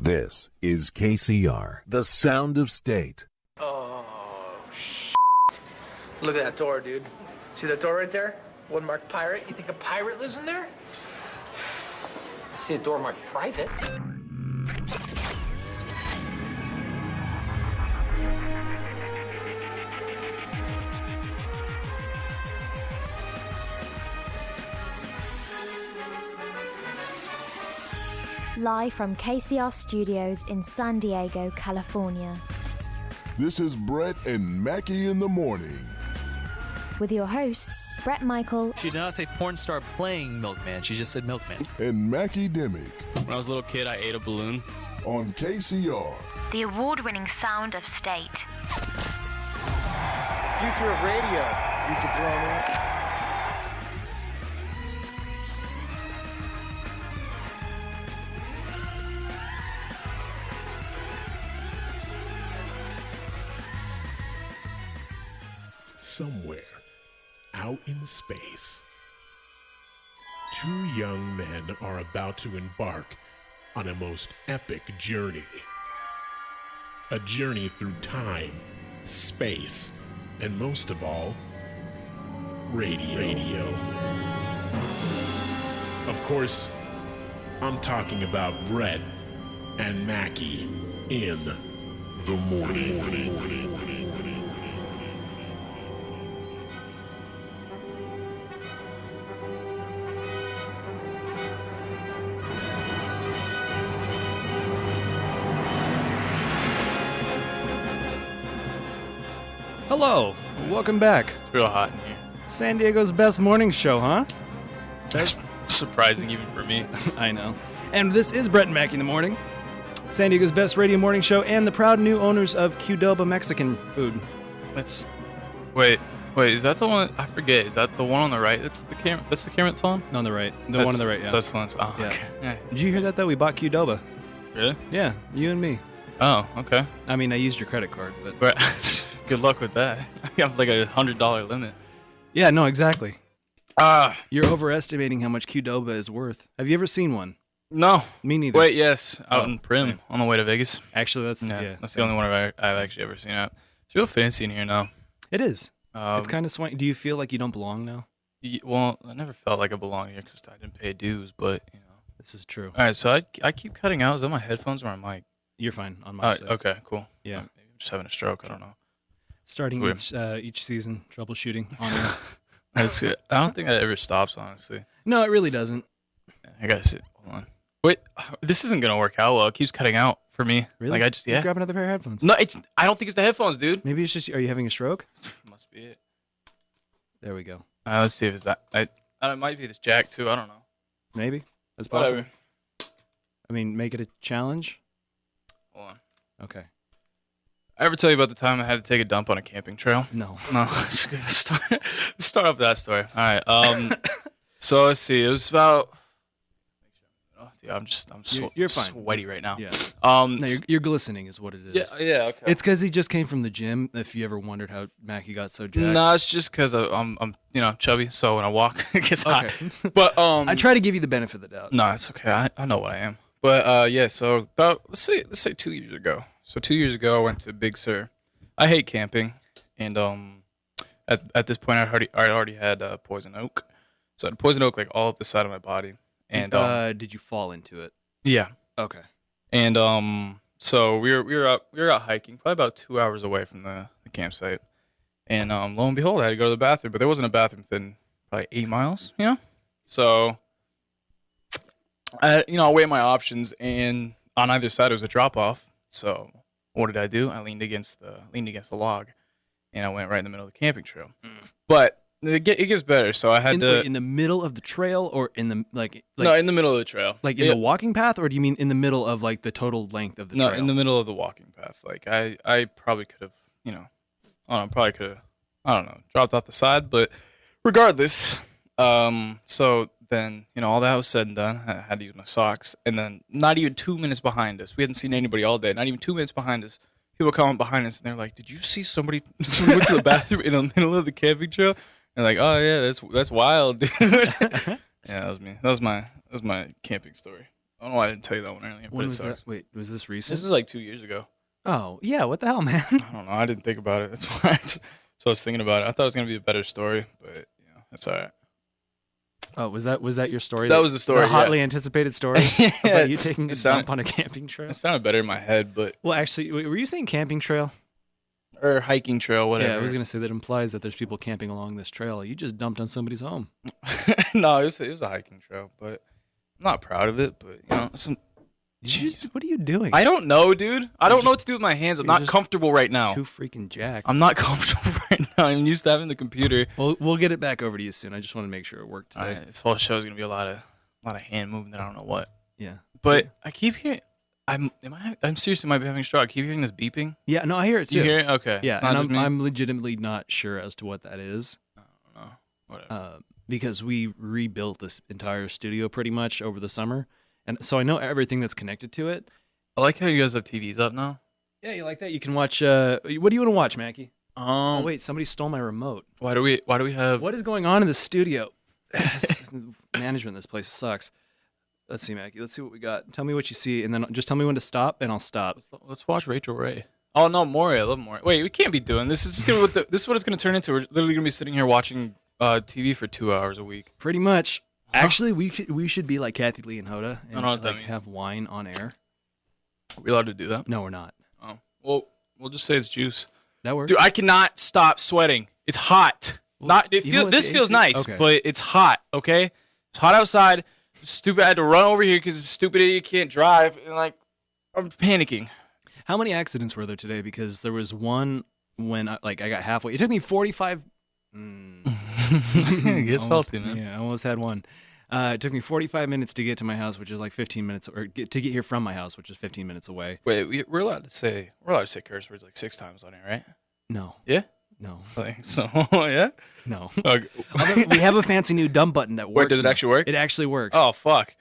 This is KCR, the sound of state. Oh, shit. Look at that door, dude. See that door right there? One marked pirate. You think a pirate lives in there? I see a door marked private. Live from KCR Studios in San Diego, California. This is Brett and Mackee in the morning. With your hosts, Brett Michael. She did not say porn star playing Milkman. She just said Milkman. And Mackee Demick. When I was a little kid, I ate a balloon. On KCR. The award-winning sound of state. Future of radio, you jabronis. Somewhere out in space, two young men are about to embark on a most epic journey. A journey through time, space, and most of all, radio. Of course, I'm talking about Brett and Mackee in the morning. Hello, welcome back. It's real hot in here. San Diego's best morning show, huh? That's surprising even for me. I know. And this is Brett and Mackey in the morning, San Diego's best radio morning show, and the proud new owners of Qdoba Mexican food. Wait, is that the one? I forget. Is that the one on the right? That's the camera. That's the camera it's on. On the right, one on the right. Yeah. That's the one. Oh, yeah. Okay. Yeah. Did you hear that though? We bought Qdoba. Really? Yeah, you and me. Oh, okay. I mean, I used your credit card, but good luck with that. I have like a $100 limit. Yeah, no, exactly. You're overestimating how much Qdoba is worth. Have you ever seen one? No. Me neither. Wait, yes, out in Prim on the way to Vegas. Actually, that's the only one I've actually ever seen out. It's real fancy in here now. It is. It's kind of swanky. Do you feel like you don't belong now? Well, I never felt like I belonged here because I didn't pay dues, but you know. This is true. All right, so I keep cutting out. Is that my headphones or my mic? You're fine on my side. Okay, cool. Yeah. Maybe I'm just having a stroke. I don't know. Starting each season, troubleshooting on air. That's it. I don't think that ever stops, honestly. No, it really doesn't. I gotta sit. Hold on. Wait, this isn't gonna work out well. It keeps cutting out for me. Really? Like Just grab another pair of headphones. No, I don't think it's the headphones, dude. Maybe it's just. Are you having a stroke? Must be it. There we go. Let's see if it's that. It might be this jack too. I don't know. Maybe that's possible. Whatever. I mean, make it a challenge. Hold on. Okay. I ever tell you about the time I had to take a dump on a camping trail? No. Let's start off that story. All right. So let's see. It was about. Oh, dude, I'm You're fine. Sweaty right now. Yeah. No, you're glistening, is what it is. Yeah. Okay. It's because he just came from the gym. If you ever wondered how Mackey got so jacked. No, it's just because I'm chubby. So when I walk, it gets hot. But I try to give you the benefit of the doubt. No, it's okay. I know what I am. But yeah. So about let's say 2 years ago. So 2 years ago, I went to Big Sur. I hate camping, and at this point, I already had poison oak. So I had poison oak like all up the side of my body. And did you fall into it? Yeah. Okay. And so we were out hiking, probably about 2 hours away from the campsite. And lo and behold, I had to go to the bathroom, but there wasn't a bathroom within probably 8 miles. So I weighed my options, and on either side it was a drop off. So what did I do? I leaned against the log, and I went right in the middle of the camping trail. But it gets better. So I had to in the middle of the trail, or in the like no, in the middle of the trail, like in the walking path, or do you mean in the middle of like the total length of the trail? No, in the middle of the walking path. Like I probably could have, I don't know, dropped off the side, but regardless, so then, all that was said and done, I had to use my socks, and then not even 2 minutes behind us, we hadn't seen anybody all day, not even 2 minutes behind us, people come up behind us, and they're like, did you see somebody went to the bathroom in the middle of the camping trail? And like, oh yeah, that's wild, dude. Yeah, that was me. That was my camping story. I don't know why I didn't tell you that one earlier. When was that? Wait, was this recent? This was like 2 years ago. Oh, yeah. What the hell, man? I don't know. I didn't think about it. That's why. That's what I was thinking about it. I thought it was gonna be a better story, but it's all right. Oh, was that your story? That was the story. The hotly anticipated story about you taking a sounded, dump on a camping trail. It sounded better in my head, but well, actually, were you saying camping trail or hiking trail, whatever? Yeah, I was gonna say that implies that there's people camping along this trail. You just dumped on somebody's home. No, it was a hiking trail, but I'm not proud of it. But what are you doing? I don't know, dude. I don't know what to do with my hands. I'm not comfortable right now. Too freaking jacked. I'm not comfortable right now. I'm used to having the computer. We'll get it back over to you soon. I just want to make sure it worked today. This whole show is gonna be a lot of hand movement. I don't know what. Yeah. But I keep hearing. I'm seriously might be having a stroke. I keep hearing this beeping. Yeah, no, I hear it too. You hear it? Okay. Yeah, and I'm legitimately not sure as to what that is. I don't know. Whatever. Because we rebuilt this entire studio pretty much over the summer, and so I know everything that's connected to it. I like how you guys have TVs up now. Yeah, you like that? You can watch. What do you want to watch, Mackey? Oh wait, somebody stole my remote. Why do we have? What is going on in the studio? Management in this place sucks. Let's see, Mackey. Let's see what we got. Tell me what you see, and then just tell me when to stop, and I'll stop. Let's watch Rachel Ray. Oh no, Maury. I love Maury. Wait, we can't be doing this. This is what it's gonna turn into. We're literally gonna be sitting here watching TV for 2 hours a week. Pretty much. Actually, we should be like Kathy Lee and Hoda and I don't know what that like have wine on air. Are we allowed to do that? No, we're not. Oh, well, we'll just say it's juice. That works. Dude, I cannot stop sweating. It's hot. This feels nice, okay. but it's hot. Okay, it's hot outside. Stupid. I had to run over here because this stupid idiot can't drive, and I'm panicking. How many accidents were there today? Because there was one when I got halfway. It took me 45. Get salty, man. Yeah, I almost had one. It took me 45 minutes to get to my to which is like 15 minutes, or to get here from my house, which is 15 minutes away. Wait, we're allowed to say curse words like 6 times on it, right? No. Yeah. No. So yeah. No. Okay. We have a fancy new dumb button that works. Wait, does it actually work? It actually works. Oh fuck.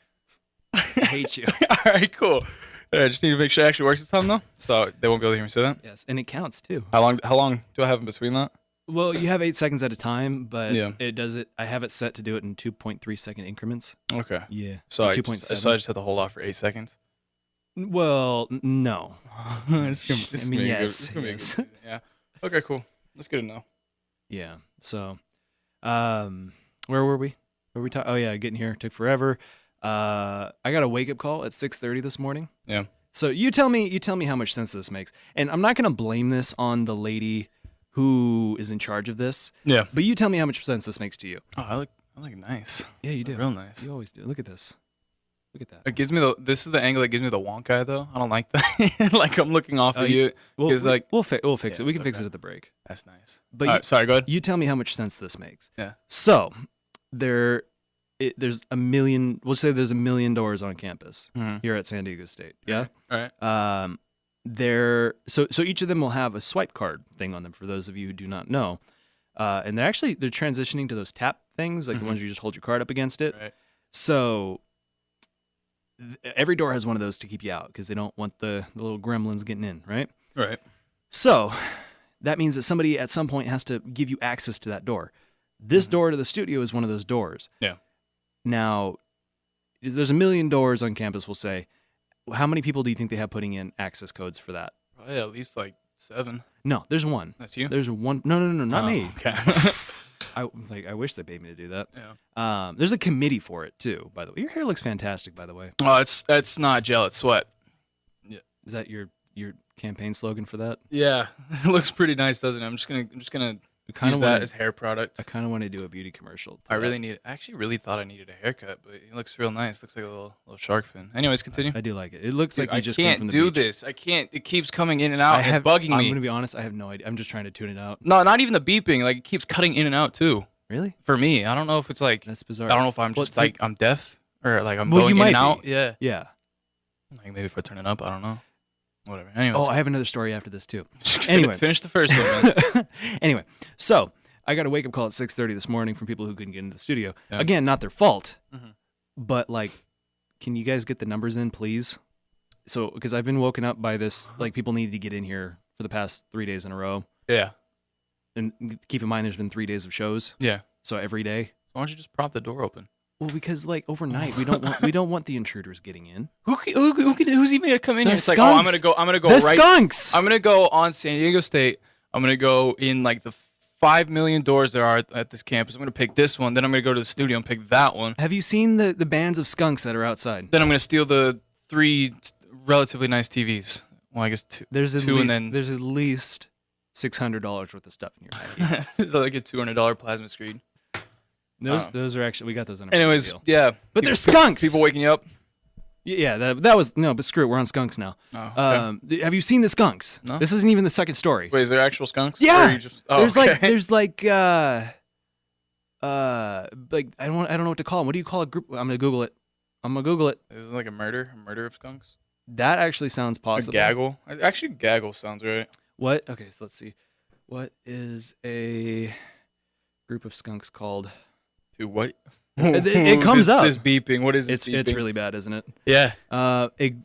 I hate you. All right, cool. I just need to make sure it actually works this time though, so they won't be able to hear me say that. Yes, and it counts too. How long do I have in between that? Well, you have 8 seconds at a time, but Yeah. it does it. I have it set to do it in 2.3 second increments. Okay. Yeah. So I 2.7. just have to hold off for 8 seconds. Well, no. It's gonna be a good- yes. it's gonna be a good Yes. season, yeah. Okay, cool. That's good to know. Yeah. So, where were we? Where were we talking? Oh yeah, getting here took forever. I got a wake up call at 6:30 this morning. Yeah. So you tell me how much sense this makes, and I'm not gonna blame this on the lady who is in charge of this. Yeah. But you tell me how much sense this makes to you. Oh, I like nice. Yeah, you do. Real nice. You always do. Look at this. Look at that. It gives me this is the angle that gives me the wonk eye though. I don't like that. Like I'm looking off of you. We'll fix Yeah, it. We can it's fix okay. it at the break. That's nice. But All right, sorry, go ahead. You tell me how much sense this makes. Yeah. So there's a million. We'll say there's 1 million doors on campus here at San Diego State. Yeah. All right. So each of them will have a swipe card thing on them. For those of you who do not know, and they're transitioning to those tap things, like the ones you just hold your card up against it. Right. So every door has one of those to keep you out because they don't want the little gremlins getting in, right? Right. So that means that somebody at some point has to give you access to that door. This door to the studio is one of those doors. Yeah. Now, there's 1 million doors on campus, we'll say. How many people do you think they have putting in access codes for that? Probably at least like 7. No, there's one. That's you? There's one. No, not me. Okay. I wish they paid me to do that. Yeah. There's a committee for it too, by the way. Your hair looks fantastic, by the way. Oh, it's not gel, it's sweat. Yeah. Is that your campaign slogan for that? Yeah. It looks pretty nice, doesn't it? I'm just gonna use that as hair product. I kind of want to do a beauty commercial. I actually really thought I needed a haircut, but it looks real nice. Looks like a little shark fin. Anyways, continue. I do like it. It looks like I you just came from can't the do beach. this. I can't. It keeps coming in and out. It's bugging me. I'm gonna be honest. I have no idea. I'm just trying to tune it out. No, not even the beeping. Like it keeps cutting in and out too. Really? For me, I don't know if it's like That's bizarre. I don't know if I'm just like I'm deaf or like I'm Well, going you in and might out. be. Yeah. Yeah. Like maybe if I turn it up, I don't know. Whatever. Anyways. Oh, I have another story after this too. Anyway, finish the first one. Man. Anyway, so I got a wake up call at 6:30 this morning from people who couldn't get into the studio. Yeah. Again, not their fault, Mhm. but like, can you guys get the numbers in, please? So, because I've been woken up by this, like people needed to get in here for the past 3 days in a row. Yeah. And keep in mind, there's been 3 days of shows, Yeah. so every day. Why don't you just prop the door open? Well, because like overnight, we don't want the intruders getting in. Who's even gonna come in The here? It's like, oh, I'm skunks. gonna go The right. skunks. I'm gonna go on San Diego State. I'm gonna go in like the 5 million doors there are at this campus. I'm gonna pick this one. Then I'm gonna go to the studio and pick that one. Have you seen the bands of skunks that are outside? Then I'm gonna steal the 3 relatively nice TVs. Well, I guess two. There's at two least and then there's at least $600 worth of stuff in your bag. like a $200 plasma screen. Those are actually, we got those on. Anyways, deal. yeah. But they're skunks. People waking you up. Yeah, that was no, but screw it. We're on skunks now. Oh, okay. Have you seen the skunks? No. This isn't even the second story. Wait, is there actual skunks? Yeah. Or are you just, oh, there's okay. like I don't know what to call them. What do you call a group? I'm gonna Google it. Is it like a murder of skunks? That actually sounds possible. A gaggle? Actually, gaggle sounds right. What? Okay, so let's see. What is a group of skunks called? Dude, what? It comes up. This beeping. What is this beeping? It's really bad, isn't it? Yeah.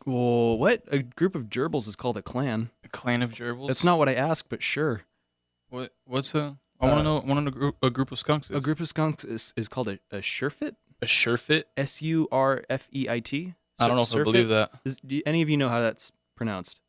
What? A group of gerbils is called a clan. A clan of gerbils? That's not what I asked, but sure. What's a... I want to know what a group of skunks is. A group of skunks is called a surefit. A surefit? Surfeit. I don't know if I believe that. Do any of you know how that's pronounced?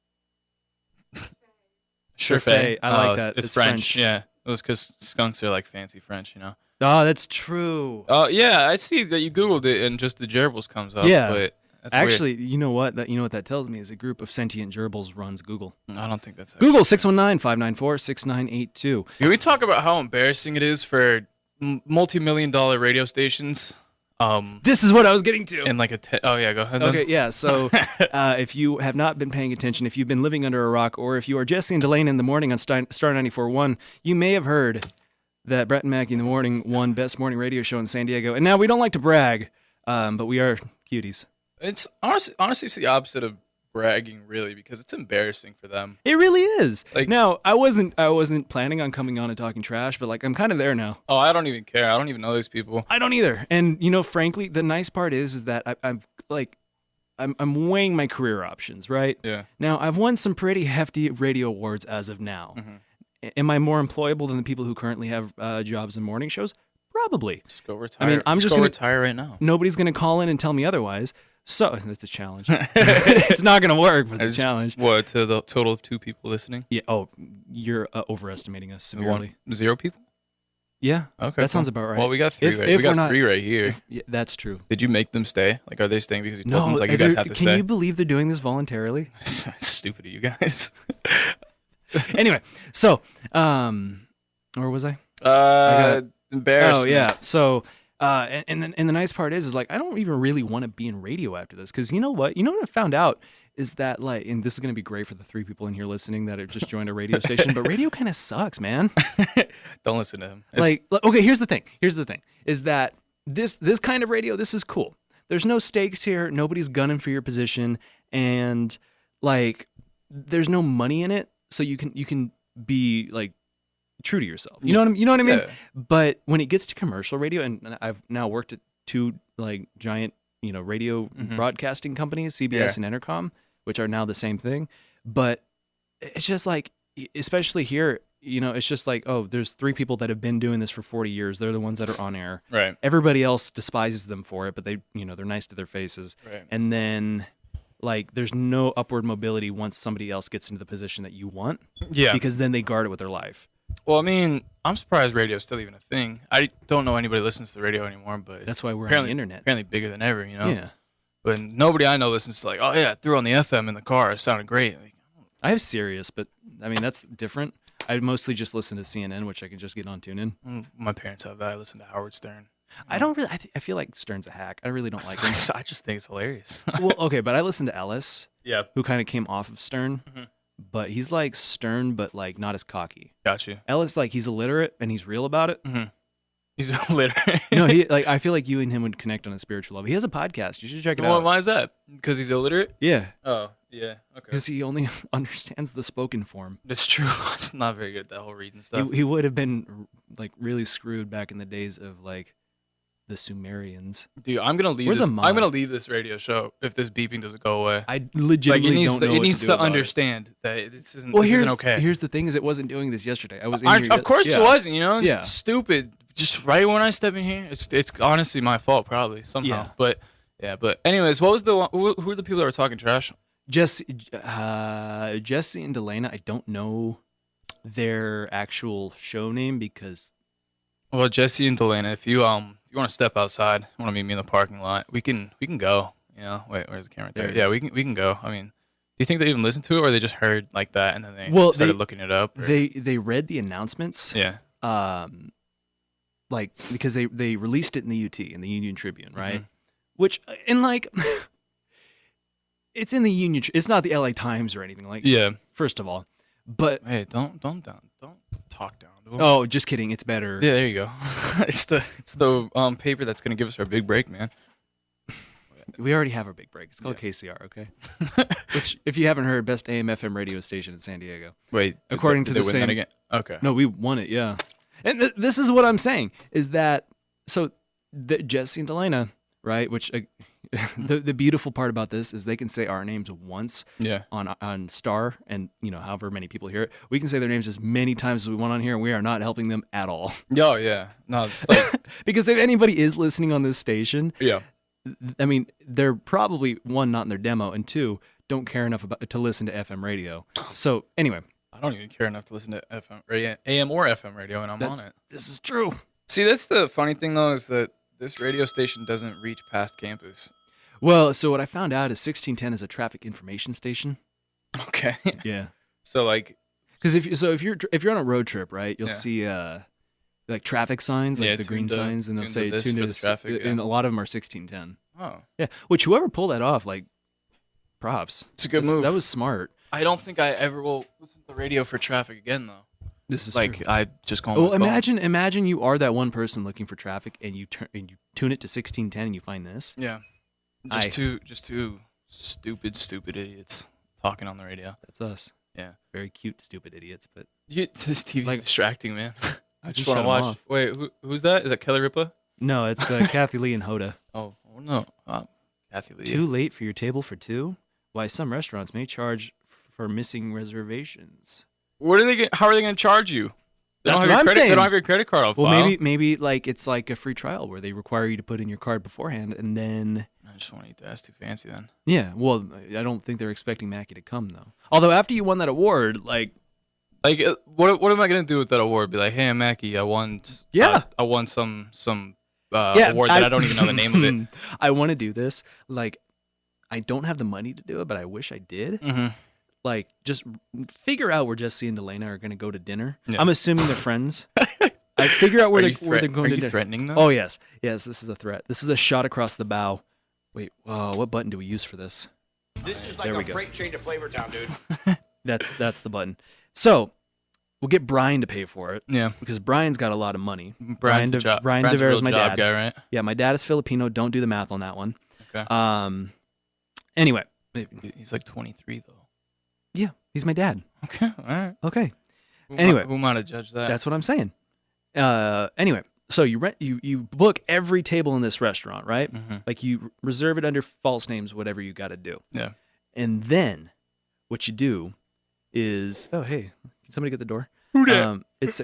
Surefet. I like that. It's French. Yeah. It was because skunks are like fancy French, you know? Oh, that's true. Yeah, I see that you Googled it and just the gerbils comes up. Yeah. But that's actually, you know what? You know what that tells me is a group of sentient gerbils runs Google. I don't think that's Google 619-594-6982. Can we talk about how embarrassing it is for multi-million-dollar radio stations? This is what I was getting to. And like oh yeah, go ahead. Then. Okay, yeah. So if you have not been paying attention, if you've been living under a rock, or if you are Jesse and Delane in the morning on Star 94.1, you may have heard that Brett and Mackey in the morning won Best Morning Radio Show in San Diego. And now we don't like to brag, but we are cuties. It's honestly it's the opposite of bragging, really, because it's embarrassing for them. It really is. Like, now, I wasn't planning on coming on and talking trash, but like I'm kind of there now. Oh, I don't even care. I don't even know these people. I don't either. And you know, frankly, the nice part is that I'm weighing my career options, right? Yeah. Now, I've won some pretty hefty radio awards as of now. Mm-hmm. Am I more employable than the people who currently have jobs in morning shows? Probably. Just go retire. I mean, I'm just gonna gonna retire right now. Nobody's gonna call in and tell me otherwise. So that's a challenge. It's not gonna work, but it's a challenge. What, to the total of 2 people listening? Yeah. Oh, you're overestimating us severely. 0 people? Yeah. Okay. That sounds about right. Well, we got 3 right. We got 3 right here. Yeah, that's true. Did you make them stay? Like, are they staying because you told them? No. Like, you guys have to stay. Can you believe they're doing this voluntarily? Stupid of you guys. Anyway, so where was I? Embarrassment. Oh yeah. So and the nice part is like I don't even really want to be in radio after this, because you know what I found out is that, like, and this is gonna be great for the 3 people in here listening that have just joined a radio station, but radio kind of sucks, man. Don't listen to him. Okay, here's the thing is that this kind of radio, this is cool. There's no stakes here. Nobody's gunning for your position, and like there's no money in it. So you can be like true to yourself. You know what I mean? Yeah. But when it gets to commercial radio, and I've now worked at 2 like giant, radio broadcasting companies, CBS and Entercom, which are now the same thing. But it's just like, especially here, it's just like, oh, there's 3 people that have been doing this for 40 years. They're the ones that are on air. Right. Everybody else despises them for it, but they, they're nice to their faces. Right. And then like there's no upward mobility once somebody else gets into the position that you want. Yeah. Because then they guard it with their life. Well, I mean, I'm surprised radio's still even a thing. I don't know anybody listens to the radio anymore, but that's why we're on the internet. Apparently bigger than ever, Yeah. But nobody I know listens to, like, oh yeah, I threw on the FM in the car. It sounded great. Like, I have Sirius, but I mean that's different. I mostly just listen to CNN, which I can just get on TuneIn. My parents have that. I listen to Howard Stern. I don't really. I feel like Stern's a hack. I really don't like him. I just think it's hilarious. Well, okay, but I listen to Ellis. Yeah. Who kind of came off of Stern, but he's like Stern, but like not as cocky. Got you. Ellis, like he's illiterate and he's real about it. He's illiterate. No, I feel like you and him would connect on a spiritual level. He has a podcast. You should check it out. Well, why is that? Because he's illiterate? Yeah. Oh, yeah. Okay. Because he only understands the spoken form. That's true. It's not very good at that whole reading stuff. He would have been like really screwed back in the days of like the Sumerians. Dude, I'm gonna leave. I'm gonna leave this radio show if this beeping doesn't go away. I legitimately don't know. It needs to understand that this isn't. Well, this isn't okay. Here's the thing: is it wasn't doing this yesterday. I was. Of course it wasn't. Yeah. It's stupid Just right when I step in here, it's honestly my fault probably somehow. Yeah. But yeah. But anyways, what was the one, who are the people that were talking trash? Jesse and Delana. I don't know their actual show name because. Well, Jesse and Delana, if you want to step outside, want to meet me in the parking lot, we can go. You know, wait, where's the camera? There. Yeah, we can go. I mean, do you think they even listened to it, or they just heard like that and then they started looking it up? Or? They read the announcements. Yeah. Like because they released it in the UT in the Union Tribune, right? Which in like. It's in the Union. It's not the LA Times or anything like. Yeah. First of all, but hey, don't talk down. Oh, just kidding. It's better. Yeah, there you go. it's the paper that's gonna give us our big break, man. We already have our big break. It's called KCR, okay? Which, if you haven't heard, best AM/FM radio station in San Diego. Wait, according to did the they win same. that again? Okay. No, we won it. Yeah. And this is what I'm saying is that Jesse and Delana, right? Which the beautiful part about this is they can say our names once. Yeah. On Star, and however many people hear it, we can say their names as many times as we want on here, and we are not helping them at all. Oh yeah. No, it's like because if anybody is listening on this station, yeah. I mean, they're probably one, not in their demo, and two, don't care enough to listen to FM radio. So anyway, I don't even care enough to listen to FM radio, AM or FM radio, and I'm on it. This is true. See, that's the funny thing though, is that this radio station doesn't reach past campus. Well, so what I found out is 1610 is a traffic information station. Okay. Yeah. So like, because if you're on a road trip, right, you'll see like traffic signs, like the green signs, and they'll say tune to the traffic, and a lot of them are 1610. Oh. Yeah. Which whoever pulled that off, like, props. It's a good move. That was smart. I don't think I ever will listen to the radio for traffic again though. This is like true. I just go on my phone. Imagine you are that one person looking for traffic, and you tune it to 1610, and you find this. Yeah. Just two stupid idiots talking on the radio. That's us. Yeah. Very cute, stupid idiots. But this TV's like distracting, man. I just want to watch. Wait, who's that? Is that Kelly Ripa? No, it's Kathy Lee and Hoda. Oh no, Kathy Lee. Too late for your table for two? Why some restaurants may charge for missing reservations. What are they? How are they going to charge you? That's what I'm saying. They don't have your credit card on file. Well, maybe like it's like a free trial where they require you to put in your card beforehand, and then. I just want to eat that. That's too fancy then. Yeah, well, I don't think they're expecting Mackee to come though. Although after you won that award, like what am I gonna do with that award? Be like, hey, I'm Mackee. I won. I won some award that I don't even know the name of it. I want to do this. Like, I don't have the money to do it, but I wish I did. Mm-hmm. Like, just figure out where Jesse and Delana are gonna go to dinner. Yeah. I'm assuming they're friends. I figure out where they're going to dinner. Are you threatening them? Oh yes, this is a threat. This is a shot across the bow. Wait, what button do we use for this? This is like a freight train to Flavortown, dude. That's the button. So we'll get Brian to pay for it. Yeah, because Brian's got a lot of money. Brian DeVera is my dad. Guy, right? Yeah, my dad is Filipino. Don't do the math on that one. Okay. Anyway, he's like 23 though. Yeah, he's my dad. Okay. All right. Okay. Who Anyway, might have judged that? That's what I'm saying. Anyway. So you book every table in this restaurant, right? Mm-hmm. Like you reserve it under false names, whatever you got to do. Yeah. And then what you do is, oh hey, can somebody get the door? Who did? It's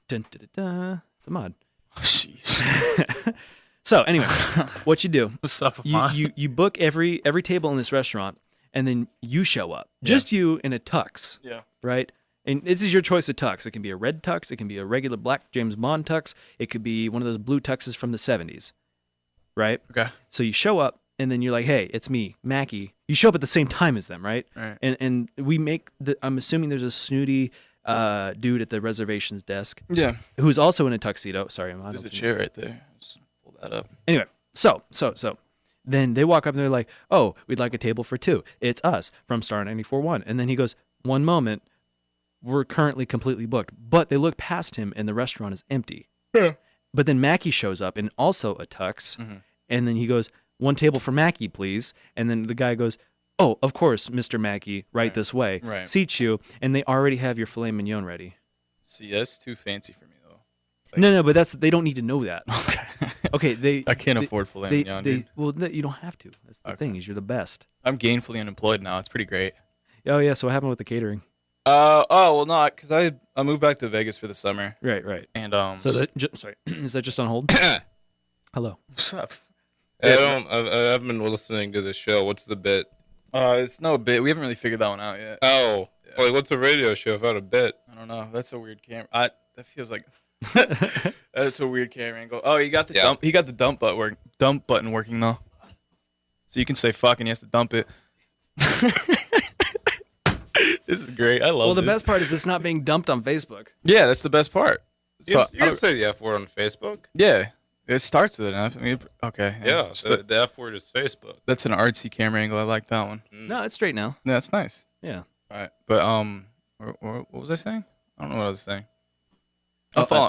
dun, dun, dun, dun. It's a mod. Oh, jeez. So anyway, what you do? What's up, you book every table in this restaurant, and then you show up, just you in a tux. Yeah. Right. And this is your choice of tux. It can be a red tux. It can be a regular black James Bond tux. It could be one of those blue tuxes from the 70s, right? Okay. So you show up, and then you're like, hey, it's me, Mackee. You show up at the same time as them, right? Right. And we make I'm assuming there's a snooty dude at the reservations desk. Yeah. Who's also in a tuxedo. Sorry, I'm There's a chair right there. Just pull that up. Anyway, so then they walk up and they're like, oh, we'd like a table for two. It's us from Star 94.1. And then he goes, one moment. We're currently completely booked. But they look past him and the restaurant is empty. Yeah. But then Mackee shows up in also a tux. Mm-hmm. And then he goes, one table for Mackee, please. And then the guy goes, oh, of course, Mr. Mackee, right this way. Right. Seat you. And they already have your filet mignon ready. See, that's too fancy for me, though. Like, no, but they don't need to know that. Okay, I can't afford filet mignon, dude. Well, you don't have to. That's the thing, is you're the best. I'm gainfully unemployed now. It's pretty great. Oh, yeah, so what happened with the catering? Well, not because I moved back to Vegas for the summer. Right. And So sorry, is that just on hold? Hello. What's up? I haven't been listening to the show. What's the bit? It's no bit. We haven't really figured that one out yet. Oh, like what's a radio show without a bit? I don't know. That's a weird camera. That feels like that's a weird camera angle. Oh, he got the dump. He got the dump button working though. So you can say fuck and he has to dump it. This is great. I love it. Well, the best part is it's not being dumped on Facebook. Yeah, that's the best part. You can say the F word on Facebook. Yeah, it starts with an F. I mean, okay. Yeah, the F word is Facebook. That's an artsy camera angle. I like that one. No, it's straight now. Yeah, that's nice. Yeah. All right, but what was I saying? I don't know what I was saying.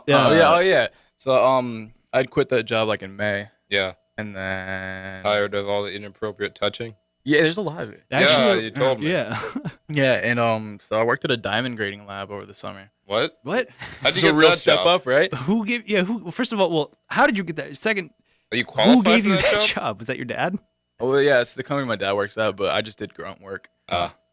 Yeah. So I'd quit that job like in May. Yeah. And then Tired of all the inappropriate touching. Yeah, there's a lot of it. Actually, you told me. Yeah. Yeah, and so I worked at a diamond grading lab over the summer. What? What? How'd you It's a get real that step job? up, right? Who gave? Yeah. Who? First of all, well, how did you get that? Second, Are you qualified who gave for you that that job? job? Was that your dad? Oh well, yeah, it's the company my dad works at, but I just did grunt work.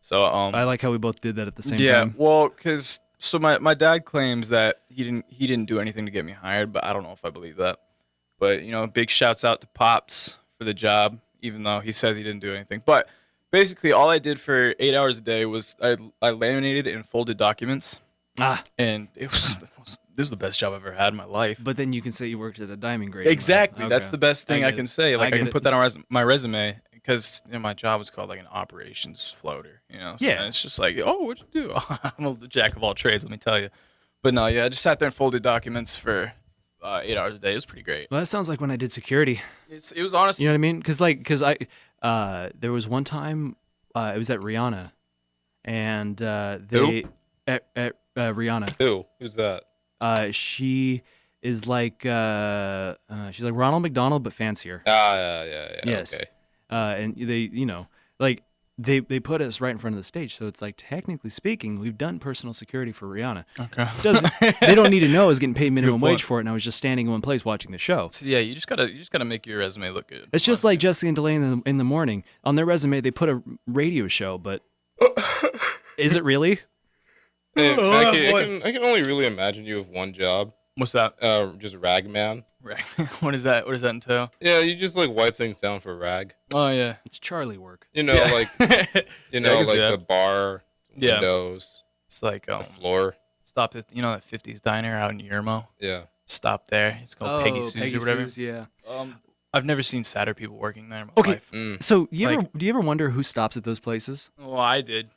So I like how we both did that at the same yeah, time. well, because so my dad claims that he didn't do anything to get me hired, but I don't know if I believe that. But big shouts out to Pops for the job, even though he says he didn't do anything. But basically, all I did for 8 hours a day was I laminated and folded documents. And this was the best job I've ever had in my life. But then you can say you worked at a diamond grade. Exactly, Okay. that's the best thing I can say. Like I can put that on my resume because my job was called like an operations floater. So Yeah. it's just like, oh, what'd you do? I'm a jack of all trades, let me tell you. But no, yeah, I just sat there and folded documents for 8 hours a day. It was pretty great. Well, that sounds like when I did security. It was honestly. You know what I mean? Because I there was one time it was at Rihanna, and they at Rihanna. Who's that? She is like she's like Ronald McDonald but fancier. Yeah. Yes. Okay. And they put us right in front of the stage, so it's like technically speaking, we've done personal security for Rihanna. Okay. They don't need to know I was getting paid That's a minimum good wage point. for it, and I was just standing in one place watching the show. So yeah, you just gotta make your resume look good. It's just like Jesse and Delaney in the morning. On their resume, they put a radio show, but is it really? Hey, Mackey, I can only really imagine you with one job. What's that? Just rag man. Right. What is that? What does that entail? Yeah, you just like wipe things down for rag. Oh yeah. It's Charlie work. Yeah. I can see that. The bar, windows. It's like the floor. Stopped at that 50s diner out in Yermo. Yeah. Stop there. It's called Peggy Sue's or whatever. Yeah. I've never seen sadder people working there in my life. So do you ever wonder who stops at those places? Well, I did.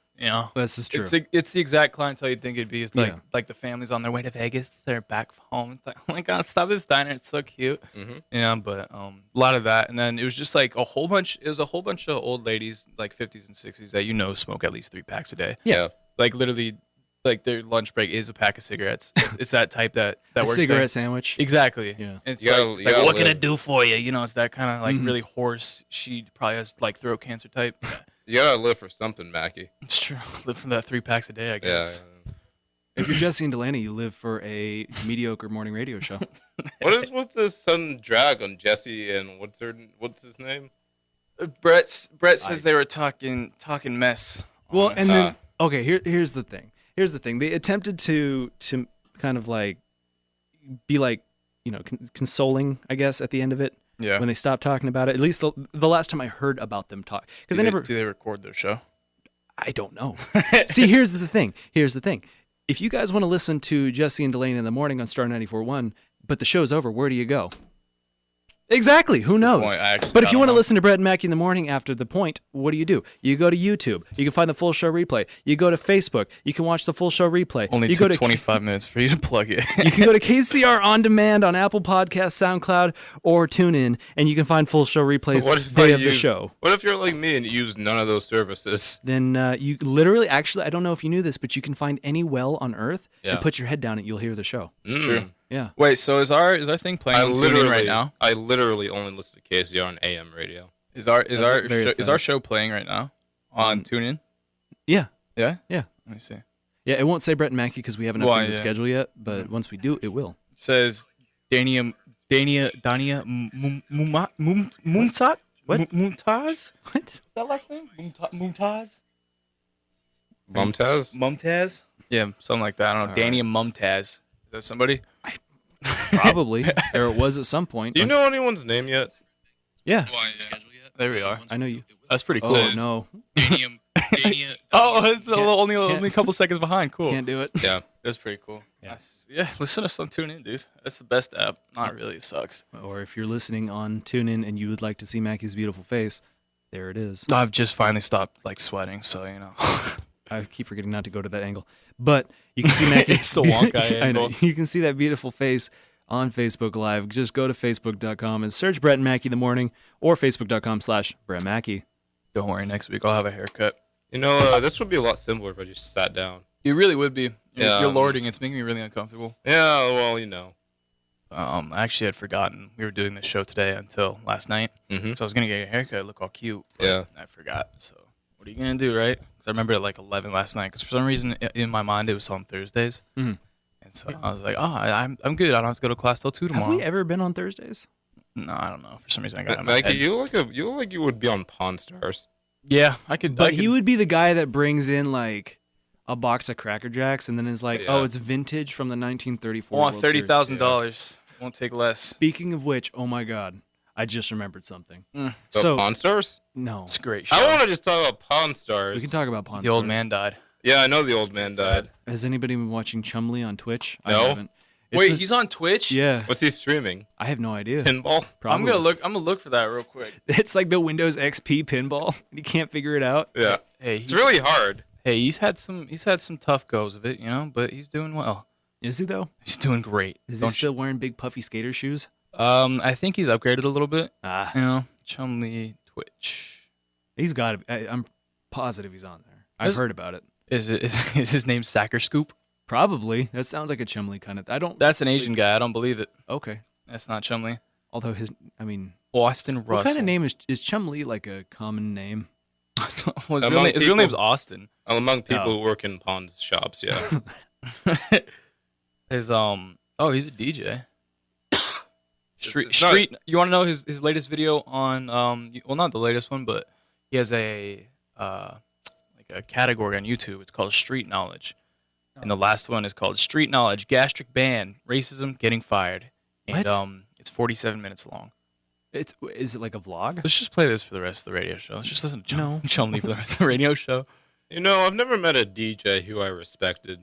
This is true. It's the exact clientele you'd think it'd be. It's Yeah. like the families on their way to Vegas, they're back home. It's like, oh my god, stop this diner! It's so cute. But a lot of that, and then it was just like a whole bunch. It was a whole bunch of old ladies, like 50s and 60s, that smoke at least 3 packs a day. Yeah. Like literally, like their lunch break is a pack of cigarettes. It's that type that a works. cigarette there. sangwich. Exactly. Yeah. It's You gotta- like, you gotta what can I live. do for you? It's that kind of like really hoarse. She probably has like throat cancer type. You gotta live for something, Mackey. It's true. Live from that 3 packs a day, I Yeah. guess. If you're Jesse and Delaney, you live for a mediocre morning radio show. What is with this sudden drag on Jesse and what's his name? Brett says they were talking mess. Well, and then okay, here's the thing. They attempted to kind of like be like consoling, I guess, at the end of it. Yeah. When they stopped talking about it, at least the last time I heard about them talk, because I never. Do they record their show? I don't know. See, here's the thing. If you guys want to listen to Jesse and Delaney in the morning on Star 94.1, but the show's over, where do you go? Exactly. Who knows? But if you want to listen to Brett and Mackey in the morning after the point, what do? You go to YouTube. You can find the full show replay. You go to Facebook. You can watch the full show replay. Only you took 25 minutes for you to plug it. You can go to KCR On Demand on Apple Podcasts, SoundCloud, or TuneIn, and you can find full show replays day of the show. What if you're like me and you use none of those services? Then you literally, actually, I don't know if you knew this, but you can find any well on Earth and put your head down and you'll hear the show. It's true. Yeah. Wait, so is our thing playing on TuneIn right now? I literally only listen to KCR on AM radio. Is our show playing right now on TuneIn? Yeah. Yeah? Yeah. Let me see. Yeah, it won't say Brett and Mackey because we haven't updated the schedule yet, but once we do, it will. It says Dania Mumtaz? What? Mumtaz? What? Is that last name? Mumtaz? Mumtaz? Mumtaz? Yeah, something like that. I don't know. Danny and Mumtaz. Is that somebody? Probably. Or it was at some point. Do you know anyone's name yet? Yeah. There we are. I know you. That's pretty cool. Oh, no. Oh, it's only a couple seconds behind. Cool. Can't do it. Yeah. That's pretty cool. Yeah. Yeah, listen to us on TuneIn, dude. That's the best app. Not really. It sucks. Or if you're listening on TuneIn and you would like to see Mackie's beautiful face, there it is. I've just finally stopped sweating, so I keep forgetting not to go to that angle. But you can see Mackie's It's the wonk eye I know. angle. You can see that beautiful face on Facebook Live. Just go to facebook.com and search Brett and Mackey in the morning, or facebook.com/Brett Mackey. Don't worry, next week I'll have a haircut. This would be a lot simpler if I just sat down. It really would be. Yeah, You're lording. It's making me really uncomfortable. Yeah, well, I actually had forgotten we were doing this show today until last night. Mhm. So I was going to get a haircut, look all cute. But Yeah. I forgot. So what are you going to do, right? Because I remember at 11 last night. Because for some reason in my mind it was on Thursdays. Mhm. And so I was like, I'm good. I don't have to go to class till 2 tomorrow. Have we ever been on Thursdays? No, I don't know. For some reason I got it in my Mikey, head. you look like you would be on Pawn Stars. Yeah, I could. But he would be the guy that brings in a box of Cracker Jacks and then is like, Yeah. oh, it's vintage from the 1934 I want World Series. $30,000. Won't take less. Speaking of which, oh my God, I just remembered something. So Pawn Stars? No, It's a great show. I want to just talk about Pawn Stars. we can talk about Pawn The old Stars. man died. Yeah, I know the old man died. Has anybody been watching Chumley on Twitch? No. I haven't. Wait, he's on Twitch? Yeah. What's he streaming? I have no idea. Pinball? I'm gonna look for that real quick. It's like the Windows XP pinball. You can't figure it out. Yeah. Hey, It's really hard. Hey, he's had some tough goes of it, but he's doing well. Is he though? He's doing great. Is he still wearing big puffy skater shoes? I think he's upgraded a little bit. Ah, Chumley Twitch. he's got it. I'm positive he's on there. I've heard about it. Is his name Sacker Scoop? Probably. That sounds like a Chumley kind of. I don't. That's an Asian guy. I don't believe it. Okay. That's not Chumley. Although Austin Russell. what kind of name is Chumley? Like a common name? Well, his real name's Austin. Among people Oh. who work in pawn shops, yeah. He's a DJ. It's Street. You want to know his latest video on well, not the latest one, but he has a category on YouTube. It's called Street Knowledge, and the last one is called Street Knowledge: Gastric Ban, Racism, Getting Fired, and What? it's 47 minutes long. Is it like a vlog? Let's just play this for the rest of the radio show. Let's just listen to No. Chumley for the rest of the radio show. I've never met a DJ who I respected.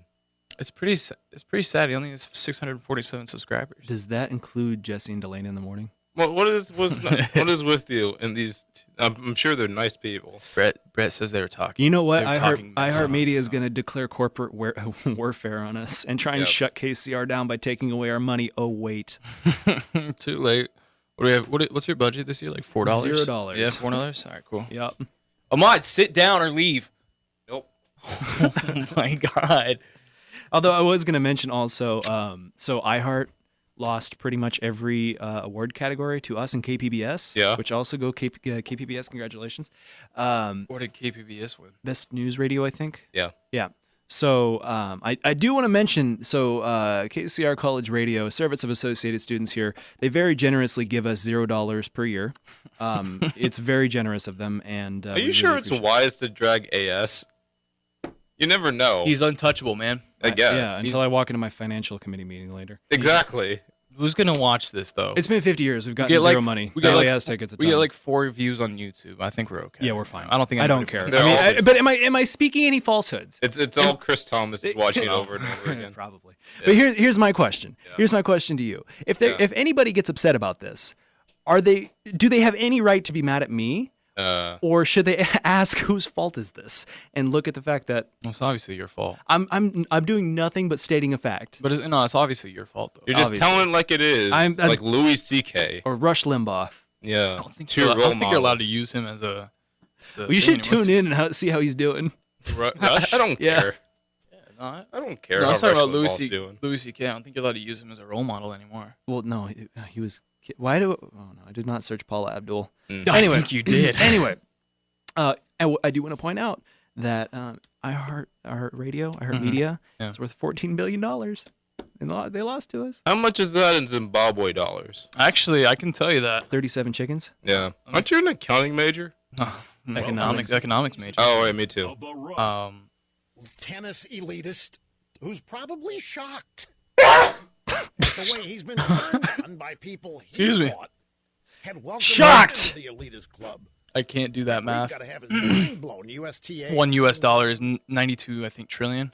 It's pretty sad. He only has 647 subscribers. Does that include Jesse and Delaney in the morning? Well, what is with you and these? I'm sure they're nice people. Brett says they were talking. You know what? They were talking mess on iHeartMedia us, is so. going to declare corporate warfare on us and try and Yep. shut KCR down by taking away our money. Oh wait, Too late. What do we have? What's your budget this year? Like $4? $0. Yeah, $4. All right, cool. yep. Ahmad, sit down or leave. Nope. Oh my God. Although I was going to mention also, so iHeart lost pretty much every award category to us and KPBS. Yeah. Which also go KPBS. Congratulations. What did KPBS win? Best news radio, I think. Yeah. Yeah. So I do want to mention, KCR College Radio, a service of associated students here, they very generously give us $0 per year. It's very generous of them. And Are you sure it's wise to drag AS? You never know. He's untouchable, man. I guess. Yeah, until I walk into my financial committee meeting later. Exactly. Who's gonna watch this though? It's been 50 years. We've gotten get, zero money. We get Daily like, has tickets. we get like 4 views on YouTube. I think we're okay. Yeah, we're fine. I don't think I don't anybody care. watches They're this. all- But am I speaking any falsehoods? It's all Chris Thomas is watching it over and over again. Probably. But here's my question. Here's my question to you. If Yeah. if anybody gets upset about this, do they have any right to be mad at me? Or should they ask whose fault is this and look at the fact that Well, it's obviously your fault. I'm doing nothing but stating a fact? But it's obviously your fault though. You're just Obviously. telling it like it is. I'm- like Louis C.K. Or Rush Limbaugh. Yeah. I don't think Two you're, I role don't think you're allowed to models. use him as a. Well, you should tune in and see how he's doing. Rush? I don't Yeah. care. No, I don't care no, how I was talking Rush about Louis Limbaugh's doing. Louis C.K. I don't think you're allowed to use him as a role model anymore. Well, no, he was. Why do? Oh no, I did not search Paula Abdul. I think you did. Anyway, I do want to point out that iHeartMedia Yeah. is worth $14 billion, and they lost to us. How much is that in Zimbabwe dollars? Actually, I can tell you that. 37 chickens. Yeah. Aren't you an accounting major? Economics major. Oh, right, me too. tennis elitist who's probably shocked at the way he's been turned on by people he thought had welcomed him to the elitist club. I can't do that math. He's got to have his mind blown. USTA. $1 US is 92, I think, trillion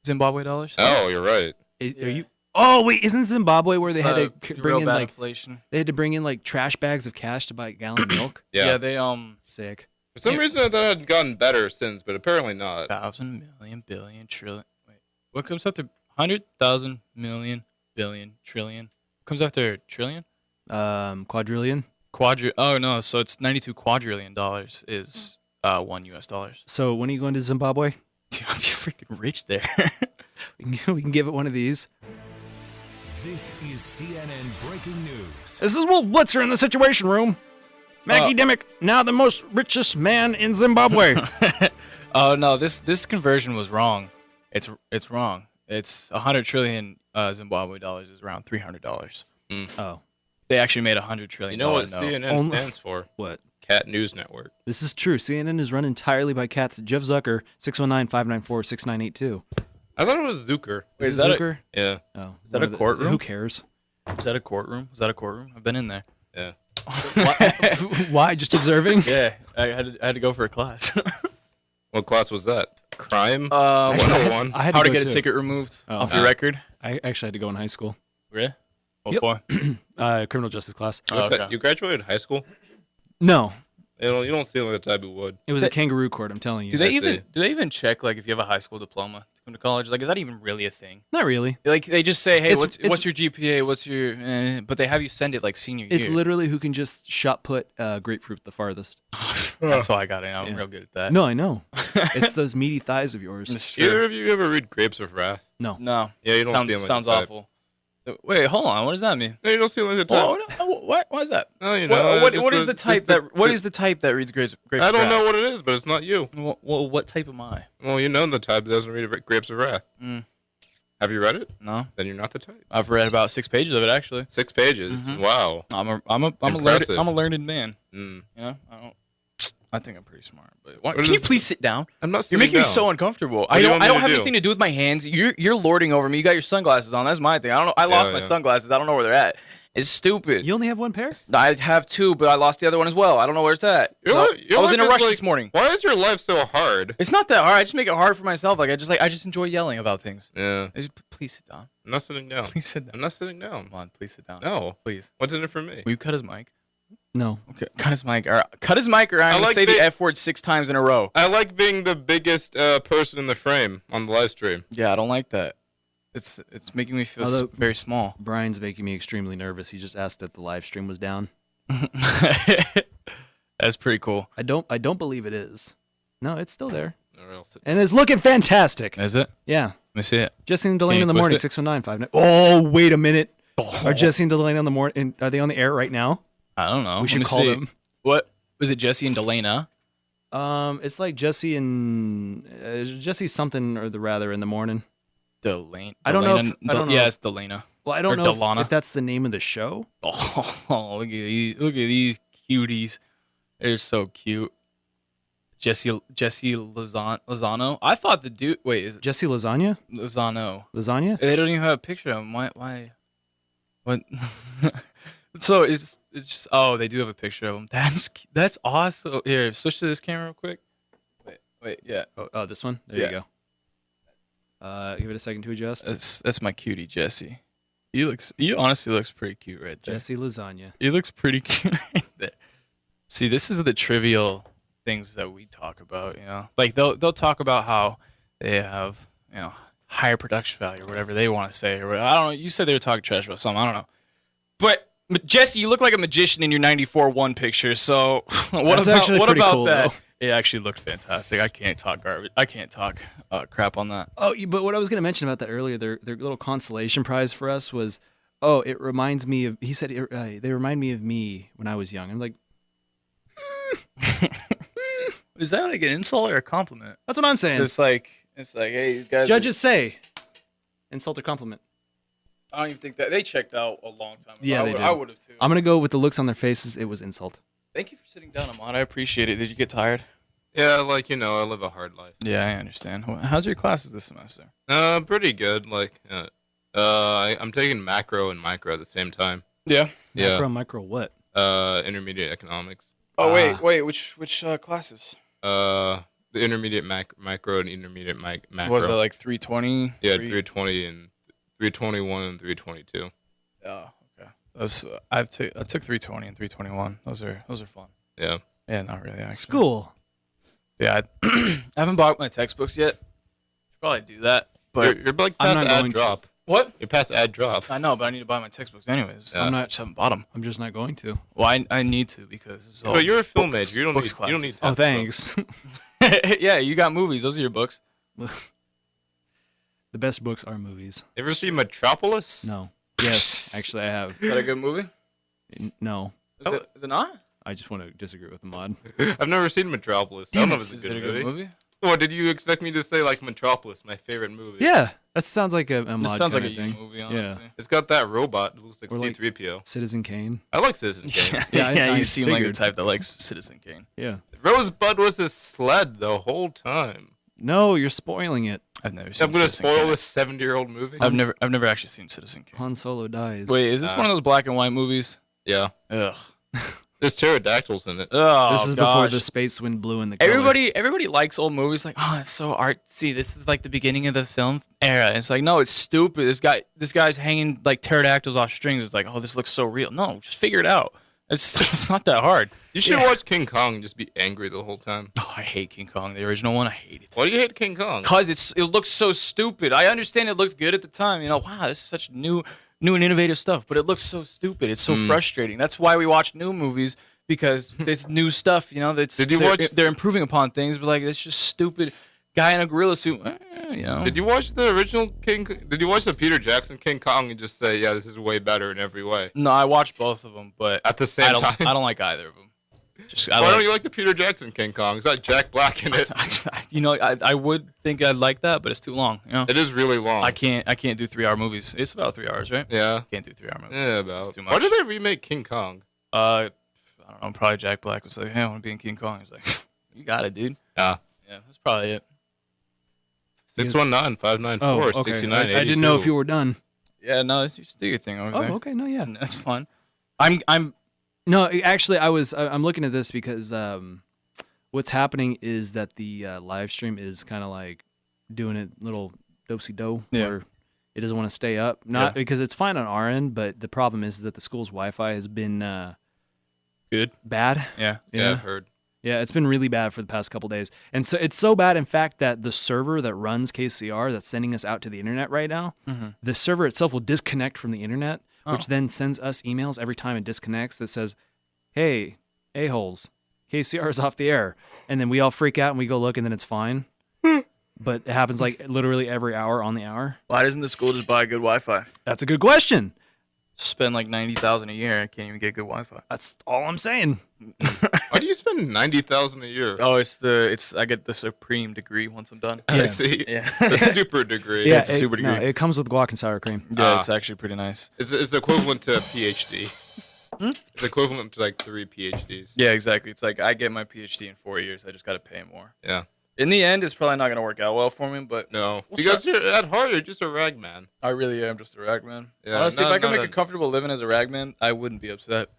Zimbabwe dollars. Oh, you're right. Are you? Oh wait, isn't Zimbabwe where they had to bring in like inflation? They had to bring in like trash bags of cash to buy a gallon of milk. Yeah, they sick. For some reason, that had gotten better since, but apparently not. 1,000 million billion trillion. Wait, what comes after 100,000 million billion trillion? What comes after trillion? Quadrillion. Oh no, so it's 92 quadrillion dollars is $1 US. So when are you going to Zimbabwe? Dude, I'll be freaking rich there. we can give it one of these. This is CNN breaking news. This is Wolf Blitzer in the Situation Room. Mackee Dimmick, now the most richest man in Zimbabwe. Oh no, this conversion was wrong. It's wrong. It's 100 trillion Zimbabwe dollars is around $300. Oh, they actually made 100 trillion. You know what CNN stands for? What? Cat News Network. This is true. CNN is run entirely by cats. Jeff Zucker, 619-594-6982. I thought it was Zucker. Wait, is that Zucker? Yeah. Oh, is that a courtroom? Who cares? Is that a courtroom? I've been in there. Yeah. Why? Just observing? Yeah, I had to go for a class. What class was that? Crime? 101. I had how to get a ticket removed off your record. I actually had to go in high school. Really? What for? Criminal justice class. Okay. You graduated high school? No. You don't seem like the type who would. It was a kangaroo court, I'm telling you. Do they even check like if you have a high school diploma to come to college? Like, is that even really a thing? Not really. Like, they just say, hey, what's your GPA? What's your? But they have you send it like senior year. It's literally who can just shot put grapefruit the farthest. That's why I got it. I'm real good at that. No, I know. It's those meaty thighs of yours. Either of you ever read Grapes of Wrath? No. Yeah, you don't seem like sounds the type. awful. Wait, hold on. What does that mean? No, you don't seem like the type. What? Why is that? No, you know. What is the type that reads Grapes? I don't know what it is, but it's not you. Well, what type am I? Well, you know the type that doesn't read Grapes of Wrath. Have you read it? No. Then you're not the type. I've read about 6 pages of it actually. 6 pages. Wow. I'm a learned man. You know, I think I'm pretty smart. But can you please sit down? I'm not. You're making me so uncomfortable. I don't have anything to do with my hands. You're lording over me. You got your sunglasses on. That's my thing. I don't know. I lost my sunglasses. I don't know where they're at. It's stupid. You only have one pair? I have 2, but I lost the other one as well. I don't know where it's at. I was in a rush this morning. Why is your life so hard? It's not that hard. I just make it hard for myself. Like I just enjoy yelling about things. Yeah. Please sit down. I'm not sitting down. Please sit down. I'm not sitting down. Come on, please sit down. No, please. What's in it for me? Will you cut his mic? No. Okay, cut his mic. Or I'm going to say the F word 6 times in a row. I like being the biggest person in the frame on the live stream. Yeah, I don't like that. It's making me feel very small. Brian's making me extremely nervous. He just asked if the live stream was down. That's pretty cool. I don't believe it is. No, it's still there. And it's looking fantastic. Is it? Yeah. Let me see it. Jesse and Delaney in the morning, 619-59. Oh, wait a minute. Are Jesse and Delaney on the morning? Are they on the air right now? I don't know. We should call them. What was it? Jesse and Delana? It's like Jesse and Jesse something or the rather in the morning. Delana. I don't know. Yeah, it's Delana. Well, I don't know if that's the name of the show. Oh, look at these cuties. They're so cute. Jesse Lozano. I thought the dude. Wait, is it Jesse Lasagna? Lozano. Lasagna? They don't even have a picture of him. Why? What? So it's just. Oh, they do have a picture of him. That's awesome. Here, switch to this camera real quick. Wait, yeah. Oh, this one. There you go. Give it a second to adjust. That's my cutie, Jesse. He honestly looks pretty cute right there. Jesse Lasagna. He looks pretty cute right there. See, this is the trivial things that we talk about, you know. Like they'll talk about how they have, you know, higher production value or whatever they want to say. Or I don't know. You said they were talking trash about something. I don't know. But Jesse, you look like a magician in your '94 picture. So what about cool, that? Though. It actually looked fantastic. I can't talk garbage. I can't talk crap on that. Oh, but what I was going to mention about that earlier, their little consolation prize for us was, it reminds me of. He said they remind me of me when I was young. I'm like, is that like an insult or a compliment? That's what I'm saying. It's like hey, these guys. Judges say, insult or compliment. I don't even think that they checked out a long time ago. Yeah, they did. I would have too. I'm gonna go with the looks on their faces. It was insult. Thank you for sitting down, Ahmad. I appreciate it. Did you get tired? Yeah, like, you know, I live a hard life. Yeah, I understand. How's your classes this semester? Pretty good. Like, I'm taking macro and micro at the same time. Yeah. Yeah. Macro, micro, what? Intermediate economics. Oh wait, which classes? The intermediate micro and intermediate macro. Was it like 320? Yeah, 320 and 321 and 322. Oh, okay. I took 320 and 321. Those are fun. Yeah. Yeah, not really. Actually. School. Yeah, I haven't bought my textbooks yet. Should probably do that. But you're like past I'm not ad going drop. to. What? You're past ad drop. I know, but I need to buy my textbooks anyways. Yeah. I just haven't bought them. I'm just not going to. Well, I need to because. It's all But you're a film books- major. You don't books need. You don't need. Oh, textbooks. thanks. Yeah, you got movies. Those are your books. The best books are movies. Ever see Metropolis? No. Yes, actually, I have. Is that a good movie? No. Is it not? I just want to disagree with the mod. I've never seen Metropolis. I don't know if it's Is a it good movie. What did you expect me to say? Like Metropolis, my favorite movie. Yeah, that sounds like a mod. This sounds like kinda a thing. you movie, honestly. Yeah. It's got that robot who looks like Or like C-3PO. Citizen Kane. I like Citizen Kane. Yeah, you seem like the figured. type that likes Citizen Kane. Yeah. Rosebud was his sled the whole time. No, you're spoiling it. I've never seen. I'm gonna Citizen spoil Kane. this 70-year-old movie. I've never actually seen Citizen Kane. Han Solo dies. Wait, is this one of those black and white movies? Yeah. Ugh. There's pterodactyls in it. Oh, this is before gosh. the space wind blew in the color. Everybody likes old movies. Like, oh, it's so artsy. This is like the beginning of the film era. And it's like, no, it's stupid. This guy's hanging like pterodactyls off strings. It's like, oh, this looks so real. No, just figure it out. It's not that hard. You should watch King Kong and just be angry the whole time. Oh, I hate King Kong, the original one. I hate it. Why do you hate King Kong? Cause it looks so stupid. I understand it looked good at the time. You know, wow, this is such new and innovative stuff. But it looks so stupid. It's so frustrating. That's why we watch new movies. Because it's new stuff, you know. They're improving upon things, but like it's just stupid. Guy in a gorilla suit, you know. Did you watch the original King? Did you watch the Peter Jackson King Kong and just say, yeah, this is way better in every way? No, I watched both of them, but at the same time, I don't like either of them. Why don't you like the Peter Jackson King Kong? Is that Jack Black in it? You know, I would think I'd like that, but it's too long. You know, it is really long. I can't do 3-hour movies. It's about 3 hours, right? Yeah, can't do 3-hour movies. Yeah, about. It's too much. Why did they remake King Kong? I don't know. Probably Jack Black was like, "Hey, I want to be in King Kong." He's like, "You got it, dude." Yeah, that's probably it. 619-594-6982. I didn't know if you were done. Yeah, no, you should do your thing over there. Oh, okay, no, yeah, that's fun. I'm. No, actually, I'm looking at this because what's happening is that the live stream is kind of like doing it little do-si-do, where it doesn't want to stay up. Not because it's fine on our end, but the problem is that the school's Wi-Fi has been bad. Yeah, I've heard. Yeah, it's been really bad for the past couple days. And so it's so bad, in fact, that the server that runs KCR that's sending us out to the internet right now, the server itself will disconnect from the internet, which then sends us emails every time it disconnects that says, hey, a-holes, KCR is off the air. And then we all freak out and we go look and then it's fine. But it happens like literally every hour on the hour. Why doesn't the school just buy good Wi-Fi? That's a good question. Spend like $90,000 a year. I can't even get good Wi-Fi. That's all I'm saying. Why do you spend $90,000 a year? Oh, I get the Supreme degree once I'm done. I see. Yeah, the super degree. Yeah, it's a super degree. No, it comes with guac and sour cream. Yeah, it's actually pretty nice. It's equivalent to a PhD. It's equivalent to like 3 PhDs. Yeah, exactly. It's like I get my PhD in 4 years. I just got to pay more. Yeah. In the end, it's probably not going to work out well for me, but no, because you're at heart, you're just a rag man. I really am just a rag man. Yeah, honestly, if I could make a comfortable living as a rag man, I wouldn't be upset.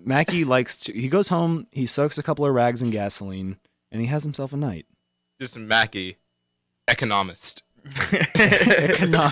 Mackee he goes home, he soaks a couple of rags in gasoline, and he has himself a night. Just Mackee, economist. Yeah,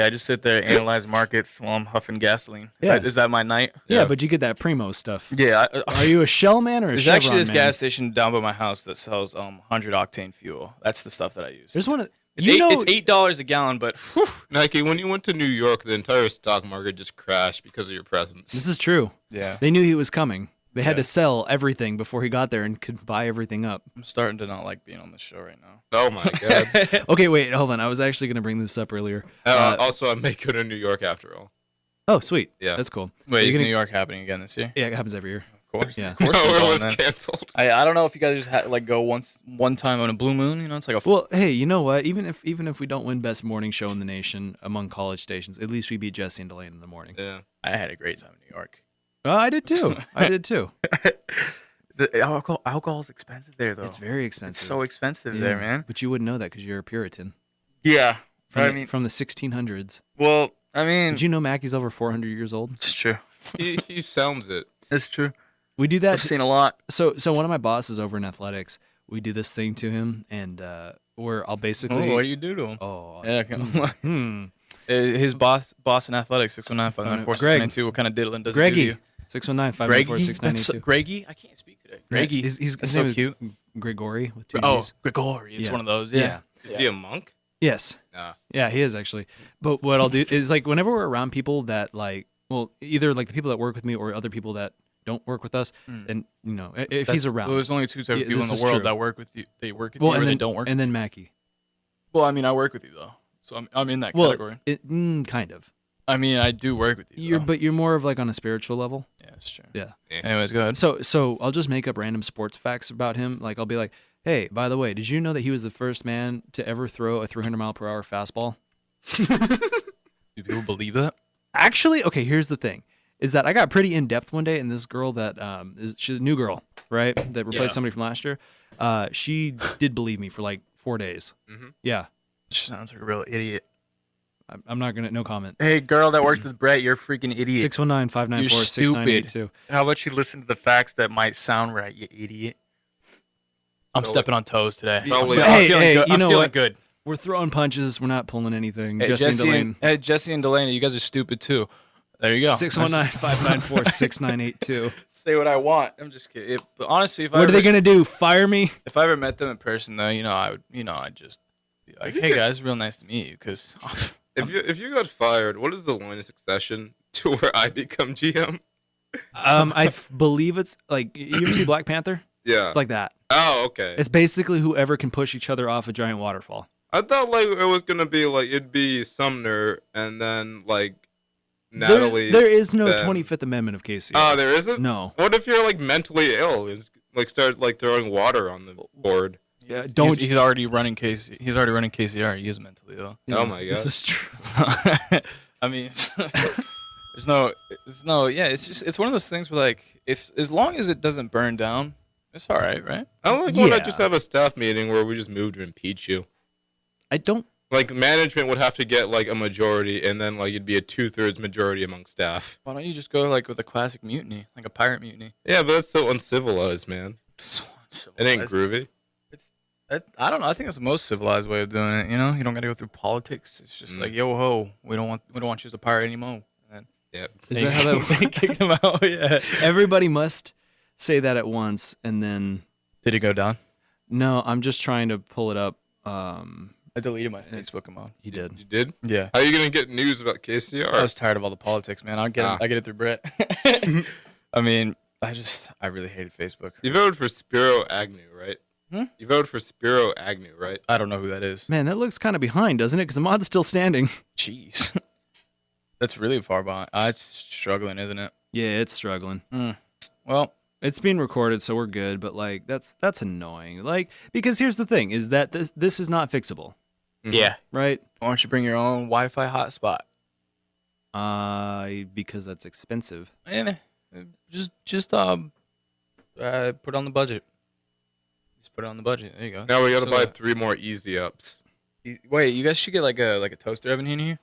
I just sit there and analyze markets while I'm huffing gasoline. Yeah. Is that my night? Yeah, but you get that primo stuff. Yeah. Are you a Shell man or a There's Chevron actually this man? gas station down by my house that sells 100 octane fuel. That's the stuff that I use. There's one of it's $8 a gallon, but whew. Nike, when you went to New York, the entire stock market just crashed because of your presence. This is true. Yeah. They knew he was coming. They had to sell everything before he got there and could buy everything up. I'm starting to not like being on this show right now. Oh my god. Okay, wait, hold on. I was actually going to bring this up earlier. Also, I may go to New York after all. Oh, sweet. Yeah. That's cool. Wait, is New York happening again this year? Yeah, it happens every year. Of course. Yeah. Of course No, we're it going was then. canceled. I don't know if you guys just go one time on a blue moon. You know, it's like a. Well, hey, you know what? Even if we don't win best morning show in the nation among college stations, at least we beat Jesse and Delane in the morning. Yeah. I had a great time in New York. Oh, I did too. I did too. Alcohol's expensive there, though. It's very expensive. It's so expensive there, man. But you wouldn't know that because you're a Puritan. Yeah. From the 1600s. Well, I mean... Did you know Mackey's over 400 years old? It's true. He sounds it. It's true. We do that. I've seen a lot. So one of my bosses over in athletics, we do this thing to him, and where I'll basically... Oh, what do you do to him? Oh. Yeah, his boss in athletics, 619-594-692. What kind of diddling does Greggy. he do to you? 619-594-6982. Greggy? I can't speak today. Greggy. He's so cute. Gregory with 2 G's. Oh, Gregory. It's one of those. Yeah. Is he a monk? Yes. Nah. Yeah, he is actually. But what I'll do is like whenever we're around people that like, well, either like the people that work with me or other people that don't work with us, and you know, if he's around. Well, there's only 2 types of people in the world that work with you. They work with you, or they don't work. And then Mackee. Well, I mean, I work with you though, so I'm in that category. Kind of. I mean, I do work with you. But you're more of like on a spiritual level. Yeah, that's true. Yeah. Anyways, go ahead. So I'll just make up random sports facts about him. Like I'll be like, hey, by the way, did you know that he was the first man to ever throw a 300-mile-per-hour fastball? Do people believe that? Actually, okay, here's the thing. Is that I got pretty in-depth one day, and this girl that, she's a new girl, right, that replaced somebody from last year, she did believe me for like 4 days. Mm-hmm. Yeah. She sounds like a real idiot. I'm not going to, no comment. Hey, girl that works with Brett, you're a freaking idiot. 619-594-6982. How about you listen to the facts that might sound right, you idiot? I'm stepping on toes today. You know what? Good. We're throwing punches. We're not pulling anything. Hey, Jesse and Delaney, you guys are stupid too. There you go. 619-594-6982. Say what I want. I'm just kidding. But honestly, what are they gonna do? Fire me? If I ever met them in person, though, I'd just be like, "Hey guys, real nice to meet you." Because if you got fired, what is the line of succession to where I become GM? I believe it's like you ever see Black Panther? Yeah, it's like that. Oh, okay. It's basically whoever can push each other off a giant waterfall. I thought like it was gonna be like it'd be Sumner and then like Natalie. There is no 25th Amendment of KC. Oh, there isn't? No. What if you're like mentally ill and like start like throwing water on the board? Yeah, He's already running KC. He's already running KCR. He is mentally ill. Yeah, oh my god. This is true. I mean, there's no. Yeah, it's one of those things where like as long as it doesn't burn down, it's all right, right? I don't like when I just have a staff meeting where we just move to impeach you. I don't. Like management would have to get like a majority, and then like it'd be a 2/3 majority among staff. Why don't you just go like with a classic mutiny, like a pirate mutiny? Yeah, but that's so uncivilized, man. So uncivilized. It ain't groovy. I don't know. I think it's the most civilized way of doing it. You know, you don't got to go through politics. It's just like, yo ho, we don't want you as a pirate anymore. And yep. Is that how they kicked him out? Yeah. Everybody must say that at once, and then. Did it go down? No, I'm just trying to pull it up. I deleted my Facebook account. You did. You did? Yeah. How are you gonna get news about KCR? I was tired of all the politics, man. I get it through Brett. I mean, I really hated Facebook. You voted for Spiro Agnew, right? You voted for Spiro Agnew, right? I don't know who that is. Man, that looks kind of behind, doesn't it? Because the mod's still standing. Jeez. That's really far behind. It's struggling, isn't it? Yeah, it's struggling. Well, it's being recorded, so we're good. But like, that's annoying. Like, because here's the thing: is that this is not fixable. Yeah. Right. Why don't you bring your own Wi-Fi hotspot? Because that's expensive. Just put it on the budget. Just put it on the budget. There you go. Now we gotta buy 3 more easy ups. Wait, you guys should get like a toaster oven in here.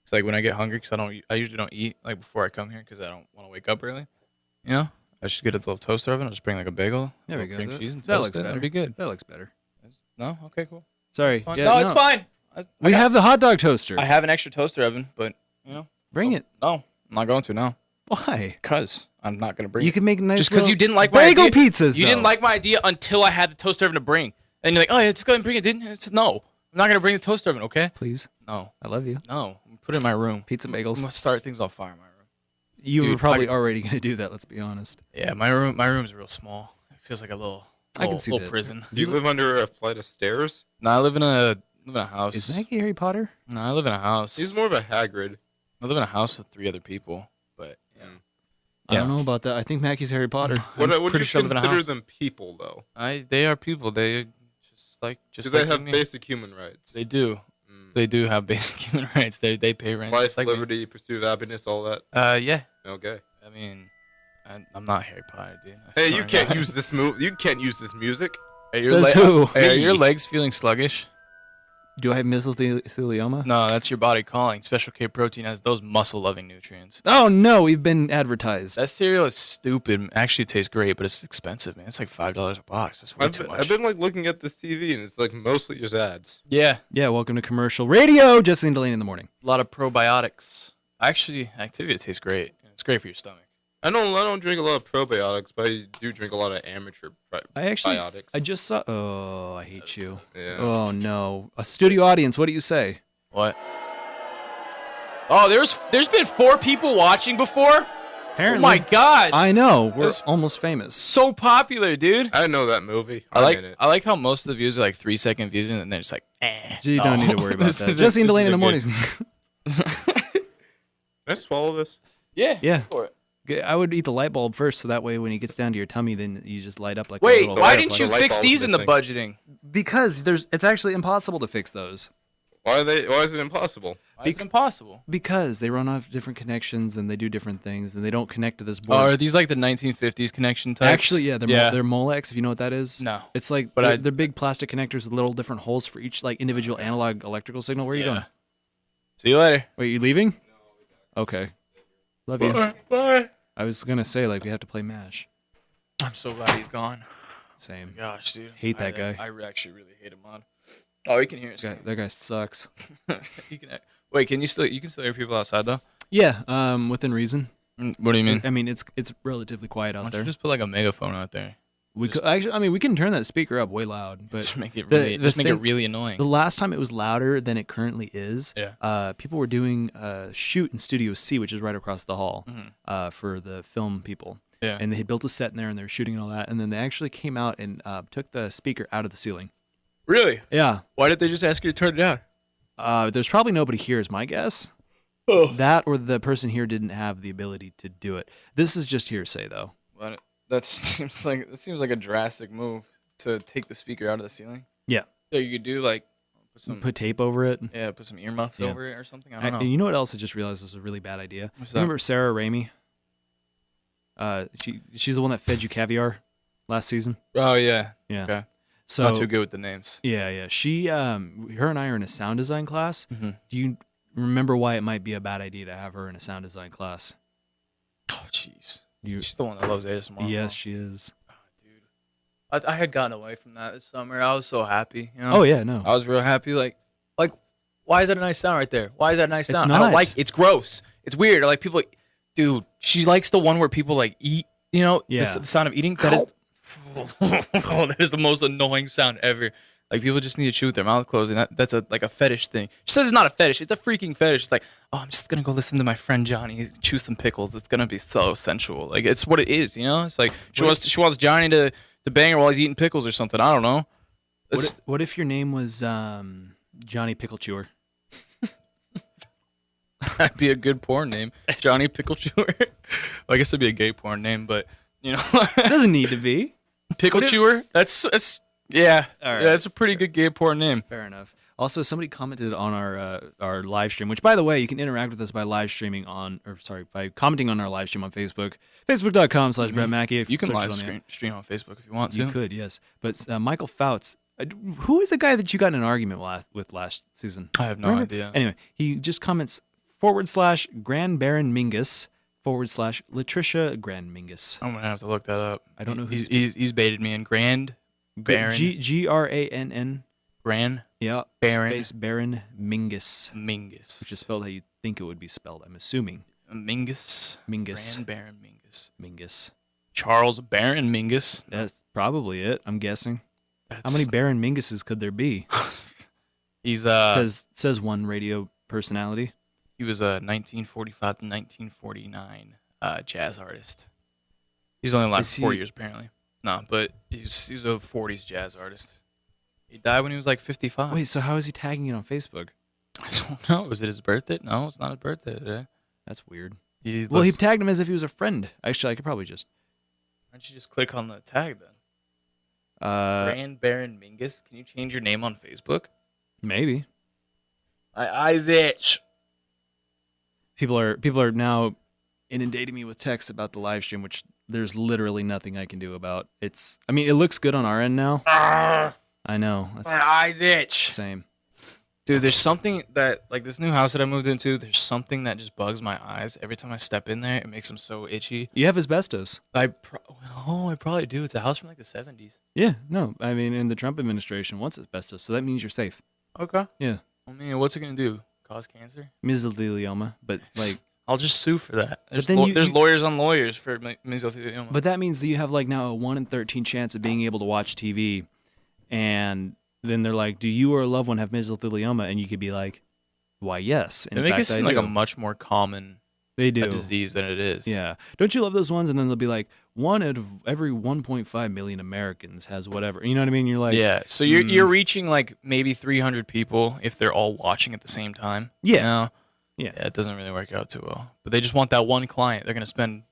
It's like when I get hungry, because I usually don't eat like before I come here because I don't want to wake up early. You know, I should get a little toaster oven. I'll just bring like a bagel. There we go. Cream cheese and that toast looks better. That'd be good. That looks better. No, okay, cool. Sorry. Yeah, no, it's fine. We have the hot dog toaster. I have an extra toaster oven, but you know, bring it. No, I'm not going to now. Why? Because I'm not going to bring. You can make nice. Just because you didn't like my bagel idea. pizzas. You didn't like my idea until I had the toaster oven to bring, and you're like, "Oh, yeah, just go ahead and bring it." Didn't? It's no. I'm not going to bring the toaster oven. Okay. Please. No. I love you. No. Put it in my room. Pizza bagels. I'm gonna start things on fire in my room. You were probably already going to do that. Let's be honest. Yeah, my room's real small. It feels like a little prison. Do you live under a flight of stairs? No, I live in a house. Is Mackee Harry Potter? No, I live in a house. He's more of a Hagrid. I live in a house with 3 other people, but yeah. I don't know about that. I think Mackey's Harry Potter. What do you sure I live in a consider house. them people though? They are people. They just do they like have me. basic human rights? They do. They do have basic human rights. They pay rent. Life, just like liberty, pursuit of happiness, all that. Yeah. Okay. I mean, I'm not Harry Potter, dude. Hey, you can't use this You can't use this music. Hey, Says who? Hey, are your legs feeling sluggish? Do I have mesothelioma? No, that's your body calling. Special K protein has those muscle-loving nutrients. Oh no, we've been advertised. That cereal is stupid. Actually, it tastes great, but it's expensive, man. It's like $5 a box. That's way too much. I've been like looking at this TV, and it's like mostly just ads. Yeah. Yeah, welcome to commercial radio. Jesse and Delaney in the morning. A lot of probiotics. Actually, Activia tastes great. It's great for your stomach. I don't drink a lot of probiotics, but I do drink a lot of amateur biotics. I just saw. Oh, I hate you. Yeah. Oh no, a studio audience. What do you say? What? Oh, there's been 4 people watching before. Apparently. Oh my gosh. I know. We're almost famous. So popular, dude. I know that movie. I like how most of the views are like 3-second views, and then they're just like, So you don't need to worry about that. Jesse and Delaney in the mornings. Can I swallow this? Yeah. Yeah. For it. I would eat the light bulb first, so that way when it gets down to your tummy, then you just light up like. Wait, a little why butterfly. didn't you fix these in the budgeting? Because it's actually impossible to fix those. Why is it impossible? Why is it impossible? Because they run off different connections and they do different things and they don't connect to this board. Oh, are these like the 1950s connection types? Actually, yeah, they're Molex. If you know what that is. No. It's like they're big plastic connectors with little different holes for each like individual analog electrical signal. Where are you going? See you later. Wait, you leaving? Okay. Love you. Bye. I was gonna say like we have to play MASH. I'm so glad he's gone. Same. Gosh, dude. Hate that guy. I actually really hate him on. Oh, you can hear us. That guy sucks. You can wait. You can still hear people outside though? Yeah. Within reason. What do you mean? I mean, it's relatively quiet out there. Just put like a megaphone out there. We could actually. I mean, we can turn that speaker up way loud, but just make it really annoying. The last time it was louder than it currently is. Yeah. People were doing a shoot in Studio C, which is right across the hall, for the film people. Yeah. And they had built a set in there, and they were shooting and all that, and then they actually came out and took the speaker out of the ceiling. Really? Yeah. Why did they just ask you to turn it down? There's probably nobody here, is my guess. Oh. That or the person here didn't have the ability to do it. This is just hearsay, though. But that seems like a drastic move to take the speaker out of the ceiling. Yeah. So you could do like put tape over it. Yeah, put some earmuffs over it or something. I don't know. And you know what else I just realized is a really bad idea? What's that? Remember Sarah Raimi? She's the one that fed you caviar last season. Oh yeah. Yeah. Okay. So not too good with the names. Yeah. She her and I are in a sound design class. Mm-hmm. Do you remember why it might be a bad idea to have her in a sound design class? Oh jeez. She's the one that loves ASMR. Yes, she is. Oh, dude. I had gotten away from that this summer. I was so happy. You know? Oh yeah, no. I was real happy. Like, why is that a nice sound right there? Why is that a nice sound? Not. I don't like. It's gross. It's weird. I like people. Dude, she likes the one where people like eat. You know, yeah. The sound of eating. That is. That is the most annoying sound ever. Like people just need to chew with their mouth closed, and that's like a fetish thing. She says it's not a fetish; it's a freaking fetish. It's like, oh, I'm just gonna go listen to my friend Johnny chew some pickles. It's gonna be so sensual. Like it's what it is, you know. It's like she wants Johnny to bang her while he's eating pickles or something. I don't know. What if your name was Johnny Pickle Chewer? That'd be a good porn name, Johnny Pickle Chewer. Well, I guess it'd be a gay porn name, but you know, it doesn't need to be. Pickle Chewer. That's yeah. All right. Yeah, that's a pretty good gay porn name. Fair enough. Also, somebody commented on our live stream, which, by the way, you can interact with us by by commenting on our live stream on Facebook, facebook.com/Brett Mackey. You can live stream on Facebook if you want to. You could, yes. But Michael Fouts, who is the guy that you got in an argument with last season? I have no idea. Anyway, he just comments /Grand Baron Mingus /Latricia Grand Mingus. I'm gonna have to look that up. I don't know who he's baited me in Grand Baron. GRANN. Gran. Yeah. Baron. Space Baron Mingus. Mingus. Which is spelled how you think it would be spelled, I'm assuming. Mingus. Mingus. Grand Baron Mingus. Mingus. Charles Baron Mingus. That's probably it, I'm guessing. How many Baron Minguses could there be? He's says one radio personality. He was a 1945 to 1949 jazz artist. He's only last 4 years apparently. No, but he's a 40s jazz artist. He died when he was like 55. Wait, so how is he tagging it on Facebook? I don't know. Was it his birthday? No, it's not his birthday today. That's weird. He tagged him as if he was a friend. Actually, I could probably just. Why don't you just click on the tag then? Grand Baron Mingus. Can you change your name on Facebook? Maybe. Eyes itch. People are now inundating me with texts about the live stream, which there's literally nothing I can do about it's. I mean, it looks good on our end now. I know. My eyes itch. Same. Dude, there's something that, like this new house that I moved into, there's something that just bugs my eyes. Every time I step in there, it makes them so itchy. You have asbestos. I probably do. It's a house from like the 70s. Yeah, no. I mean, in the Trump administration wants asbestos, so that means you're safe. Okay. Yeah. I mean, what's it going to do? Cause cancer? Mesothelioma, but like... I'll just sue for that. There's, then lawyers on lawyers for mesothelioma. But that means that you have like now a 1 in 13 chance of being able to watch TV, and then they're like, do you or a loved one have mesothelioma? And you could be like, why, yes. They make it seem like a much more common disease than it is. Yeah. Don't you love those ones? And then they'll be like, 1 out of every 1.5 million Americans has whatever. You know what I mean? You're like... Yeah, so you're reaching like maybe 300 people if they're all watching at the same time. Yeah. You know? Yeah, it doesn't really work out too well. But they just want that one client. They're going to spend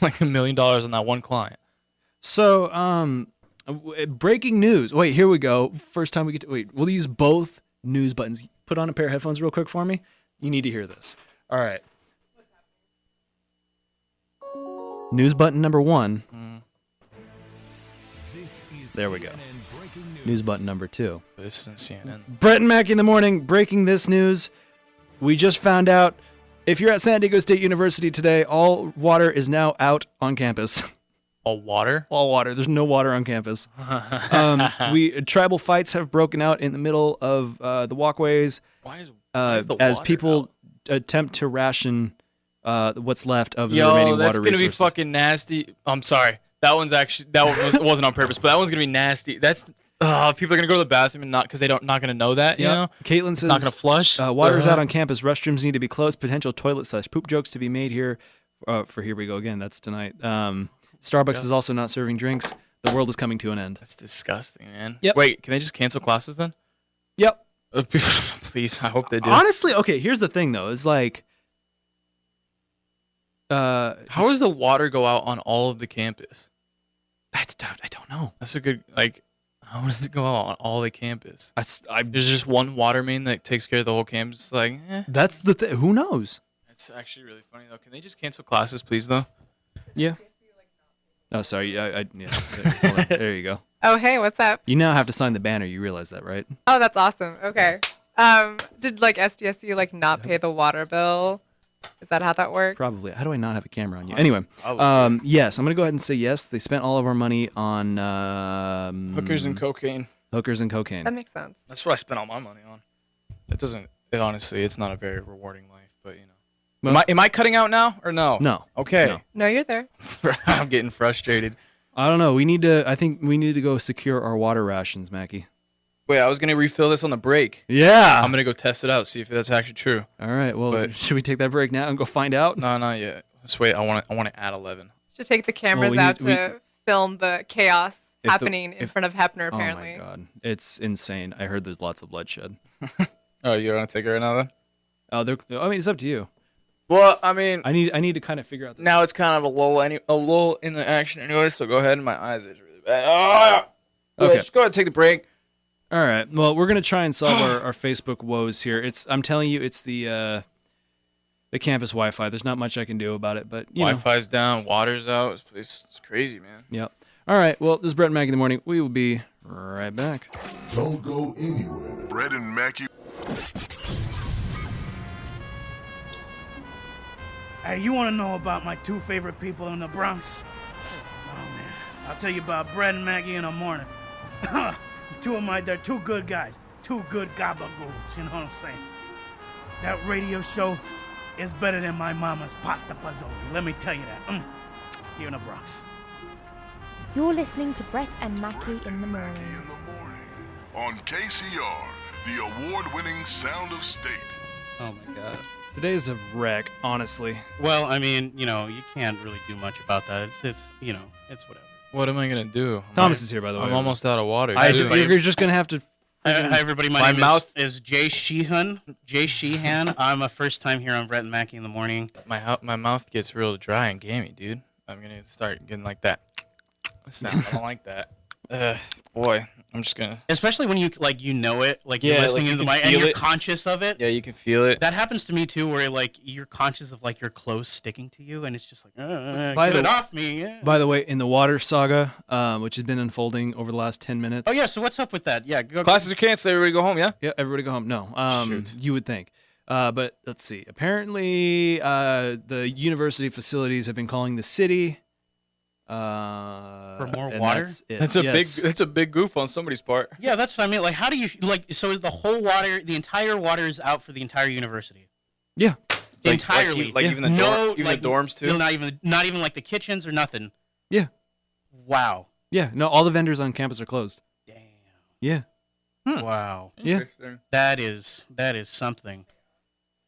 like $1 million on that one client. So, breaking news. Wait, here we go. First time we get to... Wait, we'll use both news buttons. Put on a pair of headphones real quick for me. You need to hear this. All right. News button number 1. There we go. News button number 2. This is CNN. Brett and Mackey in the morning, breaking this news. We just found out if you're at San Diego State University today, all water is now out on campus. All water? All water. There's no water on campus. Tribal fights have broken out in the middle of the walkways. Why is the as people attempt to ration what's left of the remaining water resources. That's gonna be fucking nasty. I'm sorry. That one wasn't on purpose, but that one's gonna be nasty. That's people are gonna go to the bathroom and not because not gonna know that. You know, Caitlin says not gonna flush. Water's out on campus. Restrooms need to be closed. Potential toilet/poop jokes to be made here. For here we go again. That's tonight. Starbucks is also not serving drinks. The world is coming to an end. That's disgusting, man. Yep. Wait, can they just cancel classes then? Yep. Please, I hope they do. Honestly, okay. Here's the thing, though. It's like, how does the water go out on all of the campus? I don't know. That's a good like. How does it go out on all the campus? There's just one water main that takes care of the whole campus. Like, that's the thing. Who knows? That's actually really funny though. Can they just cancel classes, please, though? Yeah. Oh, sorry. Yeah. There you go. Oh, hey, what's up? You now have to sign the banner. You realize that, right? Oh, that's awesome. Okay. Did like SDSU like not pay the water bill? Is that how that works? Probably. How do I not have a camera on you? Anyway, yes, I'm gonna go ahead and say yes. They spent all of our money on hookers and cocaine. Hookers and cocaine. That makes sense. That's what I spent all my money on. Honestly, it's not a very rewarding life, but you know. Well, am I cutting out now or no? No. Okay. No, you're there. I'm getting frustrated. I don't know. I think we need to go secure our water rations, Mackey. Wait, I was gonna refill this on the break. Yeah. I'm gonna go test it out, see if that's actually true. All right. Well, should we take that break now and go find out? No, not yet. Let's wait. I want to add 11. Should take the cameras out to film the chaos happening in front of Hepner. Apparently. Oh my God, it's insane. I heard there's lots of bloodshed. Oh, you want to take it right now then? Oh, I mean, it's up to you. Well, I mean, I need to kind of figure out this. Now it's kind of a lull in the action anyway. So go ahead. My eyes itch really bad. Okay, just go ahead and take the break. All right. Well, we're gonna try and solve our Facebook woes here. I'm telling you, it's the campus Wi-Fi. There's not much I can do about it, but Wi-Fi's down, water's out. It's crazy, man. Yep. All right. Well, this is Brett and Mackey in the morning. We will be right back. Don't go anywhere. Brett and Mackey. Hey, you want to know about my two favorite people in the Bronx? Oh man, I'll tell you about Brett and Mackey in the morning. They're two good guys, two good gabagools, you know what I'm saying? That radio show is better than my mama's pasta pazzoli, let me tell you that. Here in the Bronx. You're listening to Brett and Mackey in the morning. On KCR, the award-winning sound of state. Oh my God. Today's a wreck, honestly. Well, I mean, you can't really do much about that. It's whatever. What am I gonna do? Thomas is here, by the way. I'm almost out of water. You're just gonna have to. Hi, everybody. My name is Jay Sheehan. Jay Sheehan. I'm a first time here on Brett and Mackey in the morning. My mouth gets real dry and gamey, dude. I'm gonna start getting like that sound. I don't like that. Boy, I'm just gonna. Especially when you know it, like Yeah, you're like listening you to the can mic and feel you're it. conscious of it. Yeah, you can feel it. That happens to me too, where like you're conscious of like your clothes sticking to you, and it's just like, By get the- it off me. Yeah. By the way, in the water saga, which has been unfolding over the last 10 minutes. Oh yeah, so what's up with that? Yeah, go. Classes are canceled. Everybody go home. Yeah. Yeah, everybody go home. No, Shoot. you would think. But let's see. Apparently, the university facilities have been calling the city For more and water? That's, it. That's a Yes. big. That's a big goof on somebody's part. Yeah, that's what I mean. Like, how do you like? So is the whole water, the entire water, is out for the entire university? Yeah, entirely. Like even the dorms too. Not even like the kitchens or nothing. Yeah. Wow. Yeah. No, all the vendors on campus are closed. Damn. Yeah. Wow. Yeah. That is something.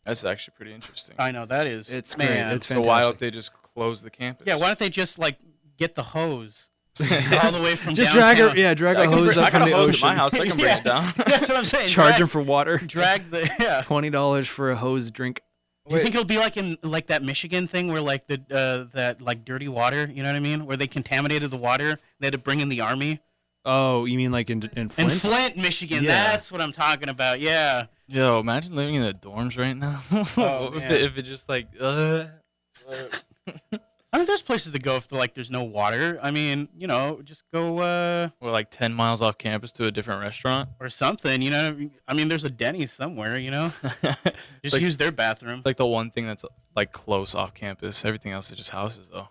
That's actually pretty interesting. I know that is. It's man. great. It's So why fantastic. don't they just close the campus? Yeah. Why don't they just like get the hose all the way from Just downtown? drag a hose up I from got a the hose ocean. at my house. I can bring it down. That's what I'm saying. Charge them for water. Drag the $20 for a hose drink. Do you think it'll be like in like that Michigan thing where like the that like dirty water, you know what I mean? Where they contaminated the water, they had to bring in the army. Oh, you mean like in Flint? In Flint, Michigan. Yeah. That's what I'm talking about. Yeah. Yo, imagine living in the dorms right now. Oh, if it just like. I mean, there's places to go if like there's no water. I mean, you know, just go We're like 10 miles off campus to a different restaurant. or something. You know, I mean, there's a Denny's somewhere. You know, just like- use their bathroom. It's like the one thing that's like close off campus. Everything else is just houses, though.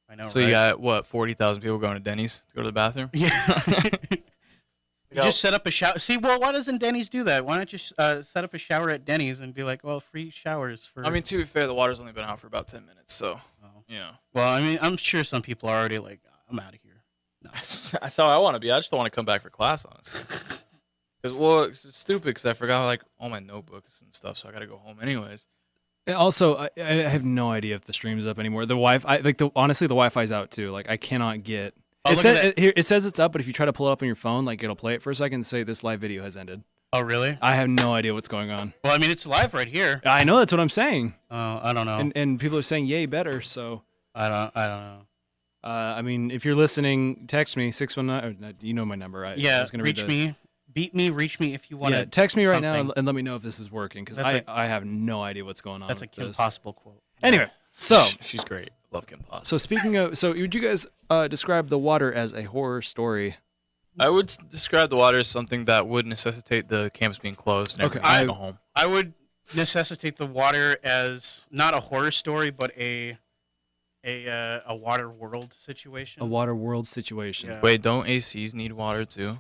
I know. So right? you got what 40,000 people going to Denny's to go to the bathroom? Yeah. You just set up a shower. See, well, why doesn't Denny's do that? Why not just set up a shower at Denny's and be like, well, free showers for. I mean, to be fair, the water's only been out for about 10 minutes, so you know. Well, I mean, I'm sure some people are already like, I'm out of here. No. That's how I want to be. I just don't want to come back for class, honestly. Because it's stupid. Because I forgot like all my notebooks and stuff, so I got to go home anyways. And also, I have no idea if the stream's up anymore. The Wi-Fi, honestly, the Wi-Fi's out too. Like, I cannot get. Oh, It look says, at that. here, it says it's up, but if you try to pull it up on your phone, like it'll play it for a second and say this live video has ended. Oh, really? I have no idea what's going on. Well, I mean, it's live right here. I know that's what I'm saying. Oh, I don't know. And people are saying yay better. So I don't know. I mean, if you're listening, text me 619. Or, you know my number, right? I Yeah, was gonna read reach the- me, beat me, reach me if you want to. Yeah, text me right now something. and let me know if this is working because That's I have no idea what's going on. That's a with Kim this. Possible quote. Anyway, so She's great. Love Kim Possible. So speaking of, would you guys describe the water as a horror story? I would describe the water as something that would necessitate the campus being closed and Okay, everybody to go home. I would necessitate the water as not a horror story, but a water world situation. A water world situation. Yeah. Wait, don't ACs need water too? Like,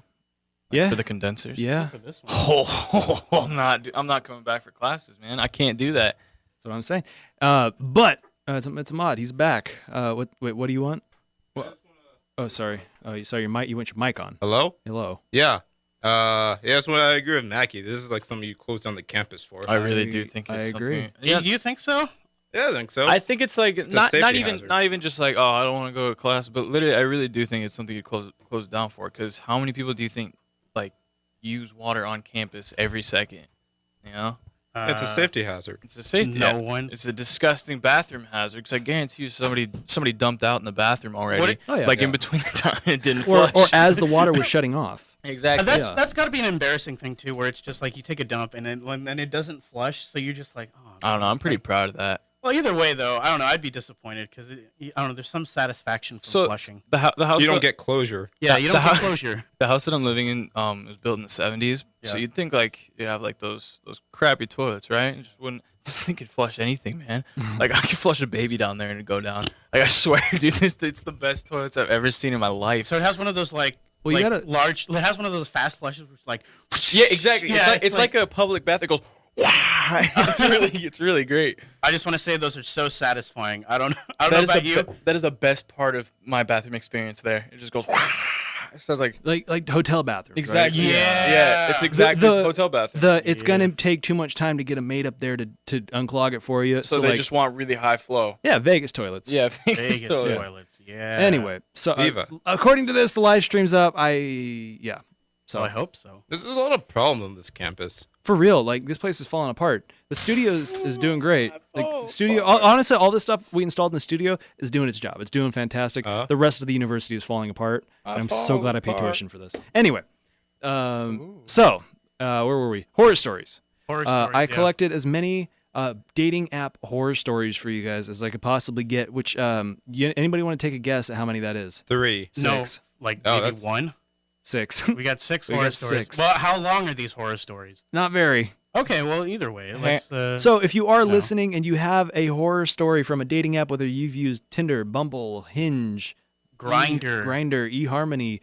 Yeah. For the condensers? Yeah. For this one. Oh, I'm not coming back for classes, man. I can't do that. That's what I'm saying. But it's a mod. He's back. What do you want? What? Oh, sorry. Oh, sorry. Your mic. You went your mic on. Hello? Hello. Yeah. That's what I agree with Mackey. This is like something you close down the campus for. I really do think I it's agree. something. Yeah. You think so? Yeah, I think so. I think it's like It's a not safety even hazard. not even just like, oh, I don't want to go to class, but literally I really do think it's something you close down for. Because how many people do you think like use water on campus every second? You know, It's a safety hazard. it's a safety. No one. It's a disgusting bathroom hazard. Because I guarantee you, somebody dumped out in the bathroom already. Oh, yeah. Like in Yeah. between the time it didn't Or flush. as the water was shutting off. exactly. That's got to be an embarrassing thing too, where it's just like you take a dump and then it doesn't flush, so you're just like, oh. I don't know. I'm pretty proud of that. Well, either way though, I don't know. I'd be disappointed because I don't know. There's some satisfaction from So flushing. the house You don't that- get closure. Yeah, you don't the get hou- closure. The house that I'm living in was built in the 70s. So Yeah. you'd think like you'd have like those crappy toilets, right? It just wouldn't think it'd flush anything, man. Like I could flush a baby down there and it'd go down. Like I swear, dude, it's the best toilets I've ever seen in my life. So it has one of those like. Well, you like gotta- large. It has one of those fast flushes, which is like. Yeah, exactly. Yeah, it's like a public bath. It goes. it's really great. I just want to say those are so satisfying. I don't know That is about the you. that is the best part of my bathroom experience. There, it just goes. It sounds like like hotel bathrooms. exactly. Right? Yeah, it's exactly the hotel bathroom. It's gonna take too much time to get a maid up there to unclog it for you. so they like, just want really high flow. yeah, Vegas toilets. Yeah, Vegas toilet. toilets. Yeah. Anyway, so Viva. according to this, the live stream's up. So So I hope so. There's a lot of problems on this campus. for real, like this place is falling apart. The studio is doing great. Like studio, honestly, all this stuff we installed in the studio is doing its job. It's doing fantastic. The rest of the university is falling apart. And I'm so glad I paid tuition for this. Anyway, So, where were we? Horror stories. Horror stories, I yeah. collected as many dating app horror stories for you guys as I could possibly get. Which anybody want to take a guess at how many that is? 3. 6. No, like maybe 1. 6. We got 6 horror stories. 6. Well, how long are these horror stories? Not very. Okay, well, either way, let's. So if you are listening and you have a horror story from a dating app, whether you've used Tinder, Bumble, Hinge, Grindr, eHarmony,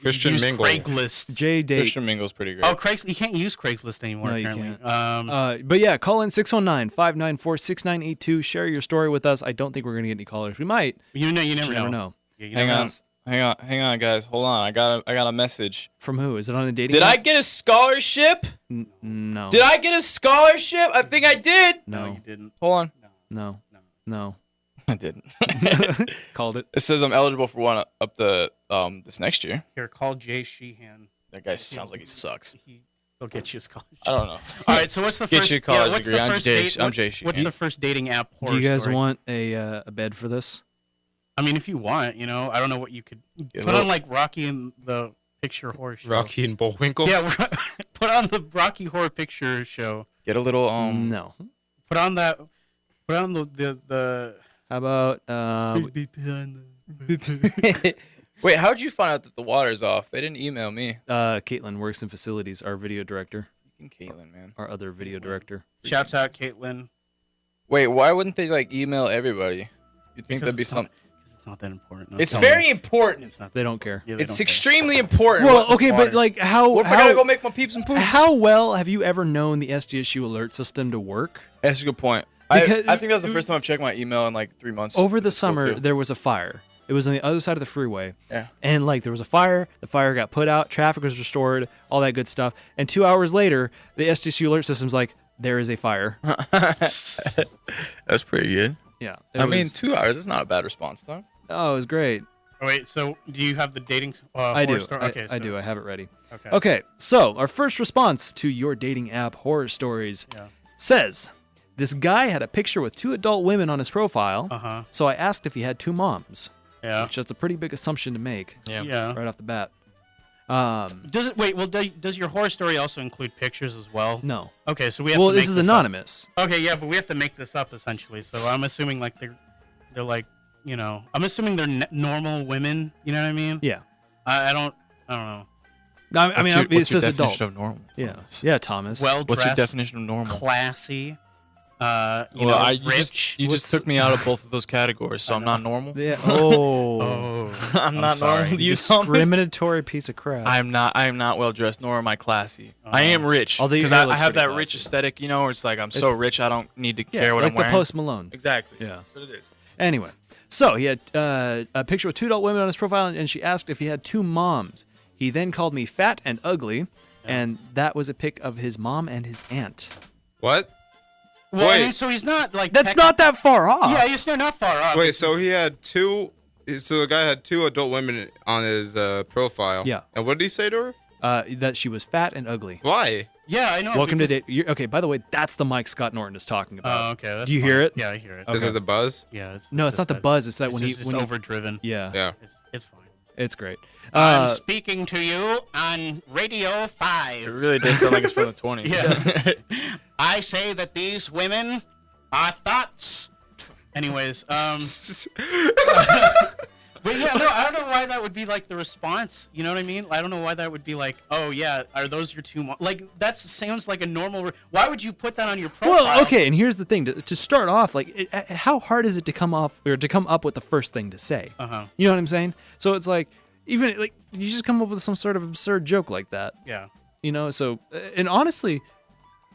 Christian use Mingle. Craigslist, JDate. Christian Mingle's pretty great. Oh, Craigslist! You can't use Craigslist anymore. No, you apparently. can't. But yeah, call in 619-594-6982. Share your story with us. I don't think we're gonna get any callers. We might. You never know. Yeah, you never know. Hang on, guys. Hold on. I got a message. From who? Is it on the dating Did app? I get a scholarship? No. Did I get a scholarship? I think I did. No, you didn't. Hold on. No. I didn't. Called it. It says I'm eligible for one up the this next year. Here, call Jay Sheehan. That guy sounds like he sucks. He'll get you a scholarship. I don't know. All right, so what's the Get first? you a college what's degree. the first I'm Jay What's Sheehan. the first dating app horror Do you guys story? want a bed for this? I mean, if you want, I don't know what you could put on, like Rocky and the Picture Horror Show. Rocky and Bullwinkle? Yeah, put on the Rocky Horror Picture Show. Get a little No. Put on that. Put on the. How about Wait, how'd you find out that the water's off? They didn't email me. Caitlin works in facilities, our video director. Caitlin, man. Our other video director. Shouts out Caitlin. Wait, why wouldn't they like email everybody? You'd think that'd be something. It's not that important. No, It's tell very me. important. It's not. They don't care. Yeah, they It's don't care. extremely important. Well, What's okay, water? but like how What if I gotta go make my peeps and poops? How well have you ever known the SDSU alert system to work? That's a good point. Because- I think that was the first time I've checked my email in like 3 months. Over the It's cool, summer, too. there was a fire. It was on the other side of the freeway. Yeah. And like there was a fire, the fire got put out, traffic was restored, all that good stuff. And 2 hours later, the SDSU alert system's like, there is a fire. That's pretty good. Yeah. I mean, 2 hours is not a bad response time. Oh, it was great. Oh, wait, so do you have the dating? I do. horror story? Okay, I do. I have it ready. Okay. Okay. So our first response to your dating app horror stories says, this guy had a picture with 2 adult women on his profile. Uh-huh. So I asked if he had 2 moms. Yeah. Which that's a pretty big assumption to make. Yeah. Right off the bat. Does it? Wait. Well, does your horror story also include pictures as well? No. Okay, so we have. Well, to this make is this anonymous. Up. Okay, yeah, but we have to make this up essentially. So I'm assuming like they're like I'm assuming they're normal women. You know what I mean? Yeah. I don't know. I mean, it what's your says adult. definition of normal? Yeah. Thomas? Yeah, Thomas. Well What's your dressed, definition of normal? classy. You rich. just took me out of both of those categories, so I'm not normal. Yeah. Oh. I'm not sorry. normal. You You Thomas? discriminatory piece of crap. I am not well dressed, nor am I classy. I am rich Although your because hair I looks have pretty that rich classy. aesthetic. Where it's like I'm so It's- rich I don't need to yeah, care what like I'm wearing. the Post Malone. Exactly. Yeah. That's what it is. Anyway, so he had a picture with 2 adult women on his profile, and she asked if he had 2 moms. He then called me fat and ugly, and that was a pic of his mom and his aunt. What? Well, I Wait. mean, so he's not like. That's not that far off. Yeah, he's not far off. Wait, so he had 2. So the guy had 2 adult women on his profile. Yeah. And what did he say to her? That she was fat and ugly. Why? Yeah, I know. Welcome to because- date. Okay, by the way, that's the Mike Scott Norton is talking about. Oh, okay. That's Do you fine. hear it? Yeah, I hear it. Is it the buzz? Yeah. No, it's not the buzz. It's that when it's he overdriven. Yeah. Yeah. It's fine. It's great. I'm speaking to you on Radio 5. It really does sound like it's from the 20s. Yeah. I say that these women are thoughts. Anyways, but yeah, no, I don't know why that would be like the response. You know what I mean? I don't know why that would be like, oh yeah, are those your 2 like that sounds like a normal. Why would you put that on your profile? Well, okay, and here's the thing: to start off, like, how hard is it to come up with the first thing to say? Uh-huh. You know what I'm saying? So it's like, even like you just come up with some sort of absurd joke like that. Yeah. You know, so and honestly,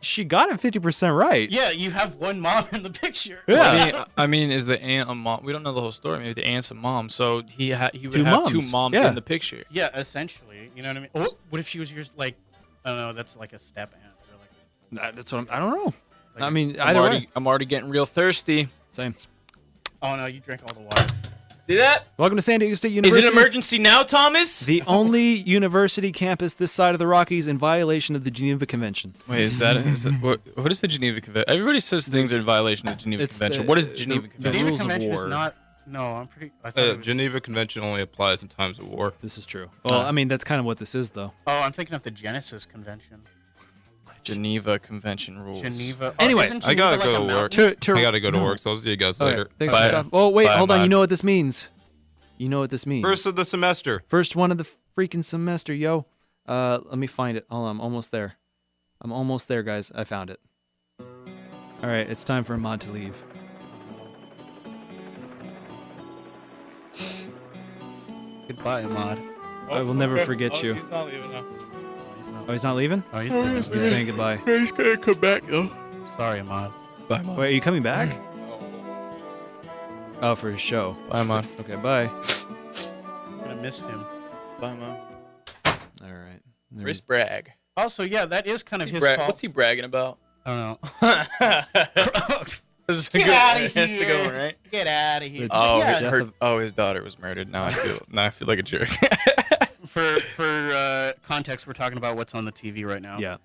she got it 50% right. Yeah, you have 1 mom in the picture. Yeah. I mean, is the aunt a mom? We don't know the whole story. Maybe the aunt's a mom, so he would 2 have 2 moms. moms Yeah. in the picture. Yeah, essentially. You know what I mean? What if she was yours? Like, I don't know. That's like a step aunt. Or like, That's what I don't know. Like I mean, I'm either already, way. I'm already getting real thirsty. Same. oh no, you drank all the water. See that? Welcome to San Diego State Is University. it an emergency now, Thomas? The only university campus this side of the Rockies in violation of the Geneva Convention. Wait, is that what is the Geneva Convention? Everybody says things are in violation of the Geneva It's Convention. the- What is the Geneva the Convention? Geneva rules of Convention war. is not No, I'm pretty. I thought it was, Geneva Convention only applies in times of war. This is true. Well, I mean, that's kind of what this is, though. oh, I'm thinking of the Genesis Convention. Geneva Convention rules. Geneva. Anyway, isn't I gotta Geneva go like to a work. mountain? I gotta go to work, so I'll see you guys later. Thanks Bye. for stuff. Oh, wait, Bye, hold on. You Matt. know what this means. You know what this means. First of the semester. First one of the freaking semester, yo. Let me find it. Hold on, I'm almost there. I'm almost there, guys. I found it. All right, it's time for Ahmad to leave. Goodbye, Ahmad. I will never forget you. He's not leaving now. Oh, he's not leaving? Oh, he's leaving. He's saying goodbye. He's gonna come back though. Sorry, Ahmad. Bye, Mom. Wait, are you coming back? Oh, for his show. Bye, Mom. Okay, bye. I'm gonna miss him. Bye, Mom. All right. Where's Bragg? Also, yeah, that is kind of his fault. What's he bragging about? I don't know. This is Get good. out of That's a good here! one, right? Get out of here! Oh, Yeah, his daughter was murdered. Now I feel like a jerk. for context, we're talking about what's on the TV right now. Yeah.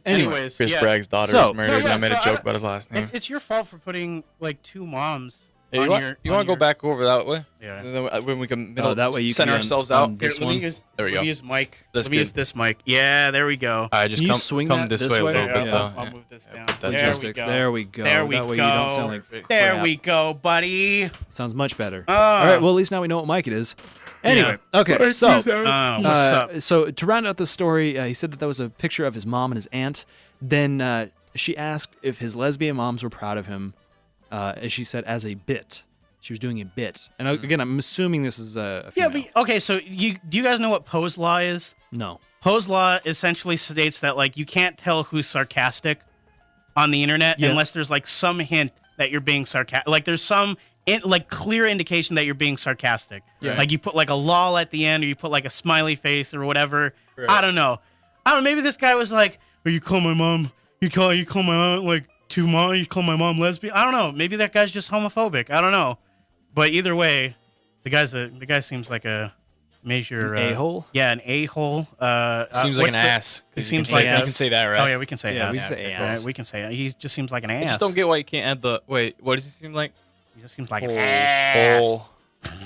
Anyways, Chris yeah. Bragg's daughter So- was murdered, No, yeah, and I made a so joke about his last name. It's your fault for putting like two moms. Hey, you want to go back over that way? Yeah. So when we can that way you center can ourselves on out. this Let me one. use, There we let go. me use mic. That's Let me use good. this mic. Yeah, there we go. I just Can you come swing come that this this way a way? little bit Yeah, though. I'll move this down. That There we joysticks. go. There we go. There we that way go. you don't sound like There crap. we go, buddy. Sounds much better. Oh. All right, well, at least now we know what mic it is. Anyway, okay, so what's up? So to round out the story, he said that was a picture of his mom and his aunt. Then she asked if his lesbian moms were proud of him, as she said, as a bit. She was doing a bit. And again, I'm assuming this is a Yeah, female. but okay. So do you guys know what Poe's law is? No. Poe's law essentially states that like you can't tell who's sarcastic on the internet unless there's like some hint that you're being sarcastic. Like there's some like clear indication that you're being sarcastic. Yeah. Like you put like a lol at the end, or you put like a smiley face or whatever. Right. I don't know. Maybe this guy was like, "Or you call my mom? You call my aunt like two mom? You call my mom lesbian? I don't know. Maybe that guy's just homophobic. I don't know. But either way, the guy seems like a major a-hole. Yeah, an a-hole. Seems like an what's ass. He You seems can like say- you can say that, right? Oh yeah, we can say Yeah, ass. we can say ass. Right, we can say he just seems like an I ass. just don't get why you can't add the. Wait, what does he seem like? He just seems like an ass. Hole.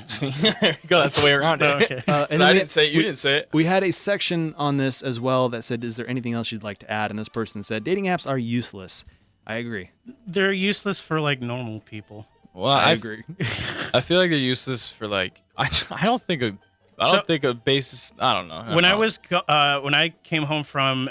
See, there you go. That's the way around it. Okay. And And then I we- didn't say it. You didn't say it. We had a section on this as well that said, is there anything else you'd like to add? And this person said, dating apps are useless. I agree. They're useless for like normal people. Well, I agree. I feel like they're useless for like. I don't think a basis. I don't know. When I came home from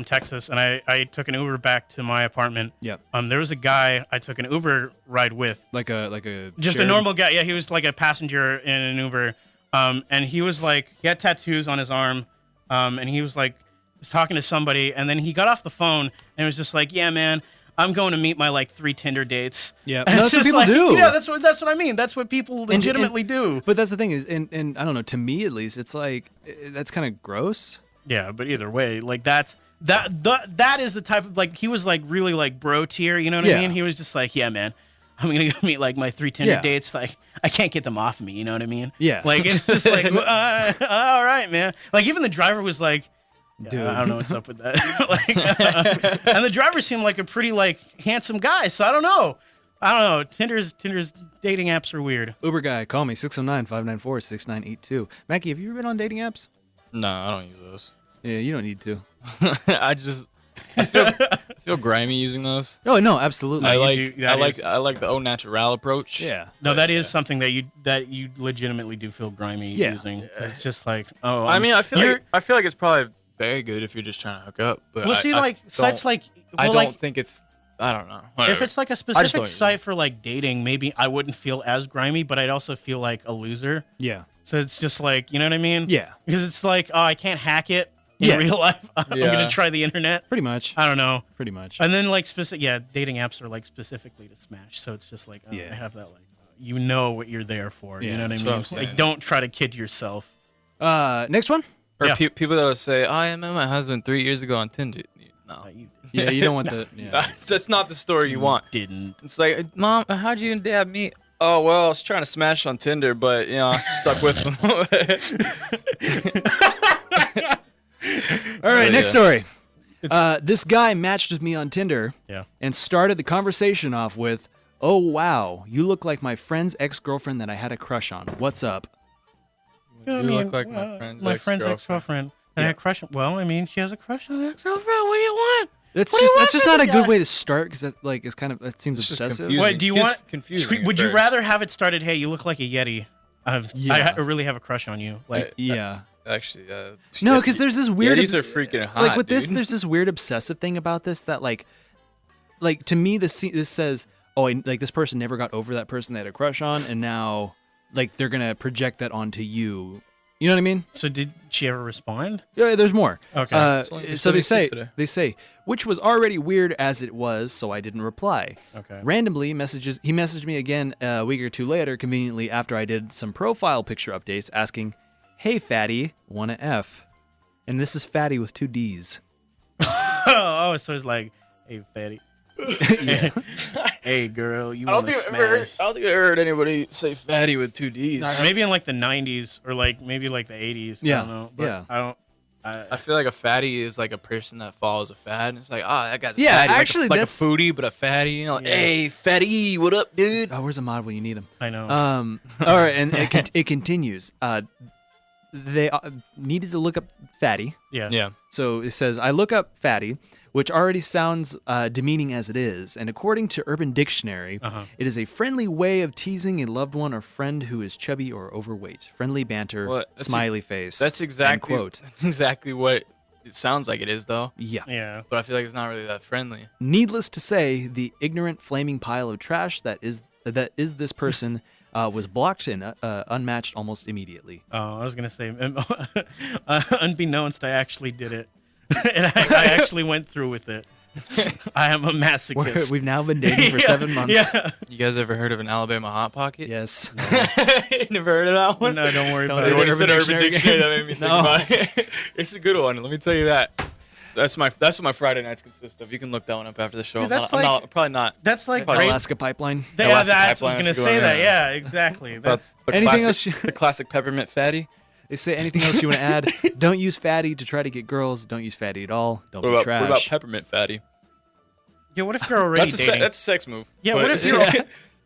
Texas and I took an Uber back to my apartment. Yep. There was a guy I took an Uber ride with. Like a Just shared- a normal guy. Yeah, he was like a passenger in an Uber. And he was like, he had tattoos on his arm. And he was like, was talking to somebody. And then he got off the phone and was just like, yeah, man, I'm going to meet my like 3 Tinder dates. Yeah, And that's it's what just people like, do. Yeah, that's what I mean. That's what people legitimately do. But that's the thing is, and I don't know, to me at least, it's like, that's kind of gross. Yeah, but either way, like that is the type of like he was like really like bro tier, you know what I Yeah. mean? He was just like, yeah, man, I'm gonna go meet like my 3 Tinder Yeah. dates. Like I can't get them off me, you know what I mean? Yeah. Like it's just like, all right, man. Like even the driver was like, yeah, Dude. I don't know what's up with that. Like, and the driver seemed like a pretty like handsome guy, so I don't know. Tinder's dating apps are weird. Uber guy, call me 609-594-6982. Mackey, have you ever been on dating apps? No, I don't use those. Yeah, you don't need to. I feel grimy using those. Oh no, absolutely. I you like do- that is- I like the au natural approach. Yeah. No, that is something that you legitimately do feel grimy Yeah. using. It's just like, oh, I mean, I feel you're- like it's probably very good if you're just trying to hook up. But Well, see, like sites like I well, don't like, think it's. I don't know. if Whatever. it's like a I just don't specific use site for like dating, maybe I wouldn't feel as grimy, but I'd also feel like a loser. Yeah. So it's just like, you know what I mean? Yeah. Because it's like, oh, I can't hack it in Yeah. real life. I'm Yeah. gonna try the internet. Pretty much. I don't know. Pretty much. And then like dating apps are like specifically to smash. So it's just like, oh, Yeah. I have that like, you know what you're there for. Yeah, You know what I that's mean? what I'm saying. Like, don't try to kid yourself. Next one? Or Yeah. people that would say, I met my husband 3 years ago on Tinder. No. Yeah, you don't want the. Yeah. That's not the story you want. Didn't. It's like, Mom, how'd you and Dad meet? Oh, well, I was trying to smash on Tinder, but, you know, I stuck with him. All right, But, next yeah. story. This guy matched with me on Tinder Yeah. and started the conversation off with, Oh, wow. You look like my friend's ex-girlfriend that I had a crush on. What's up? You look like my friend's ex-girlfriend. And I crush. Well, I mean, she has a crush on her ex-girlfriend. What do you want? That's What do you want just from not a the good guy? way to start because that like it's kind of it seems It's just obsessive. confusing. What do you want? Confusing Would at you first. rather have it started? Hey, you look like a yeti. Yeah. I really have a crush on you. Like, Yeah. Actually, No, because there's this weird. Yetis are freaking hot. Like with this, dude. there's this weird obsessive thing about this that like to me this says, oh, like this person never got over that person they had a crush on, and now like they're gonna project that onto you. You know what I mean? so did she ever respond? Yeah, there's more. Okay. So they say, which was already weird as it was, so I didn't reply. Okay. Randomly, he messaged me again a week or two later, conveniently after I did some profile picture updates, asking, "Hey, fatty, wanna F?" And this is fatty with 2 D's. Oh, so it's like, hey, fatty. Hey, girl, you want to smash? I don't think I heard anybody say fatty with 2 D's. Maybe in like the 90s or like maybe like the 80s. Yeah. I don't know. But Yeah. I don't. I feel like a fatty is like a person that follows a fad. And it's like, oh, that guy's a Yeah, fatty. actually, like a that's- foodie, but a fatty. You know, Yeah. hey, fatty, what up, dude? Oh, where's a mod when you need him? I know. All right, and it continues. They needed to look up fatty. Yeah. Yeah. So it says, I look up fatty, which already sounds demeaning as it is. And according to Urban Dictionary, it is a friendly way of teasing a loved one or friend who is chubby or overweight. Friendly banter, Well, that's smiley face. That's end exactly quote. That's exactly what it sounds like it is, though. Yeah. Yeah. But I feel like it's not really that friendly. Needless to say, the ignorant flaming pile of trash that is this person was blocked and unmatched almost immediately. Oh, I was gonna say, unbeknownst, I actually did it, and I actually went through with it. I am a masochist. We've now been dating for 7 months. Yeah. You guys ever heard of an Alabama Hot Pocket? Yes. Never heard of that one? No, don't worry Don't about do it. When you Urban said Urban Dictionary. Dictionary, that made me think No. about it. It's a good one. Let me tell you that. So that's what my Friday nights consist of. You can look that one up after the show. Dude, that's I'm not- like- probably not. That's like Probably great. Alaska Pipeline. Yeah, Alaska that's I was Pipeline gonna is a good say one, that. yeah. Yeah, exactly. But That's the Anything classic, else the classic peppermint fatty. They say anything else you want to add? Don't use fatty to try to get girls. Don't use fatty at all. Don't be What trash. about peppermint fatty? yeah. What if you're already dating? That's a sex move. Yeah. But- What if you're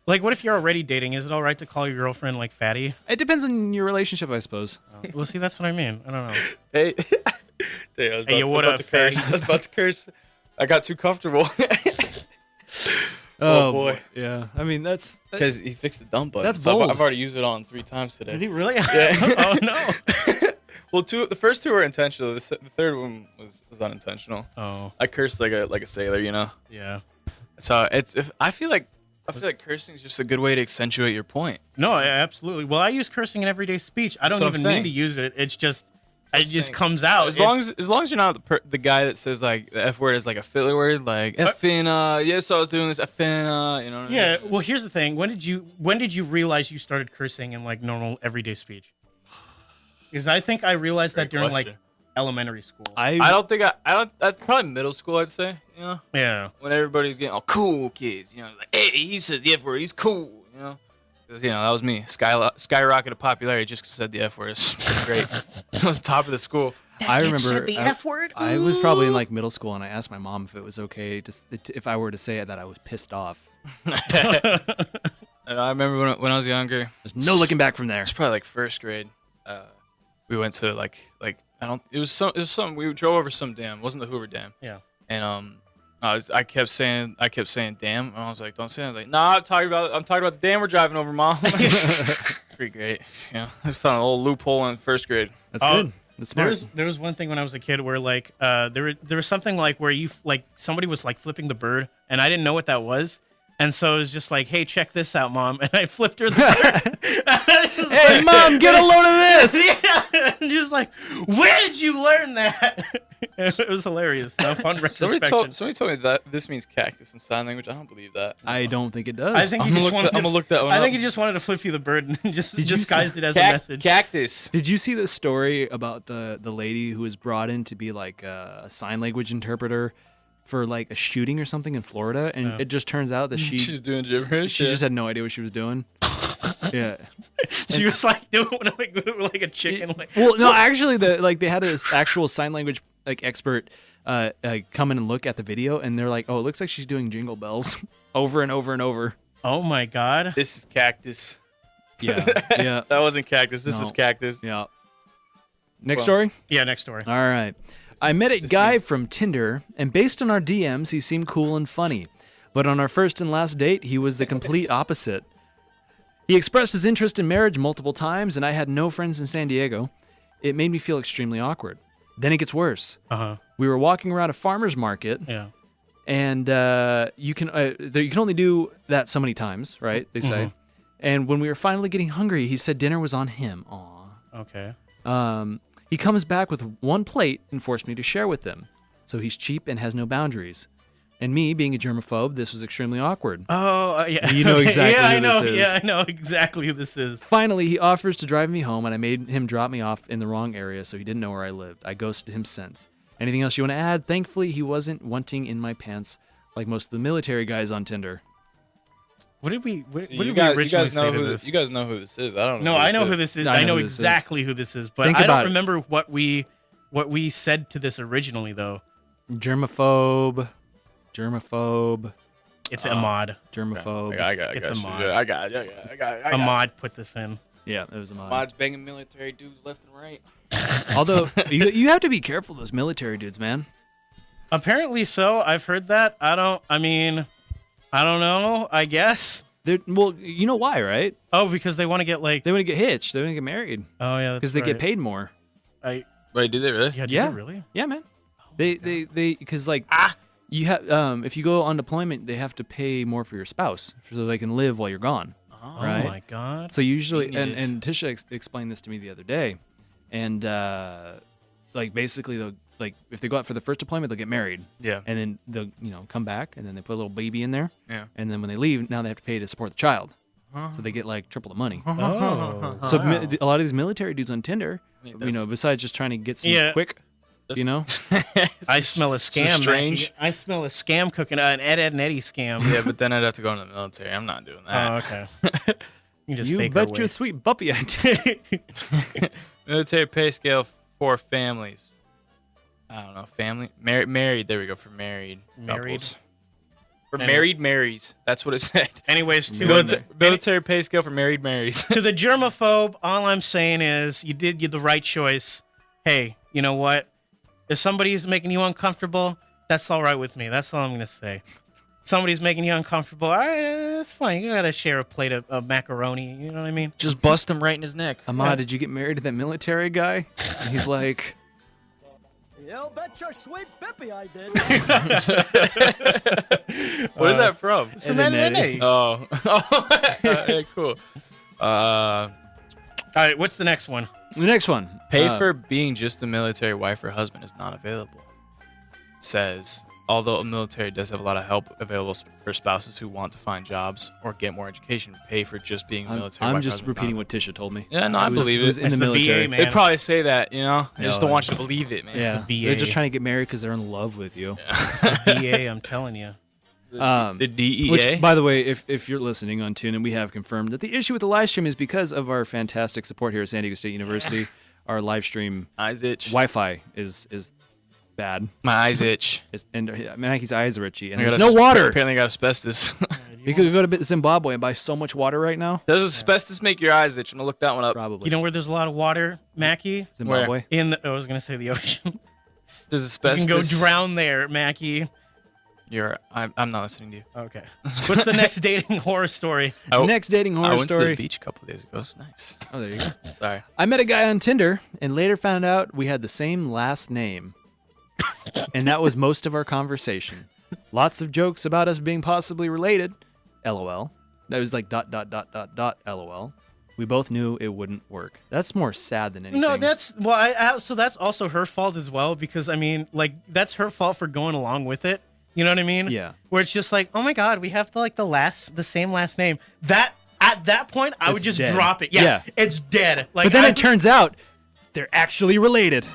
like? What if you're already dating? Is it all right to call your girlfriend like fatty? It depends on your relationship, I suppose. Well, see, that's what I mean. I don't know. Hey, Hey, I was Hey, yo, about, what about up, to curse. fatty? I was about to curse. I got too comfortable. Oh, boy. Yeah. I mean, that's Because he fixed the dump button. That's so bold. I've already used it on 3 times today. Did he really? Yeah. Oh no. Well, the first 2 were intentional. The third one was unintentional. Oh. I cursed like a sailor, you know. Yeah. So I feel like cursing is just a good way to accentuate your point. No, absolutely. Well, I use cursing in everyday speech. I don't That's what even I'm mean saying. to use it. It's just, it just saying. comes out. As long as you're not the guy that says like the F word is like a filler word, like effing yes, I was doing this effing you know. What I Yeah. mean? Well, here's the thing. When did you realize you started cursing in like normal everyday speech? Because I think I realized that during like question. elementary school. I don't think I don't. That's probably middle school, I'd say. You know. Yeah. When everybody's getting all cool kids, you know, like hey, he says the F word, he's cool, you know. Because that was me. Skyrocketed popularity just 'cause I said the F word. It's great. I was top of the school. I remember said the F word. I was probably in like middle school, and I asked my mom if it was okay if I were to say it that I was pissed off. And I remember when I was younger. There's no looking back from there. It's probably like first grade. We went to like I don't. It was some. We drove over some dam. It wasn't the Hoover Dam. Yeah. And I kept saying damn. And I was like, don't say it. I was like, nah, I'm talking about the dam we're driving over, Mom. Pretty great. Yeah. I just found a little loophole in first grade. That's good. That's smart. There was one thing when I was a kid where like there was something like where you like somebody was like flipping the bird and I didn't know what that was. And so it was just like, hey, check this out, Mom. And I flipped her the bird. Hey, Mom, get a load of this. Yeah. And just like, where did you learn that? It was hilarious. Now, fun retrospection. Somebody told me that this means cactus in sign language. I don't believe that. I don't think it does. I think he just wanted. I'm gonna look that one I up. think he just wanted to flip you the bird and just Did you disguised it as a Cac- message. Cactus. Did you see the story about the lady who was brought in to be like a sign language interpreter for like a shooting or something in Florida, and it just turns out that She's doing gibberish. she just had no idea what she was doing. Yeah. She was like doing like a chicken. Like, Well, no, actually, they had an actual sign language like expert come in and look at the video, and they're like, "Oh, it looks like she's doing jingle bells over and over and over." Oh my God. This is cactus. Yeah. Yeah. That wasn't cactus. This No. is cactus. Yeah. Next story? Yeah, next story. All right. I met a guy from Tinder, and based on our DMs, he seemed cool and funny. But on our first and last date, he was the complete opposite. He expressed his interest in marriage multiple times, and I had no friends in San Diego. It made me feel extremely awkward. Then it gets worse. We were walking around a farmer's market. Yeah. And you can only do that so many times, right? They say. Mhm. And when we were finally getting hungry, he said dinner was on him. Aw. Okay. He comes back with one plate and forced me to share with them. So he's cheap and has no boundaries. And me, being a germaphobe, this was extremely awkward. Oh, yeah. You know exactly yeah, who I know. this is. Yeah, I know exactly who this is. Finally, he offers to drive me home, and I made him drop me off in the wrong area, so he didn't know where I lived. I ghosted him since. Anything else you want to add? Thankfully, he wasn't wanting in my pants like most of the military guys on Tinder. What did we originally you guys say know to who this? You guys know who this is. I don't know. No, who I this know is. who this is. I I know who this is. exactly who this is, but Think I about don't it. remember what we said to this originally, though. Germaphobe. It's Ahmad. Germaphobe. I got It's you. Ahmad. I got Ahmad put this in. Yeah, it was Ahmad. Ahmad's banging military dudes left and right. Although, you have to be careful, those military dudes, man. Apparently so. I've heard that. I don't know. I guess. Well, you know why, right? Oh, because they want to get They want to get hitched. They want to get married. Oh yeah, because they get paid more. Wait, do they really? Yeah. Yeah. Really? Yeah, man. They because like you have if you go on deployment, they have to pay more for your spouse so they can live while you're gone. Oh right? my God. So usually, Genius. and Tisha explained this to me the other day, and like basically they'll like if they go out for the first deployment, they'll get married. Yeah. And then they'll come back, and then they put a little baby in there. Yeah. And then when they leave, now they have to pay to support the child. So they get like triple the money. Oh. So wow. a lot of these military dudes on Tinder, besides just trying to get some quick, I smell a scam. So strange. Mackie. I smell a scam cooking. An Ed and Eddie scam. Yeah, but then I'd have to go into the military. I'm not doing that. Oh, okay. You just fake our bet way. your sweet puppy I did. Military pay scale for families. I don't know. Family married. There we go for married. Married. Couples. For married Marys. That's what it said. Anyways, military pay scale for married Marys. To the germaphobe, all I'm saying is you did the right choice. Hey, you know what? If somebody's making you uncomfortable, that's all right with me. That's all I'm gonna say. Somebody's making you uncomfortable. It's fine. You gotta share a plate of macaroni. You know what I mean? Just bust him right in his neck. Ahmad, did you get married to that military guy? And he's like, You bet your sweet pippy I did. Where's that from? It's from NNA. Oh. Yeah, cool. All right, what's the next one? The next one. Pay for being just a military wife or husband is not available. Says, although a military does have a lot of help available for spouses who want to find jobs or get more education, pay for just being a military wife I'm or just husband. repeating what Tisha told me. Yeah, no, I believe it. Who's in the military. VA, They man. probably say that, you know? They just No, don't want you to believe it, man. Yeah, the they're VA. just trying to get married because they're in love with you. VA, I'm telling you. The DEA. Which, by the way, if you're listening on TuneIn, we have confirmed that the issue with the live stream is because of our fantastic support here at San Diego State University. Our live stream eyes itch. Wi-Fi is bad. My eyes itch. And Mackie's eyes are itchy, and I there's got no water. Apparently, I got asbestos. You could go to Zimbabwe and buy so much water right now. Does asbestos make your eyes itch? I'm gonna look that one up. Probably. You know where there's a lot of water, Mackie? Zimbabwe. I was gonna say the ocean. Does You asbestos? can go drown there, Mackie. I'm not listening to you. Okay. What's the next dating horror story? Next dating horror I went to story. the beach a couple days ago. It's nice. Oh, there you go. Sorry. I met a guy on Tinder and later found out we had the same last name. And that was most of our conversation. Lots of jokes about us being possibly related. LOL. That was like ... LOL. We both knew it wouldn't work. That's more sad than anything. No, so that's also her fault as well because I mean, like that's her fault for going along with it. You know what I mean? Yeah. Where it's just like, oh my God, we have the same last name. That at that point, I would It's just dead. drop it. Yeah, Yeah. it's dead. Like, but then it turns out they're actually related.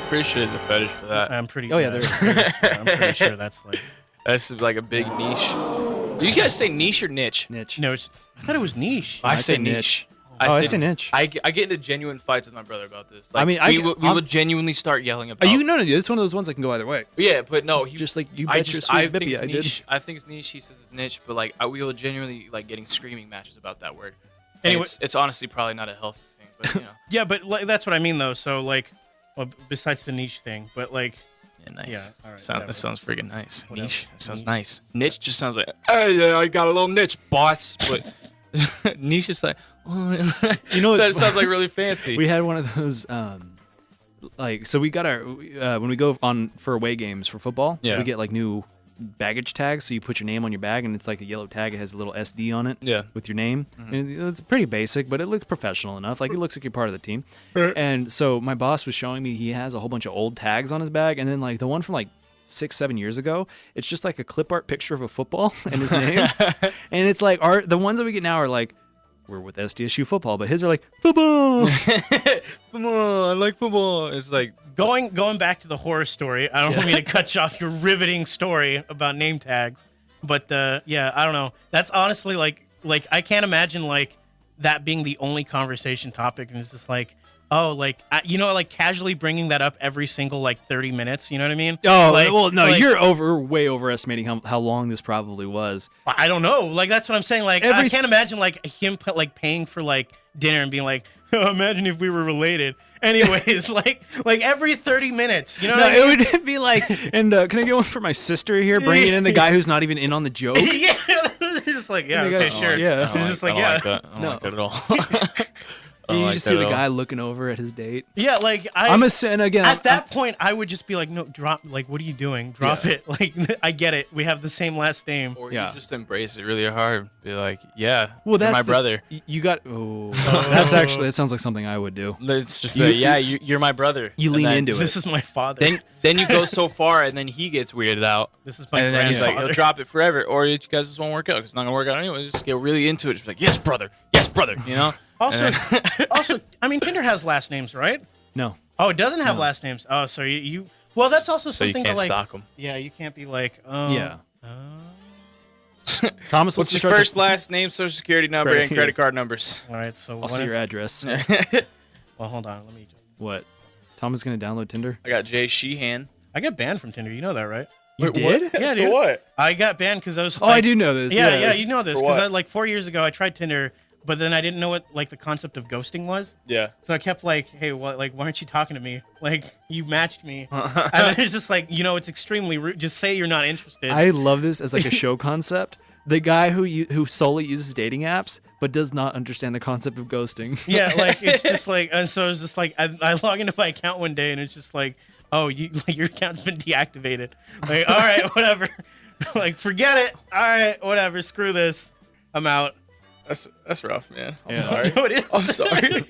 Pretty sure there's a fetish for that. I'm pretty. Oh, yeah, I'm pretty sure that's like. That's like a big niche. Do you guys say niche or niche? Niche. No, I thought it was niche. I say niche. Oh I say niche. I get into genuine fights with my brother about this. Like, I mean, we would genuinely start yelling about. No, it's one of those ones that can go either way. Yeah, but no, he just like you bet your sweet I think bippy, it's I niche. did. I think it's niche. He says it's niche, but like we will genuinely like getting screaming matches about that word. Anyway, it's honestly probably not a healthy thing, but you know. Yeah, but like, that's what I mean though. So like, well, besides the niche thing, but like. Yeah, nice. Yeah, all right. That sounds freaking nice. Whatever. Niche. That sounds nice. Niche just sounds like, hey, yeah, I got a little niche, boss. But niche is like, oh, you know, it sounds like really fancy. We had one of those, like, so we got our when we go on for away games for football, we get like new baggage tags. So you put your name on your bag, and it's like a yellow tag. It has a little SD on it. Yeah. With your name. And it's pretty basic, but it looks professional enough. Like it looks like you're part of the team. And so my boss was showing me he has a whole bunch of old tags on his bag, and then like the one from like 6-7 years ago, it's just like a clip art picture of a football and his name. And it's like the ones that we get now are like, we're with SDSU football, but his are like football. Come on, I like football. It's like going back to the horror story. I don't want me to cut you off your riveting story about name tags, but yeah, I don't know. That's honestly like I can't imagine like that being the only conversation topic, and it's just like, oh, like like casually bringing that up every single like 30 minutes. You know what I mean? Oh, like, well, no, like, you're way overestimating how long this probably was. I don't know. Like that's what I'm saying. Like I can't imagine like him like paying for like dinner and being like, oh, imagine if we were related. Anyways, like every 30 minutes, you know what I mean? It would be like, and can I get one for my sister here? Bringing in the guy who's not even in on the joke. Yeah, it's just like, yeah, okay, sure. Yeah, it's just like, I yeah. don't like that at all. You just see the guy looking over at his date. Yeah, like I'm a sin again. At that point, I would just be like, no, drop. Like, what are you doing? Drop it. Like, I get it. We have the same last name. Or you just embrace it really hard. Be like, yeah, well, that's you're my brother. You got. Oh, that sounds like something I would do. It's just you're my brother. You lean into it. This is my father. Then you go so far, and then he gets weirded out. This is my and then he's like, grandfather. he'll drop it forever, or you guys just won't work out because it's not gonna work out anyway. Just get really into it. Just like, yes, brother, you know. Also, I mean, Tinder has last names, right? No. Oh, it doesn't have last names. Oh, so you well, that's also So you something can't to like. stalk 'em. Yeah, you can't be like, yeah. Thomas, What's your first, last name, social security number, and credit card numbers? All right, so I'll see your address. Well, hold on. Let me just. What? Thomas is gonna download Tinder. I got Jay Sheehan. I got banned from Tinder. You know that, right? You did? What? Yeah, For dude. what? I got banned because I was. Oh, like, I do know this. Yeah, you know this For because what? like 4 years ago I tried Tinder, but then I didn't know what like the concept of ghosting was. Yeah. So I kept like, hey, what? Like, why aren't you talking to me? Like, you matched me, and then it's just like, it's extremely rude. Just say you're not interested. I love this as like a show concept. The guy who solely uses dating apps but does not understand the concept of ghosting. Yeah, like it's just like, and so it's just like I log into my account one day and it's just like, oh, your account's been deactivated. Like, all right, whatever. Like, forget it. All right, whatever. Screw this. I'm out. That's rough, man. I'm sorry. sorry. No, it is. I'm sorry.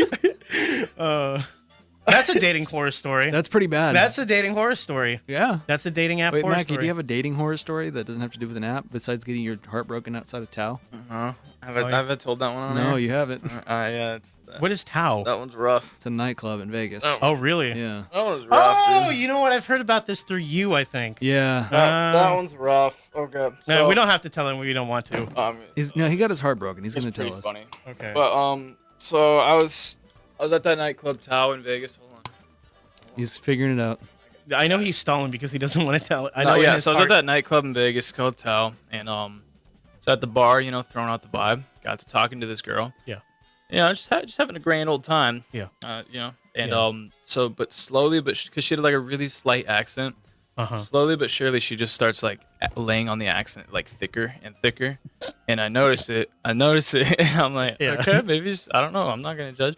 That's a dating horror story. That's pretty bad. That's a dating horror story. Yeah. That's a dating app Wait, horror Mackey, story. do you have a dating horror story that doesn't have to do with an app besides getting your heart broken outside of Tao? Have I told that one on No, air? you haven't. Yeah. What is Tao? That one's rough. It's a nightclub in Vegas. Oh, really? Yeah. That one's rough, Oh, dude. you know what? I've heard about this through you, I think. Yeah. That one's rough. Okay. No, we don't have to tell him we don't want to. He got his heart broken. He's It's gonna tell pretty us. funny. Okay. But so I was at that nightclub Tao in Vegas. Hold on. He's figuring it out. I know he's stalling because he doesn't want to tell it. I No, know. yeah. So I was at that nightclub in Vegas called Tao, and so at the bar, throwing out the vibe. Got to talking to this girl. Yeah. Just having a grand old time. Yeah. And so, but slowly, because she had like a really slight accent. Slowly but surely, she just starts like laying on the accent like thicker and thicker, and I notice it. And I'm like, okay, maybe I don't know. I'm not gonna judge.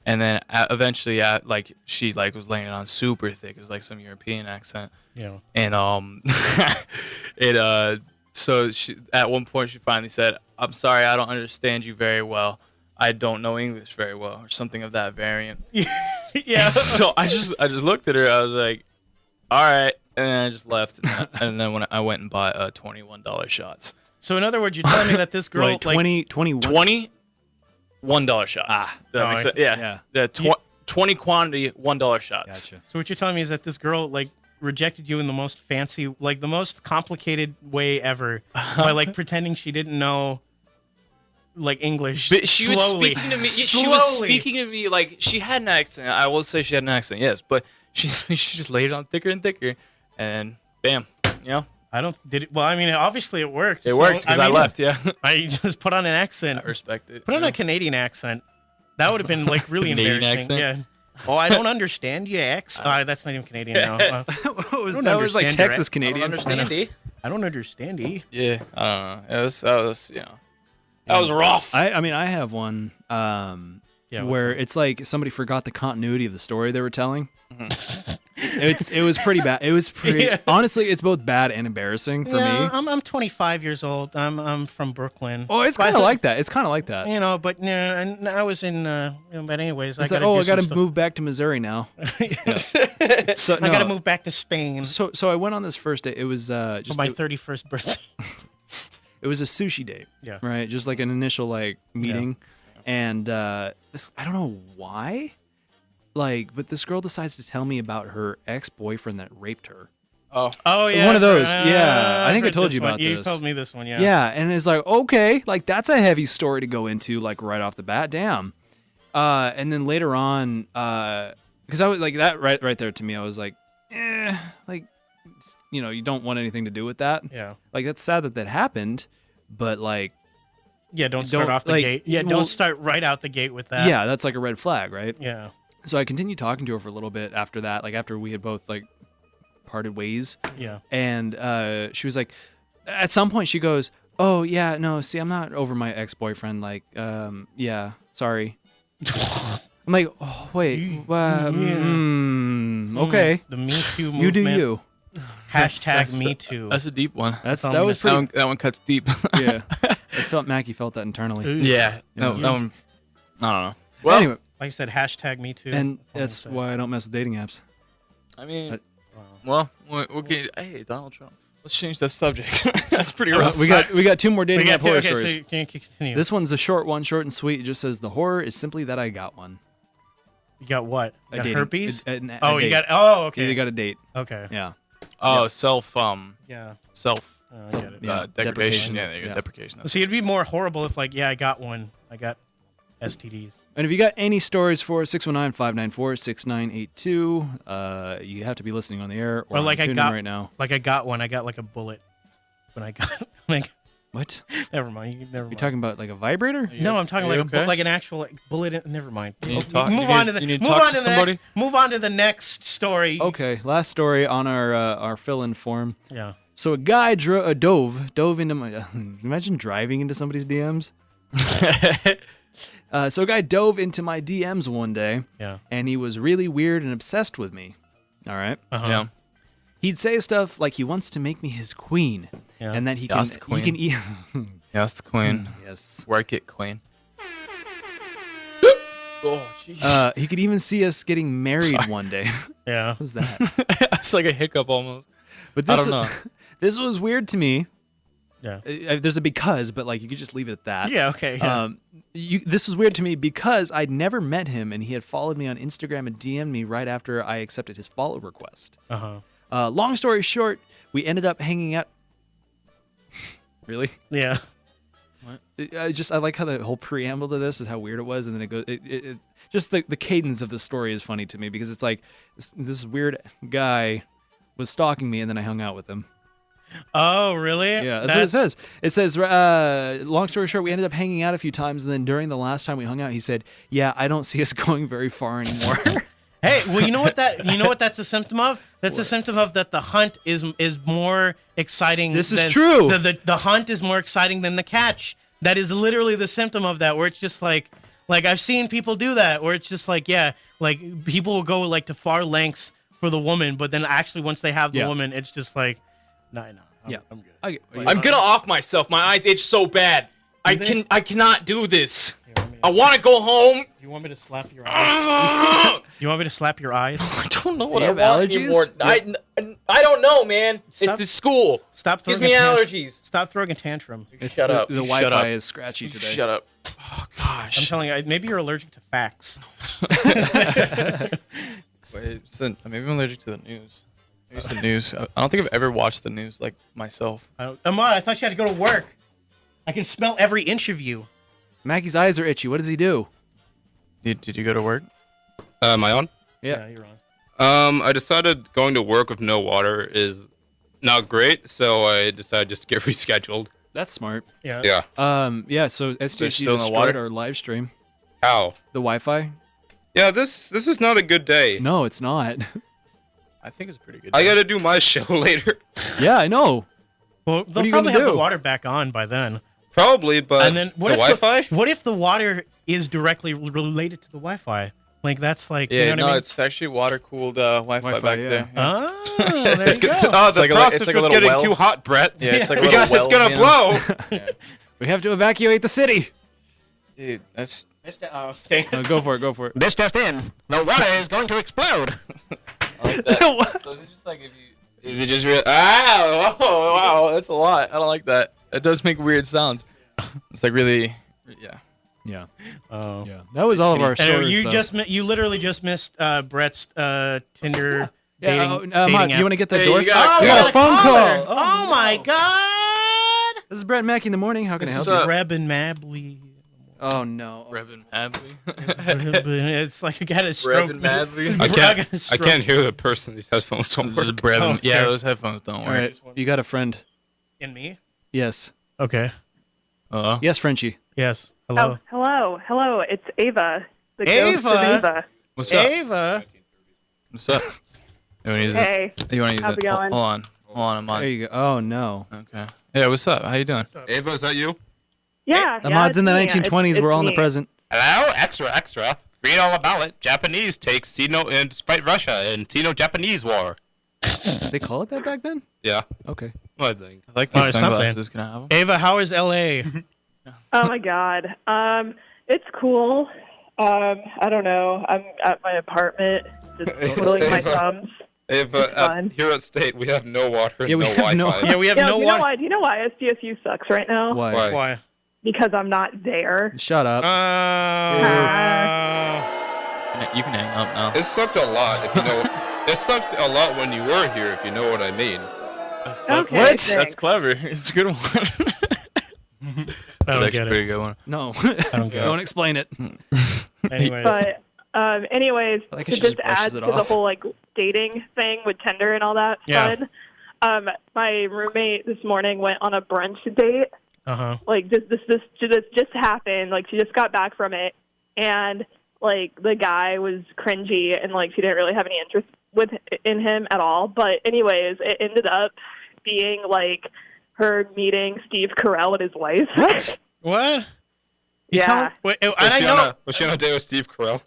And then eventually, like she like was laying it on super thick. It was like some European accent. Yeah. And so she at one point she finally said, "I'm sorry, I don't understand you very well. I don't know English very well," or something of that variant. Yeah. So I just looked at her. I was like, all right, and then I just left. And then when I went and bought $21 shots. So in other words, you're telling me that this girl Wait, 21? $21 shots. That makes sense. Yeah. The 20 quantity $1 shots. Gotcha. So what you're telling me is that this girl like rejected you in the most fancy, like the most complicated way ever by like pretending she didn't know like English. But she was slowly. speaking to me. Slowly. She was speaking to me like she had an accent. I will say she had an accent, yes, but she just laid it on thicker and thicker, and bam, you know. I don't did it. Well, I mean, obviously it worked. It worked because I left. Yeah, I just put on an accent. I respect it. Put on a Canadian accent. That would have been like really Canadian embarrassing. accent? Yeah. Oh, I don't understand you, X. That's not even Canadian now. What was I don't that? Was like understand your Texas ex- Canadian. I don't understand it. I don't understand E. Yeah, I don't know. That was you know, that was rough. I mean, I have one Yeah, where it's like somebody forgot the continuity of the story they were telling. It was pretty bad. It was pretty. Yeah. Honestly, it's both bad and embarrassing for me. I'm 25 years old. I'm from Brooklyn. Oh, it's kind of like that. It's kind of like that. You know, but yeah, and I was in. But anyways, It's I like, gotta. I got to move back to Missouri now. Yeah. So I gotta no. move back to Spain So I went on this first date. It was for just my 31st birthday. it was a sushi date. Yeah. Right. Just like an initial like meeting, and this I don't know why, like, but this girl decides to tell me about her ex-boyfriend that raped her. Oh yeah, One of those. Yeah, I think I heard told this you one. about You this. told me this one. Yeah. Yeah, and it's like, okay, like that's a heavy story to go into, like right off the bat. Damn. And then later on, because I was like that right there to me, I was like, like, you know, you don't want anything to do with that. Yeah. Like that's sad that happened, but like, Yeah. Don't start off the like, gate. Yeah. well, Don't start right out the gate with that. yeah, that's like a red flag, right? Yeah. So I continued talking to her for a little bit after that, like after we had both like parted ways. Yeah. And she was like, at some point she goes, "Oh yeah, no, see, I'm not over my ex-boyfriend. Like, yeah, sorry." I'm like, "Oh wait, okay." The Me Too movement. You do you. Hashtag Me Too. That's a deep one. That all I'm was gonna pretty. That one cuts deep. Yeah, Mackey felt that internally. Yeah. No, that one. I don't know. Well, Anyway, Like I said, hashtag Me Too. and all I'm that's saying. why I don't mess with dating apps. I mean, well, we'll get. Hey, Donald Trump. Let's change that subject. That's pretty Oh, rough. we got two more dating We app got two. horror Okay, stories. so can you continue? This one's a short one, short and sweet. It just says the horror is simply that I got one. You got what? You A got dating- herpes? a Oh, you date. got. Oh, okay. You got a date. Okay. Yeah. Oh, self. Yeah. Self. I get it. Yeah, Deprecation. deprecation. Yeah, there you go. Yeah. Deprecation. See, it'd be more horrible if, like, yeah, I got one. I got STDs. And if you got any stories for 619-594-6982, you have to be listening on the air or Or like I tuning got right now. Like I got one. I got like a bullet when I got. Like, What? never mind. Never mind. You're talking about like a vibrator? No, I'm talking Are you like okay? like an actual like, bullet. Never mind. You need to talk- Move you on need- to the. you need to move talk on to the somebody? next- Move on to the next story. Okay, last story on our fill-in form. Yeah. So a guy dove into my. Imagine driving into somebody's DMs. So a guy dove into my DMs one day. Yeah. And he was really weird and obsessed with me. All right. Uh-huh. Yeah. He'd say stuff like he wants to make me his queen, Yeah. and that he Yes, can queen. he can eat. Yes, Queen. Yes. Work it, Queen. Oh, jeez. He could even see us getting married one day. Yeah. What was that? It's like a hiccup almost. But I this don't know. This was weird to me. Yeah. There's a because, but like you could just leave it at that. Yeah. Okay. Yeah. This was weird to me because I'd never met him, and he had followed me on Instagram and DM'd me right after I accepted his follow request. Uh-huh. Long story short, we ended up hanging out. Really? Yeah. I like how the whole preamble to this is how weird it was, and then it goes. It just the cadence of the story is funny to me because it's like this weird guy was stalking me, and then I hung out with him. Oh, really? Yeah, that's what it says. It says, long story short, we ended up hanging out a few times, and then during the last time we hung out, he said, "Yeah, I don't see us going very far anymore." Hey, well, you know what that's a symptom of? That's a symptom of that the hunt is more exciting. This is than, true. The hunt is more exciting than the catch. That is literally the symptom of that, where it's just like I've seen people do that, where it's just like, yeah, like people will go like to far lengths for the woman, but then actually once they have the woman, it's just like, no, I'm good. I'm gonna off myself. My eyes itch so bad. I cannot do this. I want to go home. You want me to slap your eyes? You want me to slap your eyes? I don't know what Do I you want have allergies? anymore. I don't know, man. It's Stop- the school. Stop throwing Gives me a tantrum. allergies. Stop throwing a tantrum. Shut up. The You Wi-Fi shut up. is scratchy today. Shut up. Oh gosh. I'm telling you, maybe you're allergic to facts. Wait, maybe I'm allergic to the news. Maybe it's the news. I don't think I've ever watched the news like myself. Amon, I thought you had to go to work. I can smell every inch of you. Mackie's eyes are itchy. What does he do? Did you go to work? Am I on? Yeah, you're on. I decided going to work with no water is not great, so I decided just to get rescheduled. That's smart. Yeah. Yeah. Yeah. So SDSU still in the destroyed water? our live stream. How? The Wi-Fi. Yeah, this is not a good day. No, it's not. I think it's a pretty good. I gotta do my show later. Yeah, I know. Well, What are they'll you probably gonna have the do? water back on by then. Probably, but And then what the if Wi-Fi? what if the water is directly related to the Wi-Fi? Like that's like Yeah, you know no, what I mean? it's actually water-cooled Wi-Fi back yeah. there. Oh, there It's you good. go. Oh, It's the like process it's like a was little getting well. too hot, Brett. Yeah, it's like a We little got- it's well, gonna you blow. know? We have to evacuate the city. Dude, that's. Okay. No, go for it. Go for it. This just in. The water is going to explode. I like that. So is it just like if you? Is it just real? Ah! Oh, wow, that's a lot. I don't like that. It does make weird sounds. It's like really, yeah. Yeah. Oh. Yeah. That was all of our And stories. you though. just you literally just missed Brett's Tinder dating. Mom, dating you app. want to get that Hey, door? you got a We got a phone caller. call. Oh my God! This is Brett and Mackey in the morning. How can I help What's you? up? Reb and Mabley. Oh no. Brevin Madley. It's like you got a stroke. Brevin Madley. I can't. got a I stroke. can't hear the person. These headphones don't work. Brevin. Okay. Yeah, those headphones don't All work. right. You got a friend. In me? Yes. Okay. Yes, Frenchie. Yes. Hello. Hello. It's Ava. The Ava? ghost of Ava. What's up? Ava. What's up? You want to use Hey, it? You want to use how's it? it going? Hold on. Hold on, Ahmad. There you go. Oh no. Okay. Yeah, what's up? How you doing? Ava, is that you? Yeah. The mods in the it's me. 1920s It's were all in the me. present. Hello, extra. Read all about it. Japanese takes Sino and despite Russia in Sino-Japanese war. They call it that back then? Yeah. Okay. I think. I like Oh, these it's sunglasses. something. Can I have them? Ava, how is LA? Oh my God. It's cool. I don't know. I'm at my apartment, just twiddling my thumbs. Ava, fun. here at State, we have no water and Yeah, we no have Wi-Fi. no- Yeah, we have Yeah, no do you know water. why? Do you know why SDSU sucks right now? Why? Why? Why? Because I'm not there. Shut up. You can hang up now. It sucked a lot, if you know. It sucked a lot when you were here, if you know what I mean. That's clever. Okay, What? thanks. That's clever. It's a good one. I That's don't actually get a pretty it. good one. No. I don't get Don't it. explain it. Anyways. But anyways, I think to she just just brushes add it to the off. whole like dating thing with Tinder and all that Yeah. fun. My roommate this morning went on a brunch date. Uh-huh. Like this just happened. Like she just got back from it, and like the guy was cringy, and like she didn't really have any interest in him at all. But anyways, it ended up being like her meeting Steve Carell and his wife. What? What? You Yeah. tell- Wait, and Was I she, know. was she on a date with Steve Carell?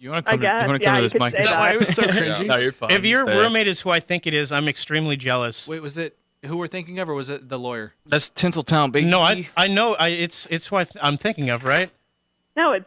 You want to I come? guess, You want to yeah, come to you this could mic? say that. Why it was so Yeah. cringy? No, you're fine. If your Stay. roommate is who I think it is, I'm extremely jealous. Wait, was it who we're thinking of, or was it the lawyer? That's Tinseltown, baby. No, I know. It's who I'm thinking of, right? No, it's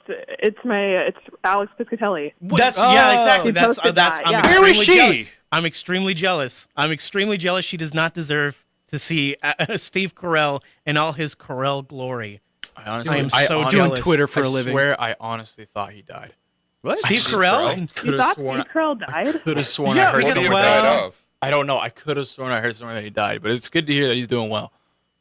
Alex Piscatelli. That's Oh, yeah, exactly. he That's posted that's. that, I'm yeah. Where was extremely she? jealous. I'm extremely jealous. I'm extremely jealous. She does not deserve to see Steve Carell in all his Carell glory. I honestly, I am so honestly- jealous. Twitter for I a living. swear, I honestly thought he died. What? Steve Carell? You Could have thought sworn. Steve Carell died? Could have sworn Yeah, I heard because- What he someone. well- died of? I don't know. I could have sworn I heard somewhere that he died, but it's good to hear that he's doing well.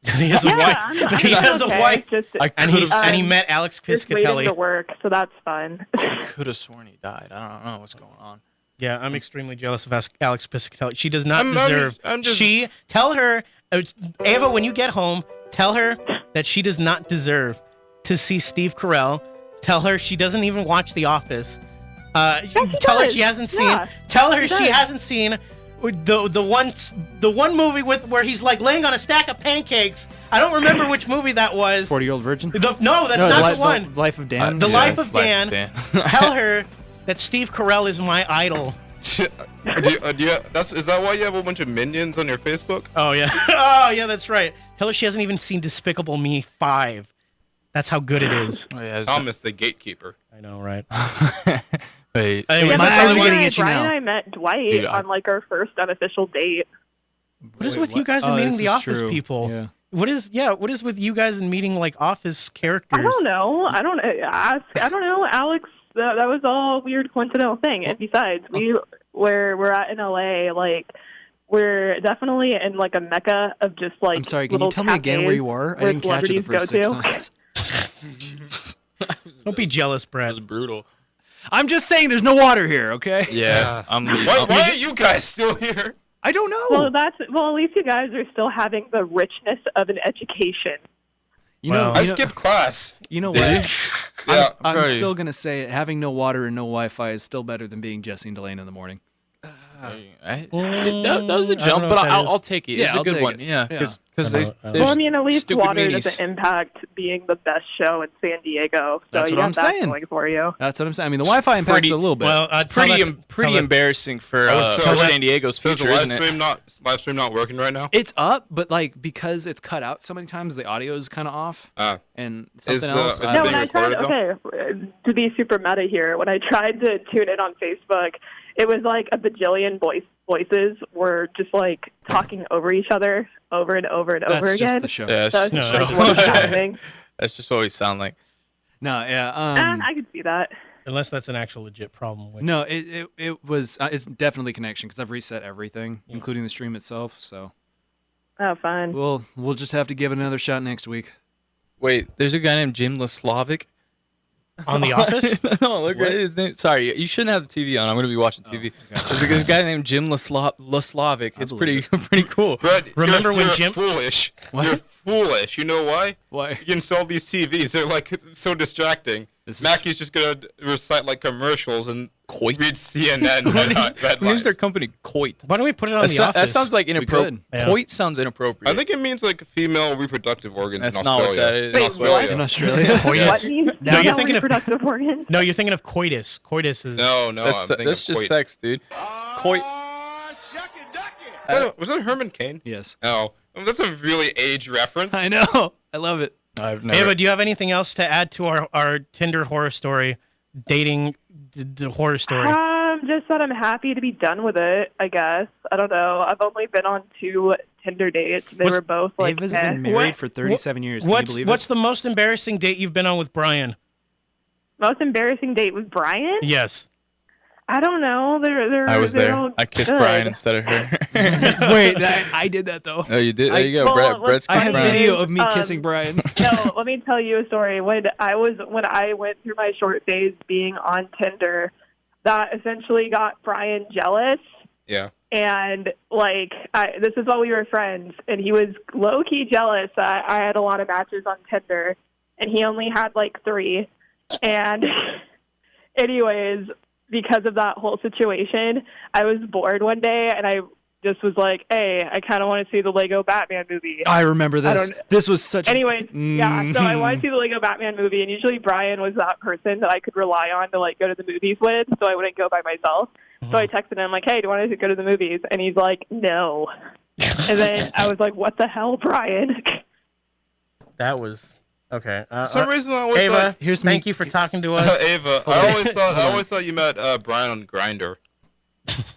He has a wife. He has a okay. wife, Just, and he met Alex just waiting to Piscatelli. work, so that's fun. I could have sworn he died. I don't know what's going on. Yeah, I'm extremely jealous of Alex Piscatelli. She does not I'm deserve. just- Tell her, Ava, when you get home, tell her that she does not deserve to see Steve Carell. Tell her she doesn't even watch The Office. Tell her does. she hasn't Yeah, seen. Tell her she she does. hasn't seen the one movie where he's like laying on a stack of pancakes. I don't remember which movie that was. 40-Year-Old Virgin? No, that's not the one. Life of Dan. The Yeah, Life it's of Dan. Tell her that Steve Carell is my idol. Is that why you have a bunch of minions on your Facebook? Oh yeah. Oh yeah, that's right. Tell her she hasn't even seen Despicable Me 5. That's how good it is. Oh, yeah, Thomas the gatekeeper. I know, right? Wait. Anyway, Yeah, my that's eyes all are we getting got. itchy Brian now. and I met Dwight Dude, on like our first unofficial date. What is Wait, with you guys and Oh, meeting this the is Office true. people? Yeah. What is with you guys and meeting like Office characters? I don't know. I don't know, Alex. That was all a weird coincidental thing. And besides, we're at in LA, like we're definitely in like a mecca of just like. I'm sorry, can you little tell me again where cafes you are? I where didn't catch it the celebrities first 6 go to. times. Don't be jealous, Brett. That was brutal. I'm just saying there's no water here, okay? Yeah, I'm leaving. Why are you guys still here? I don't know. Well, at least you guys are still having the richness of an education. I skipped class. You know Did what? you? Yeah, I'm right. still gonna say having no water and no Wi-Fi is still better than being Jesse and Delane in the morning. That was a jump, but I'll take it. It's a good one. Yeah, because Well, I mean, at least stupid water meanies. doesn't impact being the best show in San Diego. So That's you what have I'm that saying. going for you. That's what I'm saying. I mean, the Wi-Fi impacts a little bit. Well, pretty embarrassing for San Diego's So is future, the isn't it? live stream not working right now? It's up, but like because it's cut out so many times, the audio is kind of off. And something else. No, when I tried, to be super meta here, when I tried to tune in on Facebook, it was like a bajillion voices were just like talking over each other over and over and over That's just again. the show. Yeah, so it's it's just just the like show. what's happening. That's just what we sound like. No, yeah. I could see that. Unless that's an actual legit problem. Which... No, it was. It's definitely connection because I've reset everything, including the stream itself. So. Oh, fine. We'll just have to give it another shot next week. Wait, there's a guy named Jim Laslavic. On The Office? No, look at his name. Sorry, you shouldn't have the TV on. I'm going to be watching TV. There's a guy named Jim Laslavic. It's pretty cool. Brett, Remember you're, when you're Jim- foolish. What? You're foolish. You know why? Why? You install these TVs. They're like so distracting. Mackey's just gonna recite like commercials and read CNN. Who names their company Coit? Why don't we put it on The That Office? sounds like inappropriate. Yeah. Coit sounds inappropriate. I think it means like female reproductive organs That's in not what Australia. that is. In Australia. In Australia? Coitus. What means No, you're thinking of reproductive organs? No, you're thinking of coitus. Coitus is No, that's I'm thinking that's of just coit. sex, dude. Coit. Was that Herman Cain? Yes. Oh, that's a really age reference. I know. I love it. I've never. Ava, do you have anything else to add to our Tinder horror story, dating the horror story? Just that I'm happy to be done with it, I guess. I don't know. I've only been on 2 Tinder dates. They were both like Ava's eh. been married for 37 years. Can What's you believe what's it? the most embarrassing date you've been on with Brian? Most embarrassing date with Brian? Yes. I don't know. I was they're there. all I kissed good. Brian instead of her. Wait, I did that though. Oh, you did? There you go. well, Brett's I kissed have Brian. video of me kissing Brian. No, let me tell you a story. When I went through my short phase being on Tinder, that essentially got Brian jealous. Yeah. And this is while we were friends, and he was low key jealous that I had a lot of matches on Tinder, and he only had like 3. And anyways, because of that whole situation, I was bored one day, and I just was like, "Hey, I kind of want to see the Lego Batman movie." I remember this. This was such. Anyways, yeah. So I wanted to see the Lego Batman movie, and usually Brian was that person that I could rely on to like go to the movies with, so I wouldn't go by myself. So I texted him like, "Hey, do you want to go to the movies?" And he's like, "No." And then I was like, "What the hell, Brian?" That was okay. For some reason, I always Ava, thought. thank you for talking to us. Ava, I always thought you met Brian on Grindr.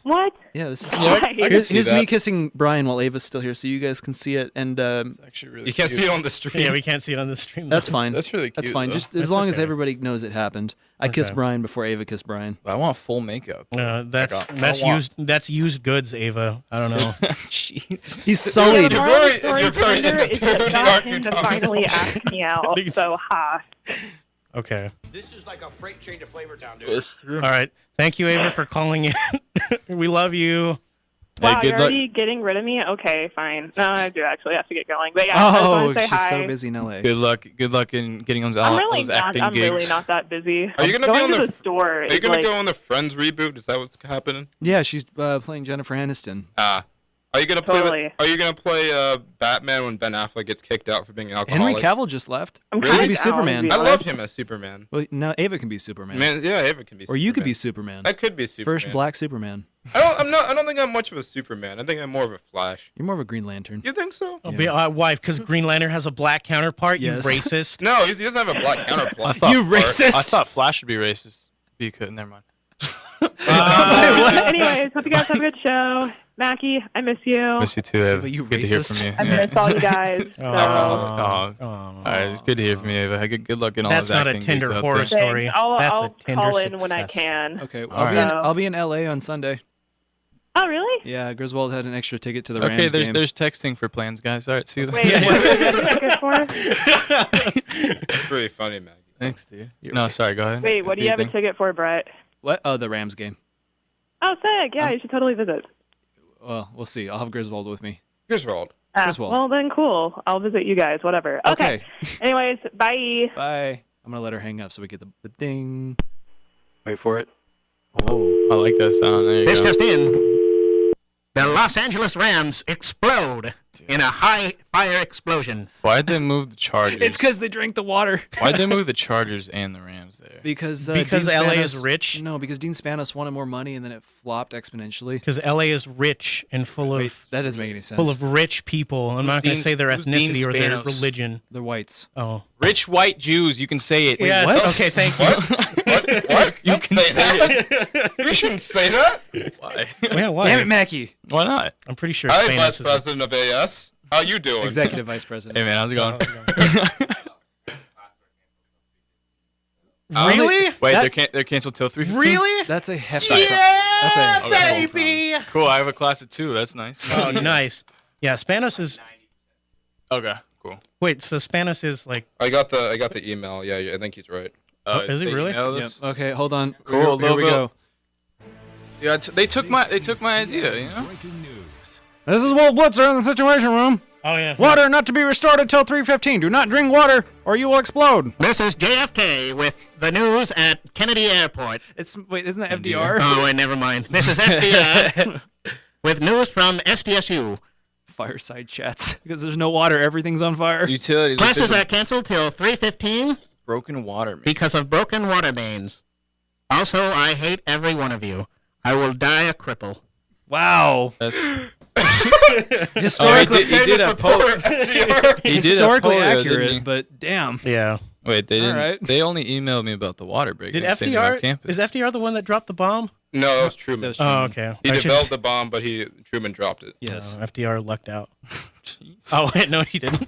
What? Yeah, this is. Why? Here's see me that. kissing Brian while Ava's still here, so you guys can see it. And Actually, really You can't cute. see it on the stream. Yeah, we can't see it on the stream. that's fine. That's really That's cute, fine. though. Just That's as long as okay. everybody knows it happened. I kissed Brian before Ava kissed Brian. I want full makeup. That's used goods, Ava. I don't know. Jeez. He's sullied. The moral of the story, Tinder, is that got him to finally ask me out. So, ha. Okay. This is like a freight train to Flavortown, dude. All right. Thank you, Ava, for calling in. We love you. Wow, good you're luck. already getting rid of me? Okay, fine. No, I do actually have to get going. But yeah, I just Oh, want to say she's hi. so busy in LA. Good luck in getting those, I'm really those not. acting I'm gigs. really not that busy. Are you gonna be going on to the the store? Are you is gonna like, go on the Friends reboot? Is that what's happening? Yeah, she's playing Jennifer Aniston. Are you gonna play? Totally. Are you gonna play Batman when Ben Affleck gets kicked out for being an alcoholic? Henry Cavill just left. I'm Really? He kinda could be down, to Superman. be I love honest. him as Superman. Well, now Ava can be Superman. Man, yeah, Ava can be. Or you could be Superman. Superman. I could be Superman. First black Superman. I don't think I'm much of a Superman. I think I'm more of a Flash. You're more of a Green Lantern. You think so? Why? Because Green Lantern has a black counterpart. Yes. You racist. No, he doesn't have a black counterpart. You racist. I thought Flash would be racist. Because never mind. Anyways, hope you guys have a good show. Mackey, I miss you. Miss you too, Ava. But you Good to hear racist. from you. I miss all you guys. So. All right, it's good to hear from you, Ava. Good luck in all That's those not a acting Tinder gigs out horror there. story. Thanks. I'll That's a Tinder call in when I success. can. Okay, All right. I'll be in LA on Sunday. Oh, really? Yeah, Griswold had an extra ticket to the Okay, Rams there's game. there's texting for plans, guys. All right, see you Wait, what did you have a ticket for? It's pretty funny, Maggie. Thanks, dude. No, sorry, go ahead. Wait, what do you have a ticket for, Brett? What? Oh, the Rams game. Oh, sick. Yeah, you should totally visit. Well, we'll see. I'll have Griswold with me. Griswold. Griswold. Well, then cool. I'll visit you guys, whatever. Okay. Anyways, bye. Bye. I'm going to let her hang up so we get the ding. Wait for it. Oh, I like that sound. There you This go. just in. The Los Angeles Rams explode in a high fire explosion. Why'd they move the Chargers? It's because they drank the water. Why'd they move the Chargers and the Rams there? Because Dean LA is Spanos- rich? No, because Dean Spanos wanted more money and then it flopped exponentially. Because LA is rich and full of. Wait, that doesn't make any sense. Full of rich people. I'm not going to say their who's Dean ethnicity or their Spanos? religion. They're whites. Oh. Rich white Jews. You can say it. Yes. what? Okay, thank you. What? You can say it. You shouldn't say that. Why? Yeah, why? Damn it, Mackey. Why not? I'm pretty sure Hi, Spanos Vice is President of AS. How you doing? Executive Vice President. Hey man, how's it going? Really? Wait, That's- they're canceled till 3:15? Really? That's a hefty. Yeah, That's a Okay. baby. Cool. I have a class at 2. That's nice. Oh, nice. Yeah, Spanos is. Okay. Cool. Wait, so Spanos is like. I got the email. Yeah, I think he's right. Oh, is he they really? emailed Yep. us? Okay, hold on. Cool, Here we Lobo. go. Yeah, they took my idea. You know. This is Wolf Blitzer in the Situation Room. Oh, yeah. Water not to be restored until 3:15. Do not drink water or you will explode. This is JFK with the news at Kennedy Airport. Wait, isn't that FDR? Oh, wait, never mind. This is FDR with news from SDSU. Fireside chats because there's no water. Everything's on fire. Utilities. Classes are canceled till 3:15 broken water main. because of broken water mains. Also, I hate every one of you. I will die a cripple. Wow. That's Historically, he did a post. He did a historically polio, didn't accurate, he? but damn. Yeah. Wait, they didn't. right. They only emailed me about the water break. Did They didn't say anything on FDR. campus. Is FDR the one that dropped the bomb? No, that was Truman. That was Oh, okay. He I should- developed the bomb, but Truman dropped it. Yes. FDR lucked out. Oh, wait, no, he didn't.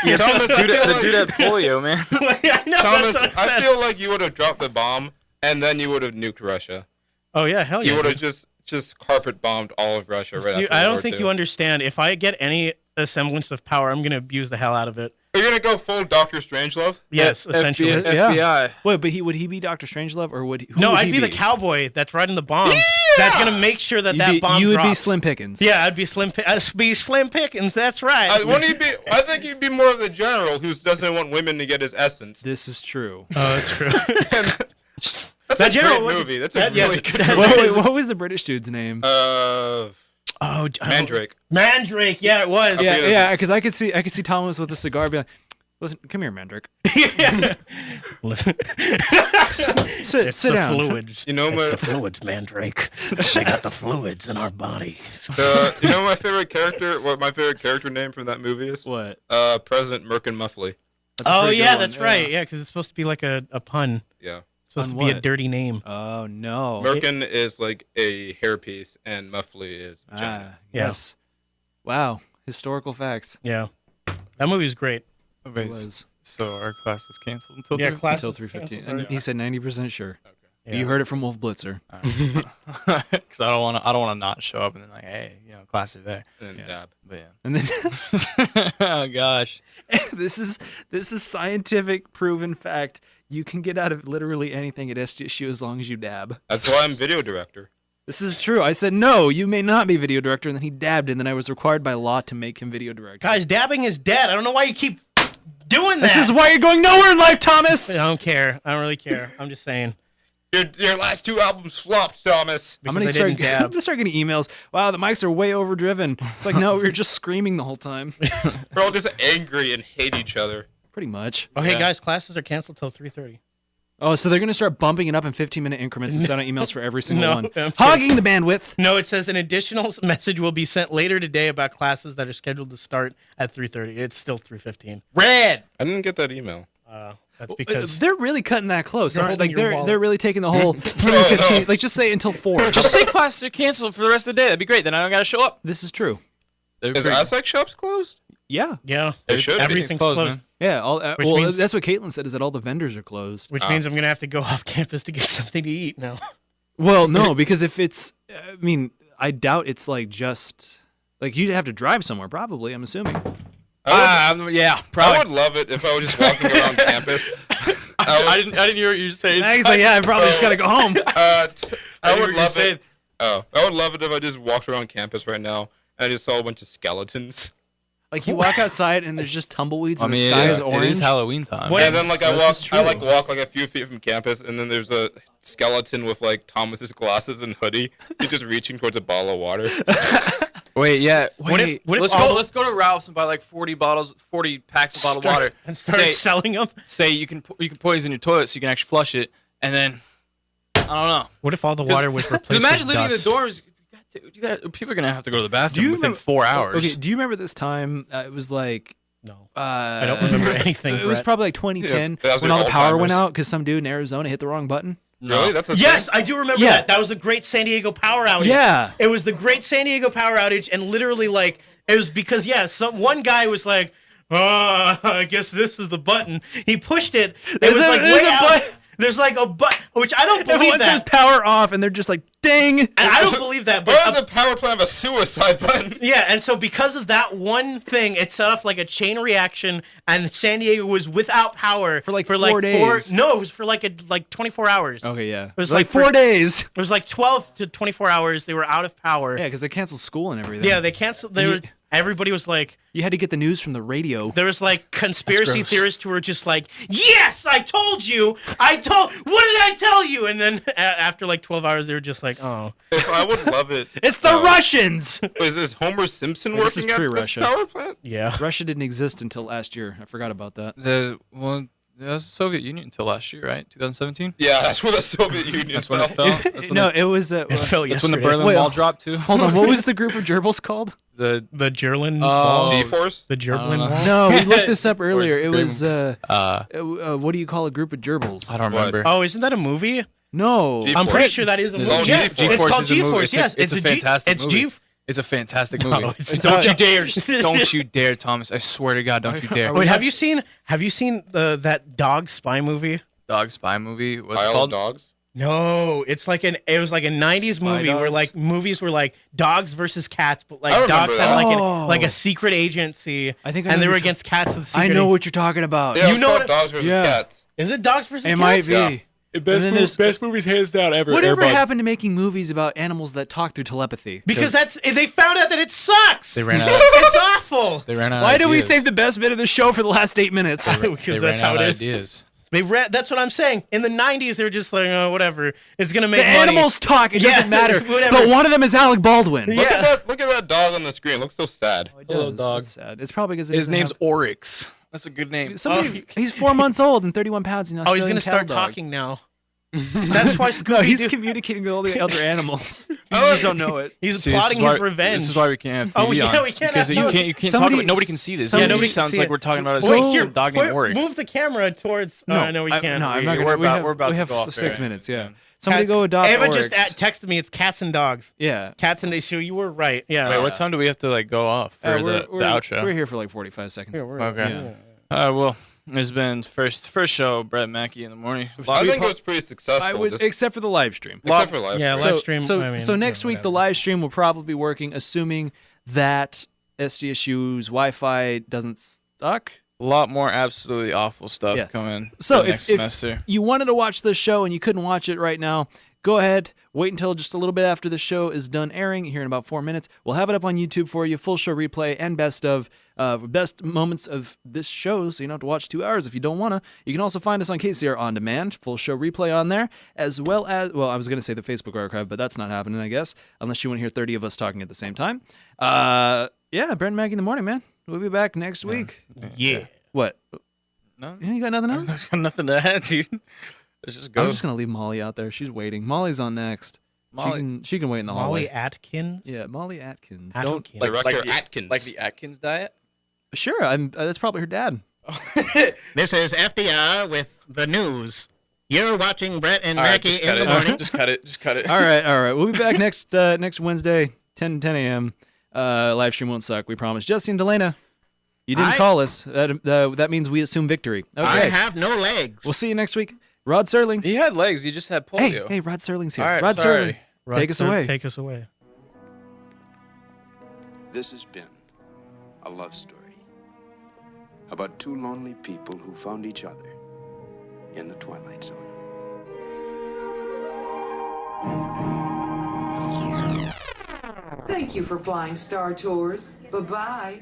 Yeah, Thomas, I feel the like- dude had polio, man. I know, Thomas, that's what I said. feel like you would have dropped the bomb, and then you would have nuked Russia. Oh, yeah, hell yeah. You would have dude. just carpet bombed all of Russia right Dude, after I World don't War think II. you understand. If I get any semblance of power, I'm going to abuse the hell out of it. Are you gonna go full Dr. Strangelove? Yes, essentially. FBI. Wait, but would he be Dr. Strangelove or would he? Who No, would I'd he be the cowboy that's riding the bomb. Yeah! That's going to make sure that that bomb You would drops. be Slim Pickens. Yeah, I'd be Slim Pickens. That's right. I think you'd be more of the general who doesn't want women to get his essence. This is true. Oh, that's true. That's That a general great was- movie. That's that- a yeah, really good that- movie. What was the British dude's name? Mandrake. Mandrake. Yeah, it was. Yeah, because I could see Thomas with a cigar, be like, "Listen, come here, Mandrake. sit It's sit the down." fluids. You know It's my- the fluids, Mandrake. They got the fluids in our bodies. You know my favorite character? What my favorite character name from that movie is? What? President Merkin Muffley. Oh yeah, that's right. Yeah, because it's supposed to be like a pun. Yeah. It's supposed On to be a what? dirty name. Oh no. Merkin is like a hairpiece, and Muffley is vagina. Yes. Wow. Historical facts. Yeah, that movie's great. Okay, was. so our class is canceled until Yeah, 3:15? class Until is 3:15. canceled, And he said 90% sure. Yeah. You heard it from Wolf Blitzer. Because I don't want to not show up and then like, hey, class is there. And Yeah. dab. But yeah. And then Oh gosh. this is scientific proven fact. You can get out of literally anything at SDSU as long as you dab. That's why I'm video director. This is true. I said, no, you may not be video director. And then he dabbed, and then I was required by law to make him video director. Guys, dabbing is dead. I don't know why you keep doing that. This is why you're going nowhere in life, Thomas. I don't care. I don't really care. I'm just saying. Your last 2 albums flopped, Thomas. I'm Because gonna I didn't start. I'm dab. gonna start getting emails. Wow, the mics are way overdriven. It's like, no, we were just screaming the whole time. We're all just angry and hate each other. Pretty much. Oh, hey Yeah. guys, classes are canceled till 3:30. Oh, so they're gonna start bumping it up in 15-minute increments and send out emails for every single No, one, I'm kidding. hogging the bandwidth. No, it says an additional message will be sent later today about classes that are scheduled to start at 3:30. It's still 3:15. Red. I didn't get that email. That's because They're really cutting that close. You're Aren't holding like your they're wallet. they're really taking the whole 3:15. Like just say until 4. Just say classes are canceled for the rest of the day. That'd be great. Then I don't gotta show up. This is true. Is Aztec shops closed? Yeah. yeah, They should be. everything's Closed, closed, man. Yeah. All Which well, means- that's what Caitlin said. Is that all the vendors are closed? which means I'm gonna have to go off campus to get something to eat now. Well, no, because if it's, I mean, I doubt it's like just like you'd have to drive somewhere. Probably, I'm assuming. Yeah, I probably. would love it if I was just walking around campus. I didn't hear what you said. He's like, yeah, I probably just gotta go home. I would love it. Oh, I would love it if I just walked around campus right now and I just saw a bunch of skeletons. Like you walk outside and there's just tumbleweeds and the it sky is, is orange. It is Halloween time. And then like I walk like a few feet from campus, and then there's a skeleton with like Thomas's glasses and hoodie. He's just reaching towards a bottle of water. Wait, yeah. What if Let's go to Ralph's and buy like 40 packs of bottled water and start selling them. Say you can poison your toilet so you can actually flush it, and then I don't know. What if all the water was replaced? Imagine with leaving dust? the dorms. People are gonna have to go to the bathroom within 4 hours. Okay, do you remember this time? It was like no, I don't remember anything. It was Brett. probably like 2010 Yes, when all the power went out because some dude in Arizona hit the wrong button. Really? That's a Yes, thing? I do remember Yeah. that. That was the Great San Diego Power Outage. Yeah. It was the Great San Diego Power Outage, and literally, like, it was because, one guy was like, I guess this is the button. He pushed it. It was like way out. There's like a button, which I don't believe Everyone says that. power off, and they're just like, ding. And I don't believe that. Why But does the power plant have a suicide button? yeah, and so because of that one thing, it set off like a chain reaction, and San Diego was without power For 4 days. No, it was for like 24 hours. Okay, yeah. It was like for 4 days. It was like 12 to 24 hours. They were out of power. Yeah, because they canceled school and everything. Yeah, they canceled. Everybody was like, you had to get the news from the radio. there was like conspiracy gross. theorists who were just like, yes, I told you. What did I tell you? And then after like 12 hours, they were just like, oh. If I would love it. It's the Russians. Is this Homer Simpson This is working at this pre-Russia. power plant? Yeah. Russia didn't exist until last year. I forgot about that. It was the Soviet Union until last year, right? 2017. Yeah, that's when the Soviet Union That's fell. when it fell. That's when No, the, it was. It fell that's when the yesterday. Berlin Wait, Wall dropped too. Hold on, what was the group of gerbils called? The Gerlin ball. G-force? The Gerblin ball. No, we looked this up earlier. It Or was what do you call a group of gerbils? I don't What? remember. Oh, isn't that a movie? No, G-force. I'm pretty sure that is a movie. Oh, Yeah, G-force. it's called is a movie. G-force. Yes, it's a fantastic It's movie. G. It's a fantastic No, movie. it's Don't not. you dare! Don't you dare, Thomas! I swear to God, don't you dare! Wait, have you seen that dog spy movie? Dog spy movie. What's it Isle of called? Dogs? No, it was like a 90s movie where dogs? like movies were like dogs versus cats, but I like remember dogs that. had Oh. like a secret agency. I think I know and they what were you're against cats with I secret. know what you're talking about. Yeah, You it's know called what- Dogs vs. Yeah. Cats. Is it dogs versus It cats? might be. Yeah. Best, And then there's- best movies hands down ever. Whatever Airbud. happened to making movies about animals that talk through telepathy? Because they found out that it sucks. They ran out. It's awful. They ran out. Why of did we ideas. save the best bit of the show for the last 8 minutes? Because They that's ran how out it of is. Ideas. That's what I'm saying. In the 90s, they were just like, oh, whatever. It's gonna make The money. animals talk. It Yeah, doesn't matter. whatever. But one of them is Alec Baldwin. Yeah. Look at that dog on the screen. It looks so sad. Hello, dog. It's sad. It's probably because His name's Oryx. That's a good name. He's 4 months old and 31 pounds. In Oh, he's Australian gonna start cattle dog. talking now. That's why No, he's Scooby-Doo. communicating with all the other animals. You just don't know it. He's See, plotting this is his why- revenge. This is why we can't have Oh, TV yeah, on. we can't because have- you can't Somebody- talk about. Nobody can see this. Yeah, It nobody just can sounds see like it. we're talking about Wait, some here, dog named Oryx. move the camera towards. no, we can't. No, I'm not gonna. We're we about- have, we're about we to have go off 6 air. minutes. Yeah. Yeah. Somebody go adopt Ava Oryx. just texted me. It's cats and dogs. Yeah. Cats and so you were right. Yeah. Wait, what time do we have to like go off for the outro? We're here for like 45 seconds. Okay. Well, it's been first show, Brett Mackey in the morning. I think it was pretty successful. I would, just- except for the live stream. Except for live Yeah, stream. live stream. So, I mean, so next week the live stream will probably be working, assuming that SDSU's Wi-Fi doesn't suck. A lot more absolutely awful stuff Yeah. coming So for next if semester. you wanted to watch the show and you couldn't watch it right now, go ahead. Wait until just a little bit after the show is done airing, here in about 4 minutes. We'll have it up on YouTube for you, full show replay and best moments of this show, so you don't have to watch 2 hours if you don't want to. You can also find us on KCR On Demand, full show replay on there, as well as, well, I was going to say the Facebook archive, but that's not happening, I guess, unless you want to hear 30 of us talking at the same time. Yeah, Brent and Maggie in the morning, man. We'll be back next week. Yeah. What? No, You got nothing else? I've got nothing to add, dude. Let's just go. I'm just gonna leave Molly out there. She's waiting. Molly's on next. Molly- She can wait in the Molly hallway. Atkins. Yeah, Molly Atkins. Atkins. Director the, Atkins. like the Atkins diet. Sure, that's probably her dad. This is FDR with the news. You're watching Brett and All right, Mackey just in cut the it. morning. Just cut it. Just cut it. All right. We'll be back next Wednesday, 10 a.m. Live stream won't suck, we promise. Jesse and Delana, you didn't call us. That means we assume victory. Okay. I have no legs. We'll see you next week. Rod Serling. He had legs. He just had polio. Hey, Rod Serling's here. All right, Rod sorry. Serling, take us away. Take us away. This has been a love story about two lonely people who found each other in the Twilight Zone. Thank you for flying Star Tours. Bye-bye.